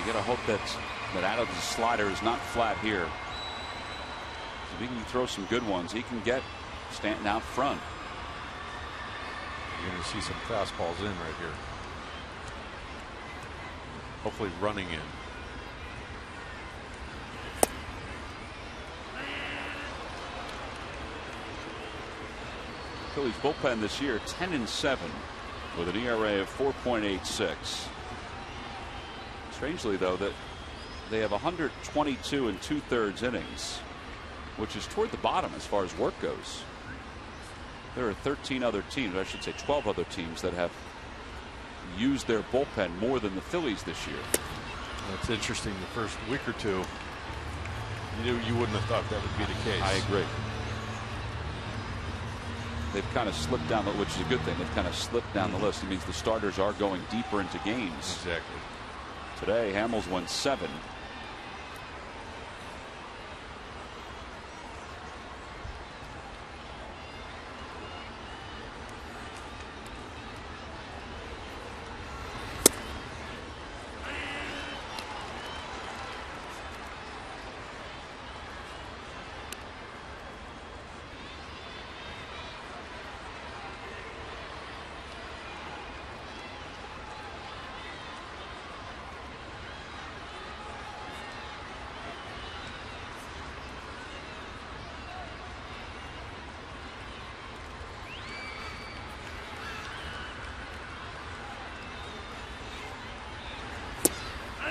You got to hope that Adams' slider is not flat here. If he can throw some good ones, he can get Stanton out front.
You're going to see some fastballs in right here. Hopefully running in.
Phillies bullpen this year 10-7 with an ERA of 4.86. Strangely though, that they have 122 2/3 innings, which is toward the bottom as far as work goes. There are 13 other teams, I should say 12 other teams, that have used their bullpen more than the Phillies this year.
That's interesting. The first week or two, you wouldn't have thought that would be the case.
I agree. They've kind of slipped down, which is a good thing. They've kind of slipped down the list. It means the starters are going deeper into games.
Exactly.
Today, Hamels won 7.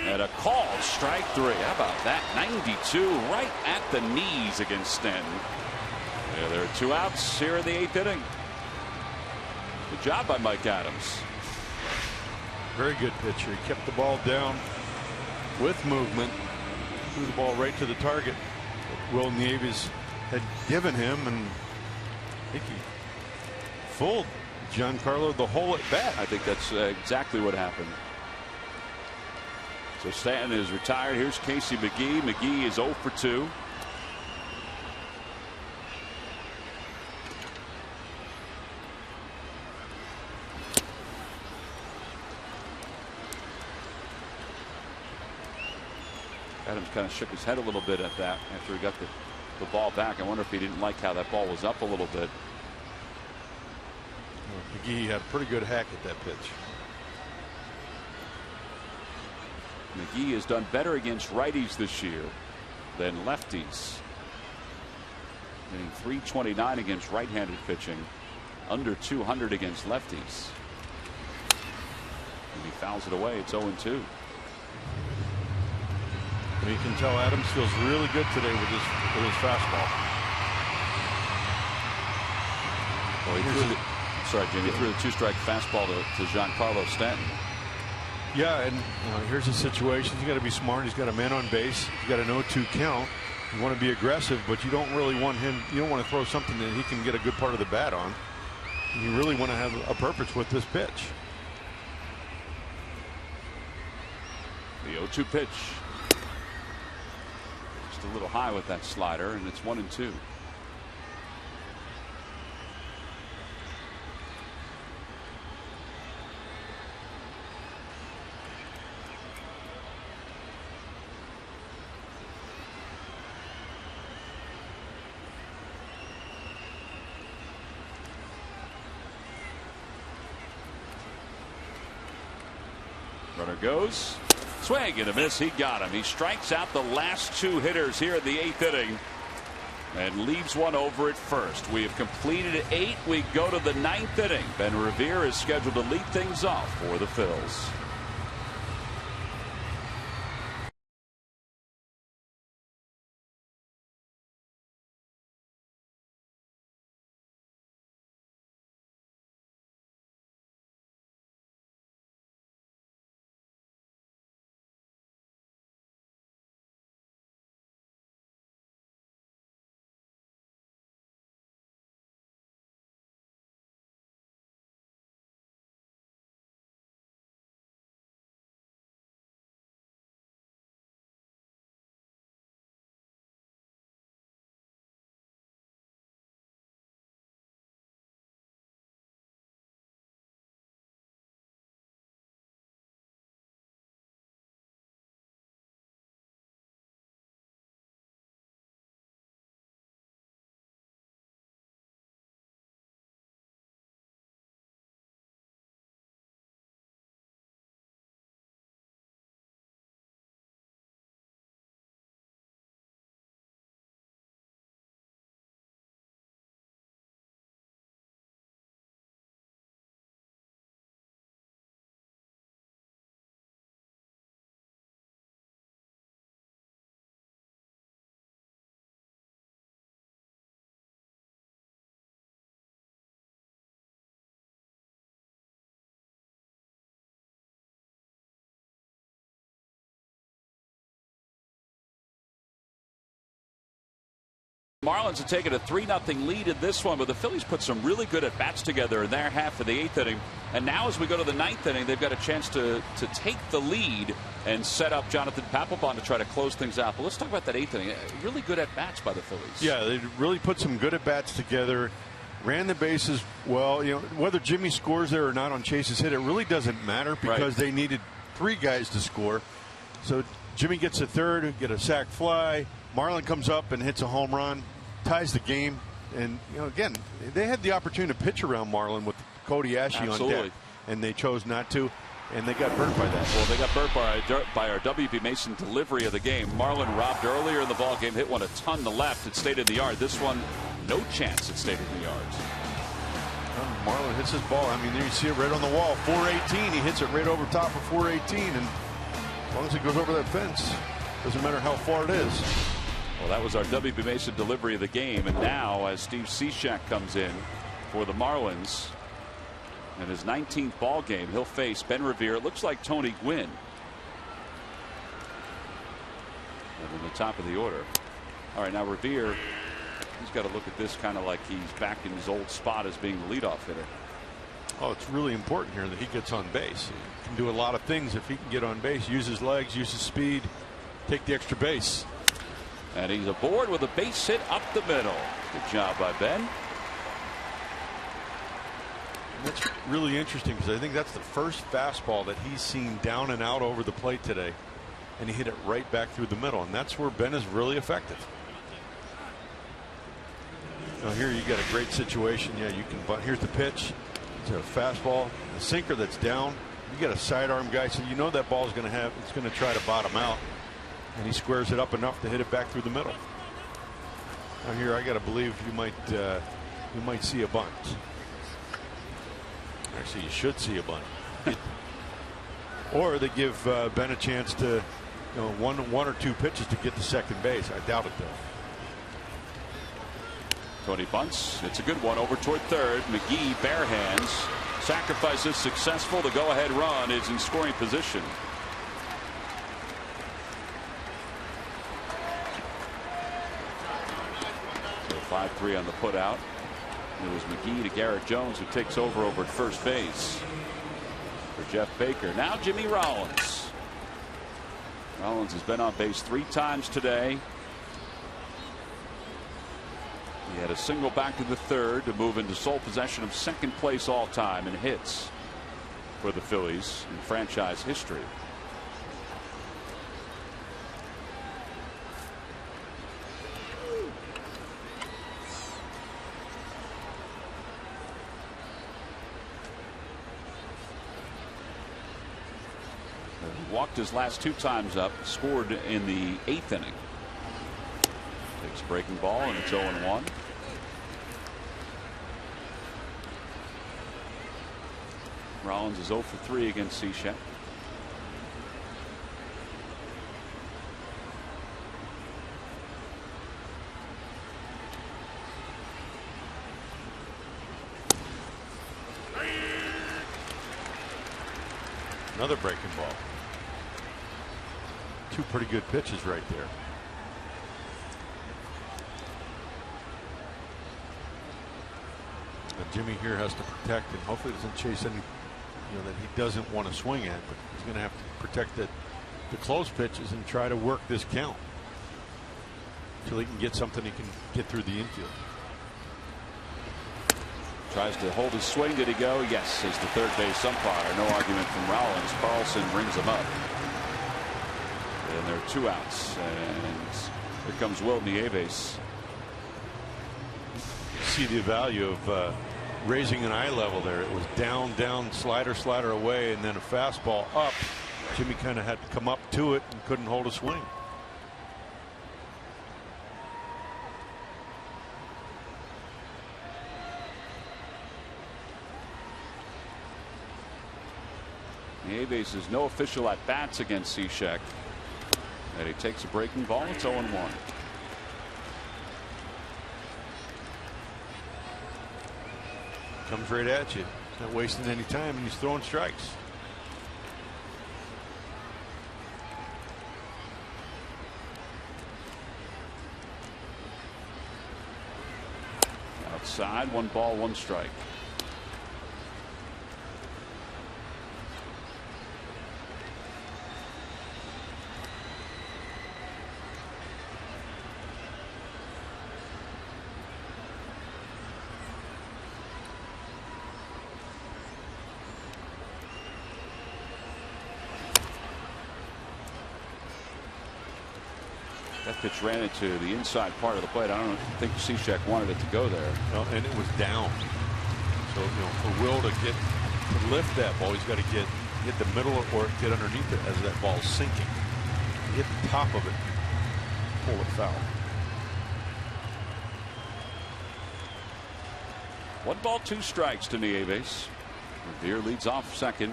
And a call, strike 3. How about that? 92 right at the knees against Stanton. Yeah, there are 2 outs here in the 8th inning. Good job by Mike Adams.
Very good pitcher. He kept the ball down with movement. Threw the ball right to the target that Will Nieves had given him, and I think he fooled Giancarlo the whole at bat.
I think that's exactly what happened. So Stanton is retired. Here's Casey McGee. McGee is 0 for 2. Adams kind of shook his head a little bit at that after he got the ball back. I wonder if he didn't like how that ball was up a little bit.
McGee had a pretty good hack at that pitch.
McGee has done better against righties this year than lefties. Hitting .329 against right-handed pitching, under .200 against lefties. And he fouls it away. It's 0-2.
You can tell Adams feels really good today with his fastball.
Well, he threw the 2-strike fastball to Giancarlo Stanton.
Yeah, and here's the situation. He's got to be smart. He's got a man on base. He's got an 0-2 count. You want to be aggressive, but you don't really want him. You don't want to throw something that he can get a good part of the bat on. You really want to have a purpose with this pitch.
The 0-2 pitch. Just a little high with that slider, and it's 1-2. Runner goes. Swing and a miss. He got him. He strikes out the last 2 hitters here in the 8th inning and leaves one over at first. We have completed 8. We go to the 9th inning. Ben Revere is scheduled to lead things off for the Phils. Marlins have taken a 3-0 lead in this one, but the Phillies put some really good at-bats together in their half of the 8th inning. And now as we go to the 9th inning, they've got a chance to take the lead and set up Jonathan Papelbon to try to close things out. But let's talk about that 8th inning. Really good at-bats by the Phillies.
Yeah, they really put some good at-bats together. Ran the bases well. You know, whether Jimmy scores there or not on Chase's hit, it really doesn't matter because they needed 3 guys to score. So Jimmy gets a third, get a sac fly. Marlin comes up and hits a home run, ties the game. And, you know, again, they had the opportunity to pitch around Marlin with Cody Ashley on deck, and they chose not to, and they got burnt by that.
Well, they got burnt by our W.B. Mason delivery of the game. Marlin robbed earlier in the ball game, hit one a ton to left. It stayed in the yard. This one, no chance it stayed in the yards.
Marlin hits his ball. I mean, there you see it right on the wall. 418. He hits it right over top of 418, and as long as it goes over that fence, doesn't matter how far it is.
Well, that was our W.B. Mason delivery of the game. And now, as Steve Cishek comes in for the Marlins in his 19th ball game, he'll face Ben Revere. It looks like Tony Gwynn. And in the top of the order. All right, now Revere, he's got to look at this kind of like he's back in his old spot as being the leadoff hitter.
Oh, it's really important here that he gets on base. He can do a lot of things if he can get on base. Use his legs, use his speed, take the extra base.
And he's aboard with a base hit up the middle. Good job by Ben.
And that's really interesting because I think that's the first fastball that he's seen down and out over the plate today. And he hit it right back through the middle. And that's where Ben is really effective. Now here you got a great situation. Yeah, you can bunt. Here's the pitch. It's a fastball, a sinker that's down. You got a sidearm guy, so you know that ball is going to it's going to try to bottom out. And he squares it up enough to hit it back through the middle. Now here I got to believe you might see a bunt. Actually, you should see a bunt. Or they give Ben a chance to, you know, one or 2 pitches to get to second base. I doubt it though.
Tony bunts. It's a good one over toward third. McGee bare hands. Sacrifice is successful. The go-ahead run is in scoring position. So 5-3 on the put out. It was McGee to Garrett Jones, who takes over at first base for Jeff Baker. Now Jimmy Rollins. Rollins has been on base 3 times today. He had a single back to the third to move into sole possession of second place all time in hits for the Phillies in franchise history. He walked his last 2 times up, scored in the 8th inning. Takes a breaking ball, and it's 0-1. Rollins is 0 for 3 against Cishek.
Another breaking ball. 2 pretty good pitches right there. Jimmy here has to protect and hopefully doesn't chase any, you know, that he doesn't want to swing at, but he's going to have to protect the close pitches and try to work this count until he can get something he can get through the infield.
Tries to hold his swing. Did he go? Yes, says the third base umpire. No argument from Rollins. Carlson brings him up. And there are 2 outs. And here comes Will Nieves.
See the value of raising an eye level there. It was down, down, slider, slider away, and then a fastball up. Jimmy kind of had to come up to it and couldn't hold a swing.
Nieves is no official at bats against Cishek. And he takes a breaking ball. It's 0-1.
Comes right at you. He's not wasting any time, and he's throwing strikes.
Outside, 1 ball, 1 strike. That pitch ran into the inside part of the plate. I don't think Cishek wanted it to go there.
No, and it was down. So, you know, for Will to lift that ball, he's got to hit the middle or get underneath it as that ball's sinking. Hit the top of it, pull it foul.
1 ball, 2 strikes to Nieves. Revere leads off second.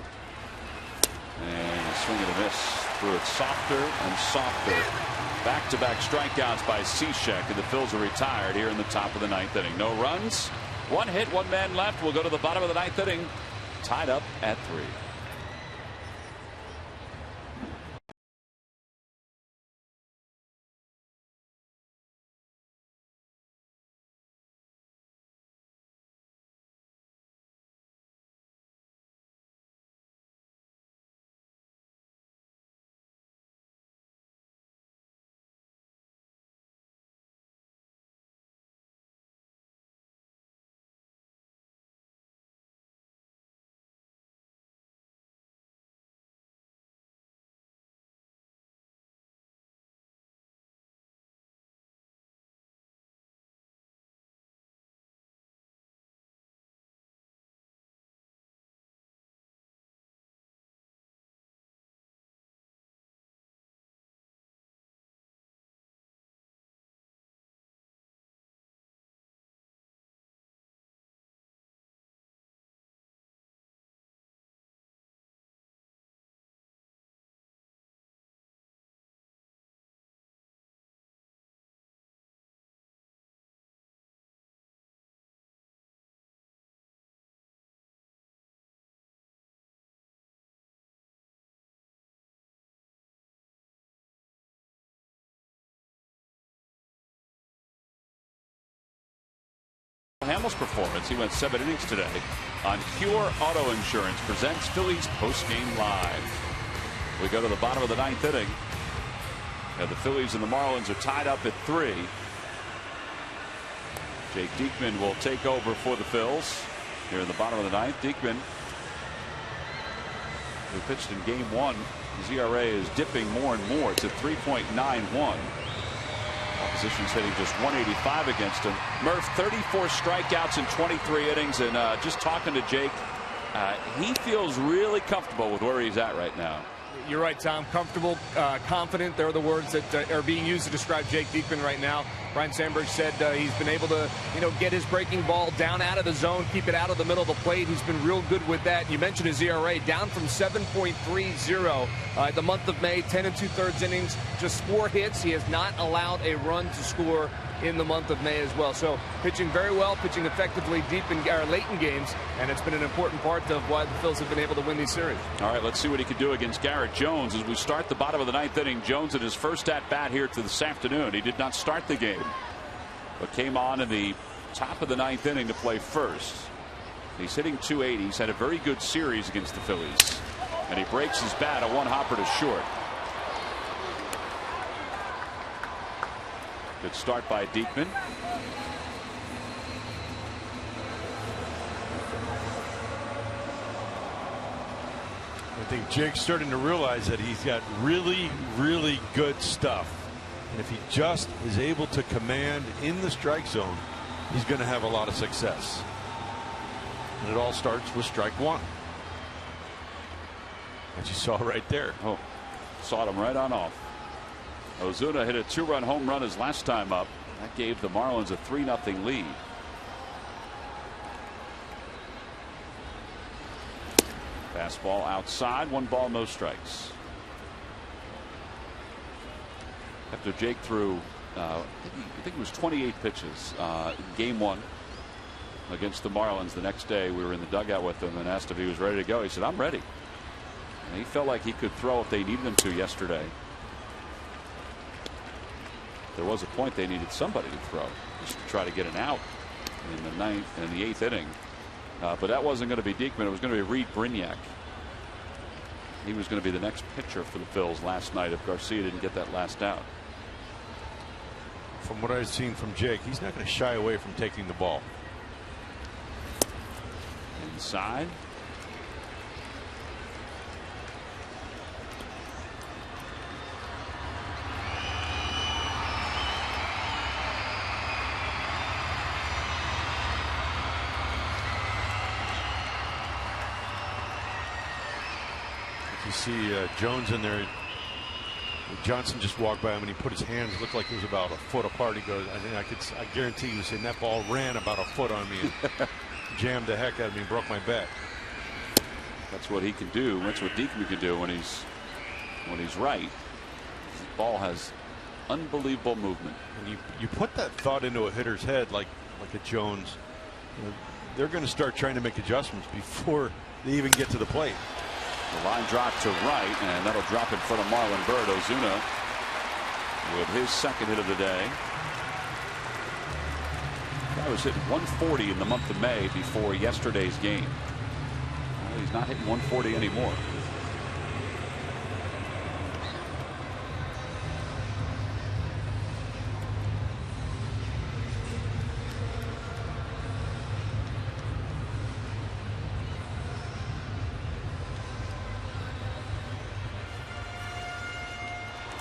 And a swing and a miss. Threw it softer and softer. Back-to-back strikeouts by Cishek, and the Phils are retired here in the top of the 9th inning. No runs, 1 hit, 1 man left. We'll go to the bottom of the 9th inning, tied up at 3. Hamels' performance. He went 7 innings today on Pure Auto Insurance presents Phillies postgame live. We go to the bottom of the 9th inning, and the Phillies and the Marlins are tied up at 3. Jake Diekman will take over for the Phils here in the bottom of the 9th. Diekman, who pitched in game 1, his ERA is dipping more and more. It's at 3.91. Opposition's hitting just 185 against him. Murph, 34 strikeouts in 23 innings, and just talking to Jake, he feels really comfortable with where he's at right now.
You're right, Tom. Comfortable, confident. They're the words that are being used to describe Jake Diekman right now. Brian Sandberg said he's been able to, get his breaking ball down out of the zone, keep it out of the middle of the plate. He's been real good with that. You mentioned his ERA down from 7.30 the month of May. 10 2/3 innings, just 4 hits. He has not allowed a run to score in the month of May as well. So pitching very well, pitching effectively late in games, and it's been an important part of why the Phils have been able to win these series.
All right, let's see what he can do against Garrett Jones as we start the bottom of the 9th inning. Jones in his first at bat here to this afternoon. He did not start the game, but came on in the top of the 9th inning to play first. He's hitting .280. He's had a very good series against the Phillies, and he breaks his bat, a 1-hopper to short. Good start by Diekman.
I think Jake's starting to realize that he's got really, really good stuff. And if he just is able to command in the strike zone, he's going to have a lot of success. And it all starts with strike 1. That you saw right there.
Oh, sawed him right on off. Ozuna hit a 2-run home run his last time up. That gave the Marlins a 3-0 lead. Fastball outside, 1 ball, no strikes. After Jake threw, I think it was 28 pitches in game 1 against the Marlins. The next day we were in the dugout with him and asked if he was ready to go. He said, "I'm ready." And he felt like he could throw if they needed him to yesterday. There was a point they needed somebody to throw just to try to get an out. in the 8th inning. But that wasn't going to be Diekman. It was going to be Reed Brignac. He was going to be the next pitcher for the Phils last night if Garcia didn't get that last out.
From what I've seen from Jake, he's not going to shy away from taking the ball.
Inside.
You see Jones in there. Johnson just walked by him and he put his hands, looked like it was about a foot apart. He goes, I guarantee you, saying that ball ran about a foot on me and jammed the heck out of me and broke my back.
That's what he can do. That's what Diekman can do when he's right. His ball has unbelievable movement.
And you put that thought into a hitter's head like a Jones. They're going to start trying to make adjustments before they even get to the plate.
The line drop to right, and that'll drop in front of Marlon Byrd. Ozuna with his second hit of the day. Guy was hitting 140 in the month of May before yesterday's game. Well, he's not hitting 140 anymore.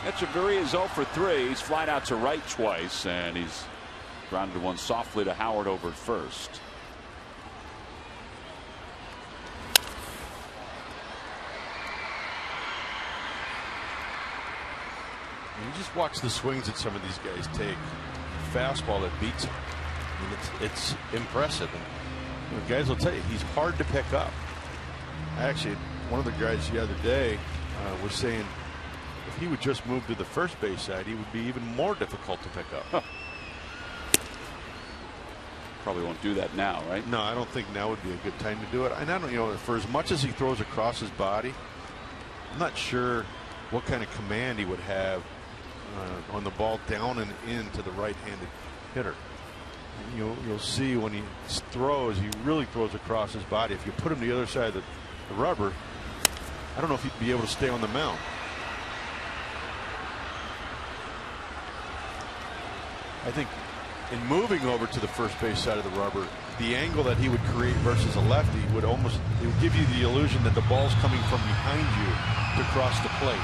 Echeverria is 0 for 3. He's flied out to right twice, and he's grounded one softly to Howard over at first.
You just watch the swings that some of these guys take. Fastball that beats him. I mean, it's impressive. And guys will tell you he's hard to pick up. Actually, one of the guys the other day was saying if he would just move to the first base side, he would be even more difficult to pick up.
Huh. Probably won't do that now, right?
No, I don't think now would be a good time to do it. And I don't, for as much as he throws across his body, I'm not sure what kind of command he would have on the ball down and in to the right-handed hitter. You'll see when he throws, he really throws across his body. If you put him the other side of the rubber, I don't know if he'd be able to stay on the mound. I think in moving over to the first base side of the rubber, the angle that he would create versus a lefty would give you the illusion that the ball's coming from behind you to cross the plate.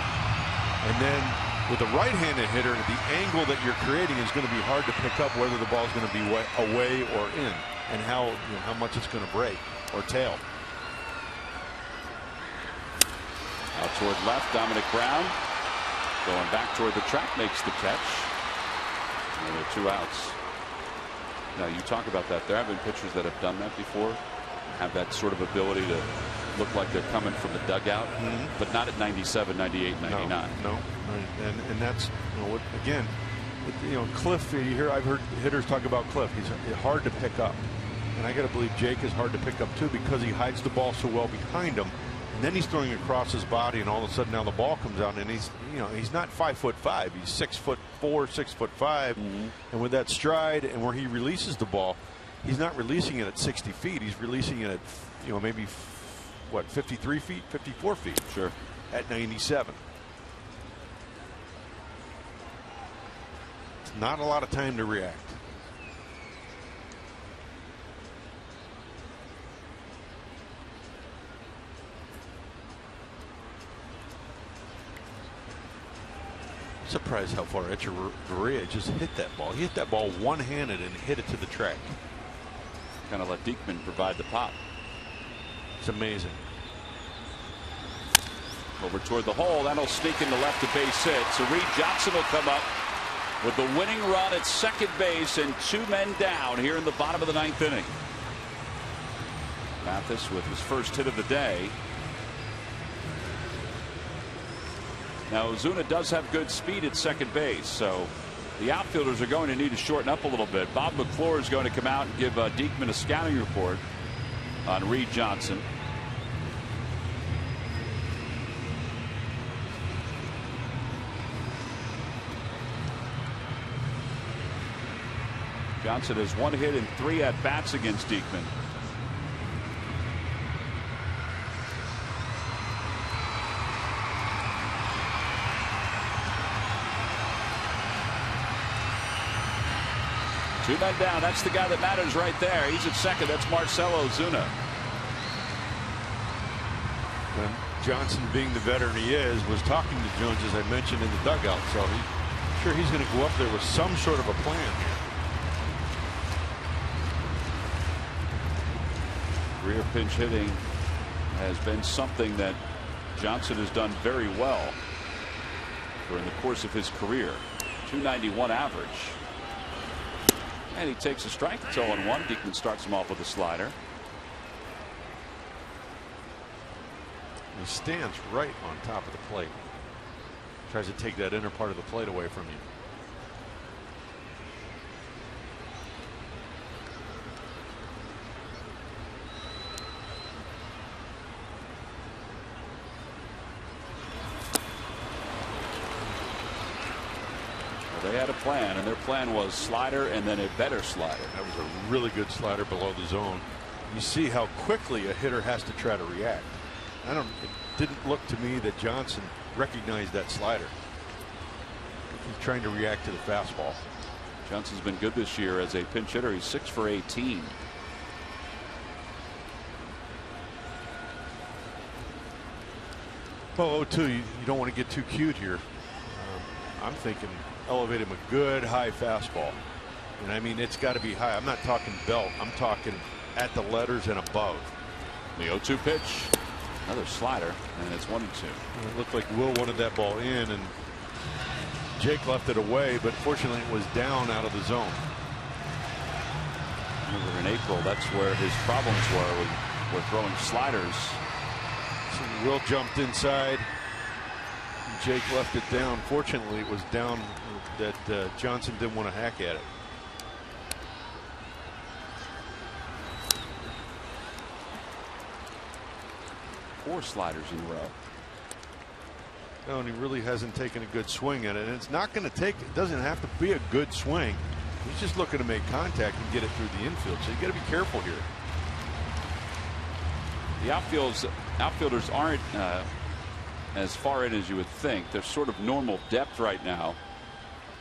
And then with a right-handed hitter, the angle that you're creating is going to be hard to pick up whether the ball's going to be away or in, and how much it's going to break or tail.
Out toward left, Dominic Brown going back toward the track, makes the catch. And there are 2 outs. Now you talk about that. There have been pitchers that have done that before, have that sort of ability to look like they're coming from the dugout, but not at 97, 98, 99.
No. And that's again, Cliff. I've heard hitters talk about Cliff. He's hard to pick up, and I got to believe Jake is hard to pick up too because he hides the ball so well behind him. And then he's throwing across his body, and all of a sudden now the ball comes out, and he's not 5'5". He's 6'4", 6'5", and with that stride and where he releases the ball, he's not releasing it at 60 feet. He's releasing it at maybe 53 feet, 54 feet.
Sure.
At 97. It's not a lot of time to react. Surprised how far Echeverria just hit that ball. He hit that ball one-handed and hit it to the track.
Kind of let Diekman provide the pop.
It's amazing.
Over toward the hole. That'll sneak into left to base hit. So Reed Johnson will come up with the winning run at second base and 2 men down here in the bottom of the 9th inning. Mathis with his first hit of the day. Now Ozuna does have good speed at second base, so the outfielders are going to need to shorten up a little bit. Bob McClure is going to come out and give Diekman a scouting report on Reed Johnson. Johnson has 1 hit and 3 at bats against Diekman. Two men down. That's the guy that matters right there. He's at second. That's Marcell Ozuna.
And Johnson, being the veteran he is, was talking to Jones, as I mentioned, in the dugout. So I'm sure he's going to go up there with some sort of a plan here.
Rear pinch hitting has been something that Johnson has done very well during the course of his career. .291 average. And he takes a strike. It's 0-1. Diekman starts him off with a slider.
He stands right on top of the plate. Tries to take that inner part of the plate away from you.
They had a plan, and their plan was slider and then a better slider.
That was a really good slider below the zone. You see how quickly a hitter has to try to react. It didn't look to me that Johnson recognized that slider. He's trying to react to the fastball.
Johnson's been good this year as a pinch hitter. He's 6 for 18.
Well, 0-2, you don't want to get too cute here. I'm thinking elevate him a good high fastball. And I mean, it's got to be high. I'm not talking belt. I'm talking at the letters and above.
The 0-2 pitch. Another slider, and it's 1-2.
It looked like Will wanted that ball in, and Jake left it away, but fortunately it was down out of the zone.
Remember in April, that's where his problems were throwing sliders.
So Will jumped inside. Jake left it down. Fortunately, it was down that Johnson didn't want to hack at it.
Four sliders in a row.
No, and he really hasn't taken a good swing at it. And it's not going to take, it doesn't have to be a good swing. He's just looking to make contact and get it through the infield. So you got to be careful here.
The outfielders aren't as far in as you would think. They're sort of normal depth right now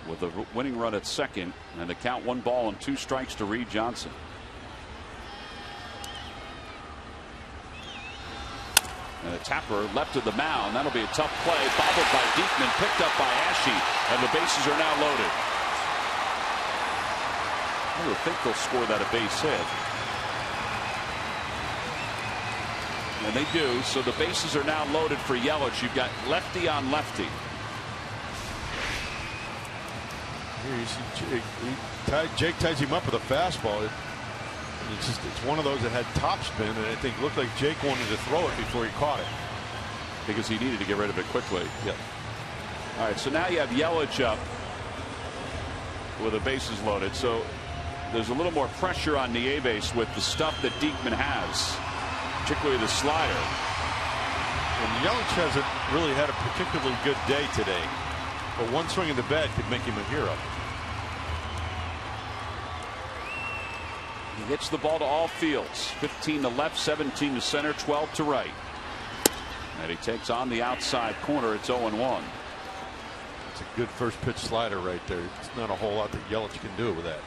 with a winning run at second and the count 1 ball and 2 strikes to Reed Johnson. And a tapper left of the mound. That'll be a tough play. Bobbled by Diekman, picked up by Ashe, and the bases are now loaded. I would think they'll score that a base hit. And they do. So the bases are now loaded for Yelich. You've got lefty on lefty.
Here you see Jake ties him up with a fastball. It's one of those that had top spin, and I think looked like Jake wanted to throw it before he caught it.
Because he needed to get rid of it quickly.
Yep.
All right, so now you have Yelich up with the bases loaded. So there's a little more pressure on Nieves with the stuff that Diekman has, particularly the slider.
And Yelich hasn't really had a particularly good day today, but one swing in the bat could make him a hero.
He hits the ball to all fields. 15 to left, 17 to center, 12 to right. And he takes on the outside corner. It's 0-1.
It's a good first pitch slider right there. It's not a whole lot that Yelich can do with that.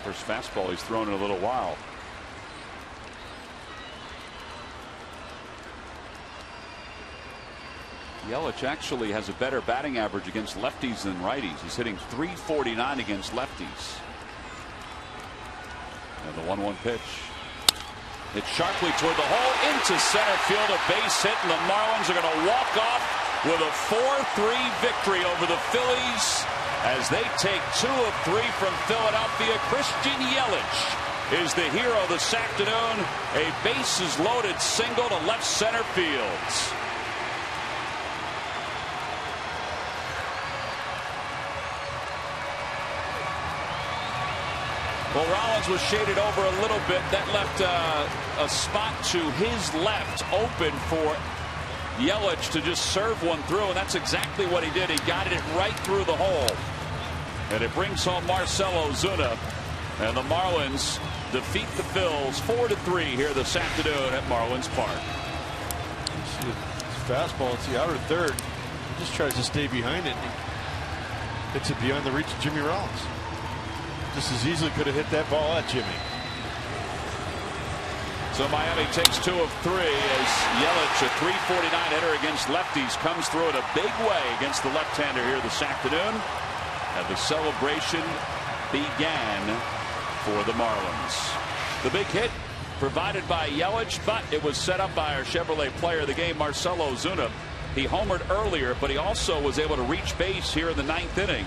First fastball he's thrown in a little while. Yelich actually has a better batting average against lefties than righties. He's hitting .349 against lefties. And the 1-1 pitch. Hit sharply toward the hole into center field. A base hit, and the Marlins are going to walk off with a 4-3 victory over the Phillies as they take 2 of 3 from Philadelphia. Christian Yelich is the hero this afternoon. A bases loaded single to left center field. Well, Rollins was shaded over a little bit. That left a spot to his left open for Yelich to just serve one through, and that's exactly what he did. He got it right through the hole. And it brings home Marcell Ozuna. And the Marlins defeat the Phillies 4-3 here this afternoon at Marlins Park.
You see his fastball. It's the outer third. He just tries to stay behind it. Hits it beyond the reach of Jimmy Rollins. Just as easily could have hit that ball at Jimmy.
So Miami takes 2 of 3 as Yelich, a .349 hitter against lefties, comes through in a big way against the left-hander here this afternoon. And the celebration began for the Marlins. The big hit provided by Yelich, but it was set up by our Chevrolet player of the game, Marcell Ozuna. He homered earlier, but he also was able to reach base here in the 9th inning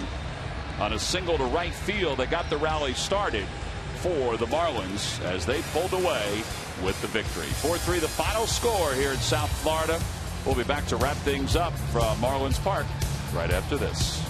on a single to right field that got the rally started for the Marlins as they pulled away with the victory. 4-3 the final score here in South Florida. We'll be back to wrap things up from Marlins Park right after this.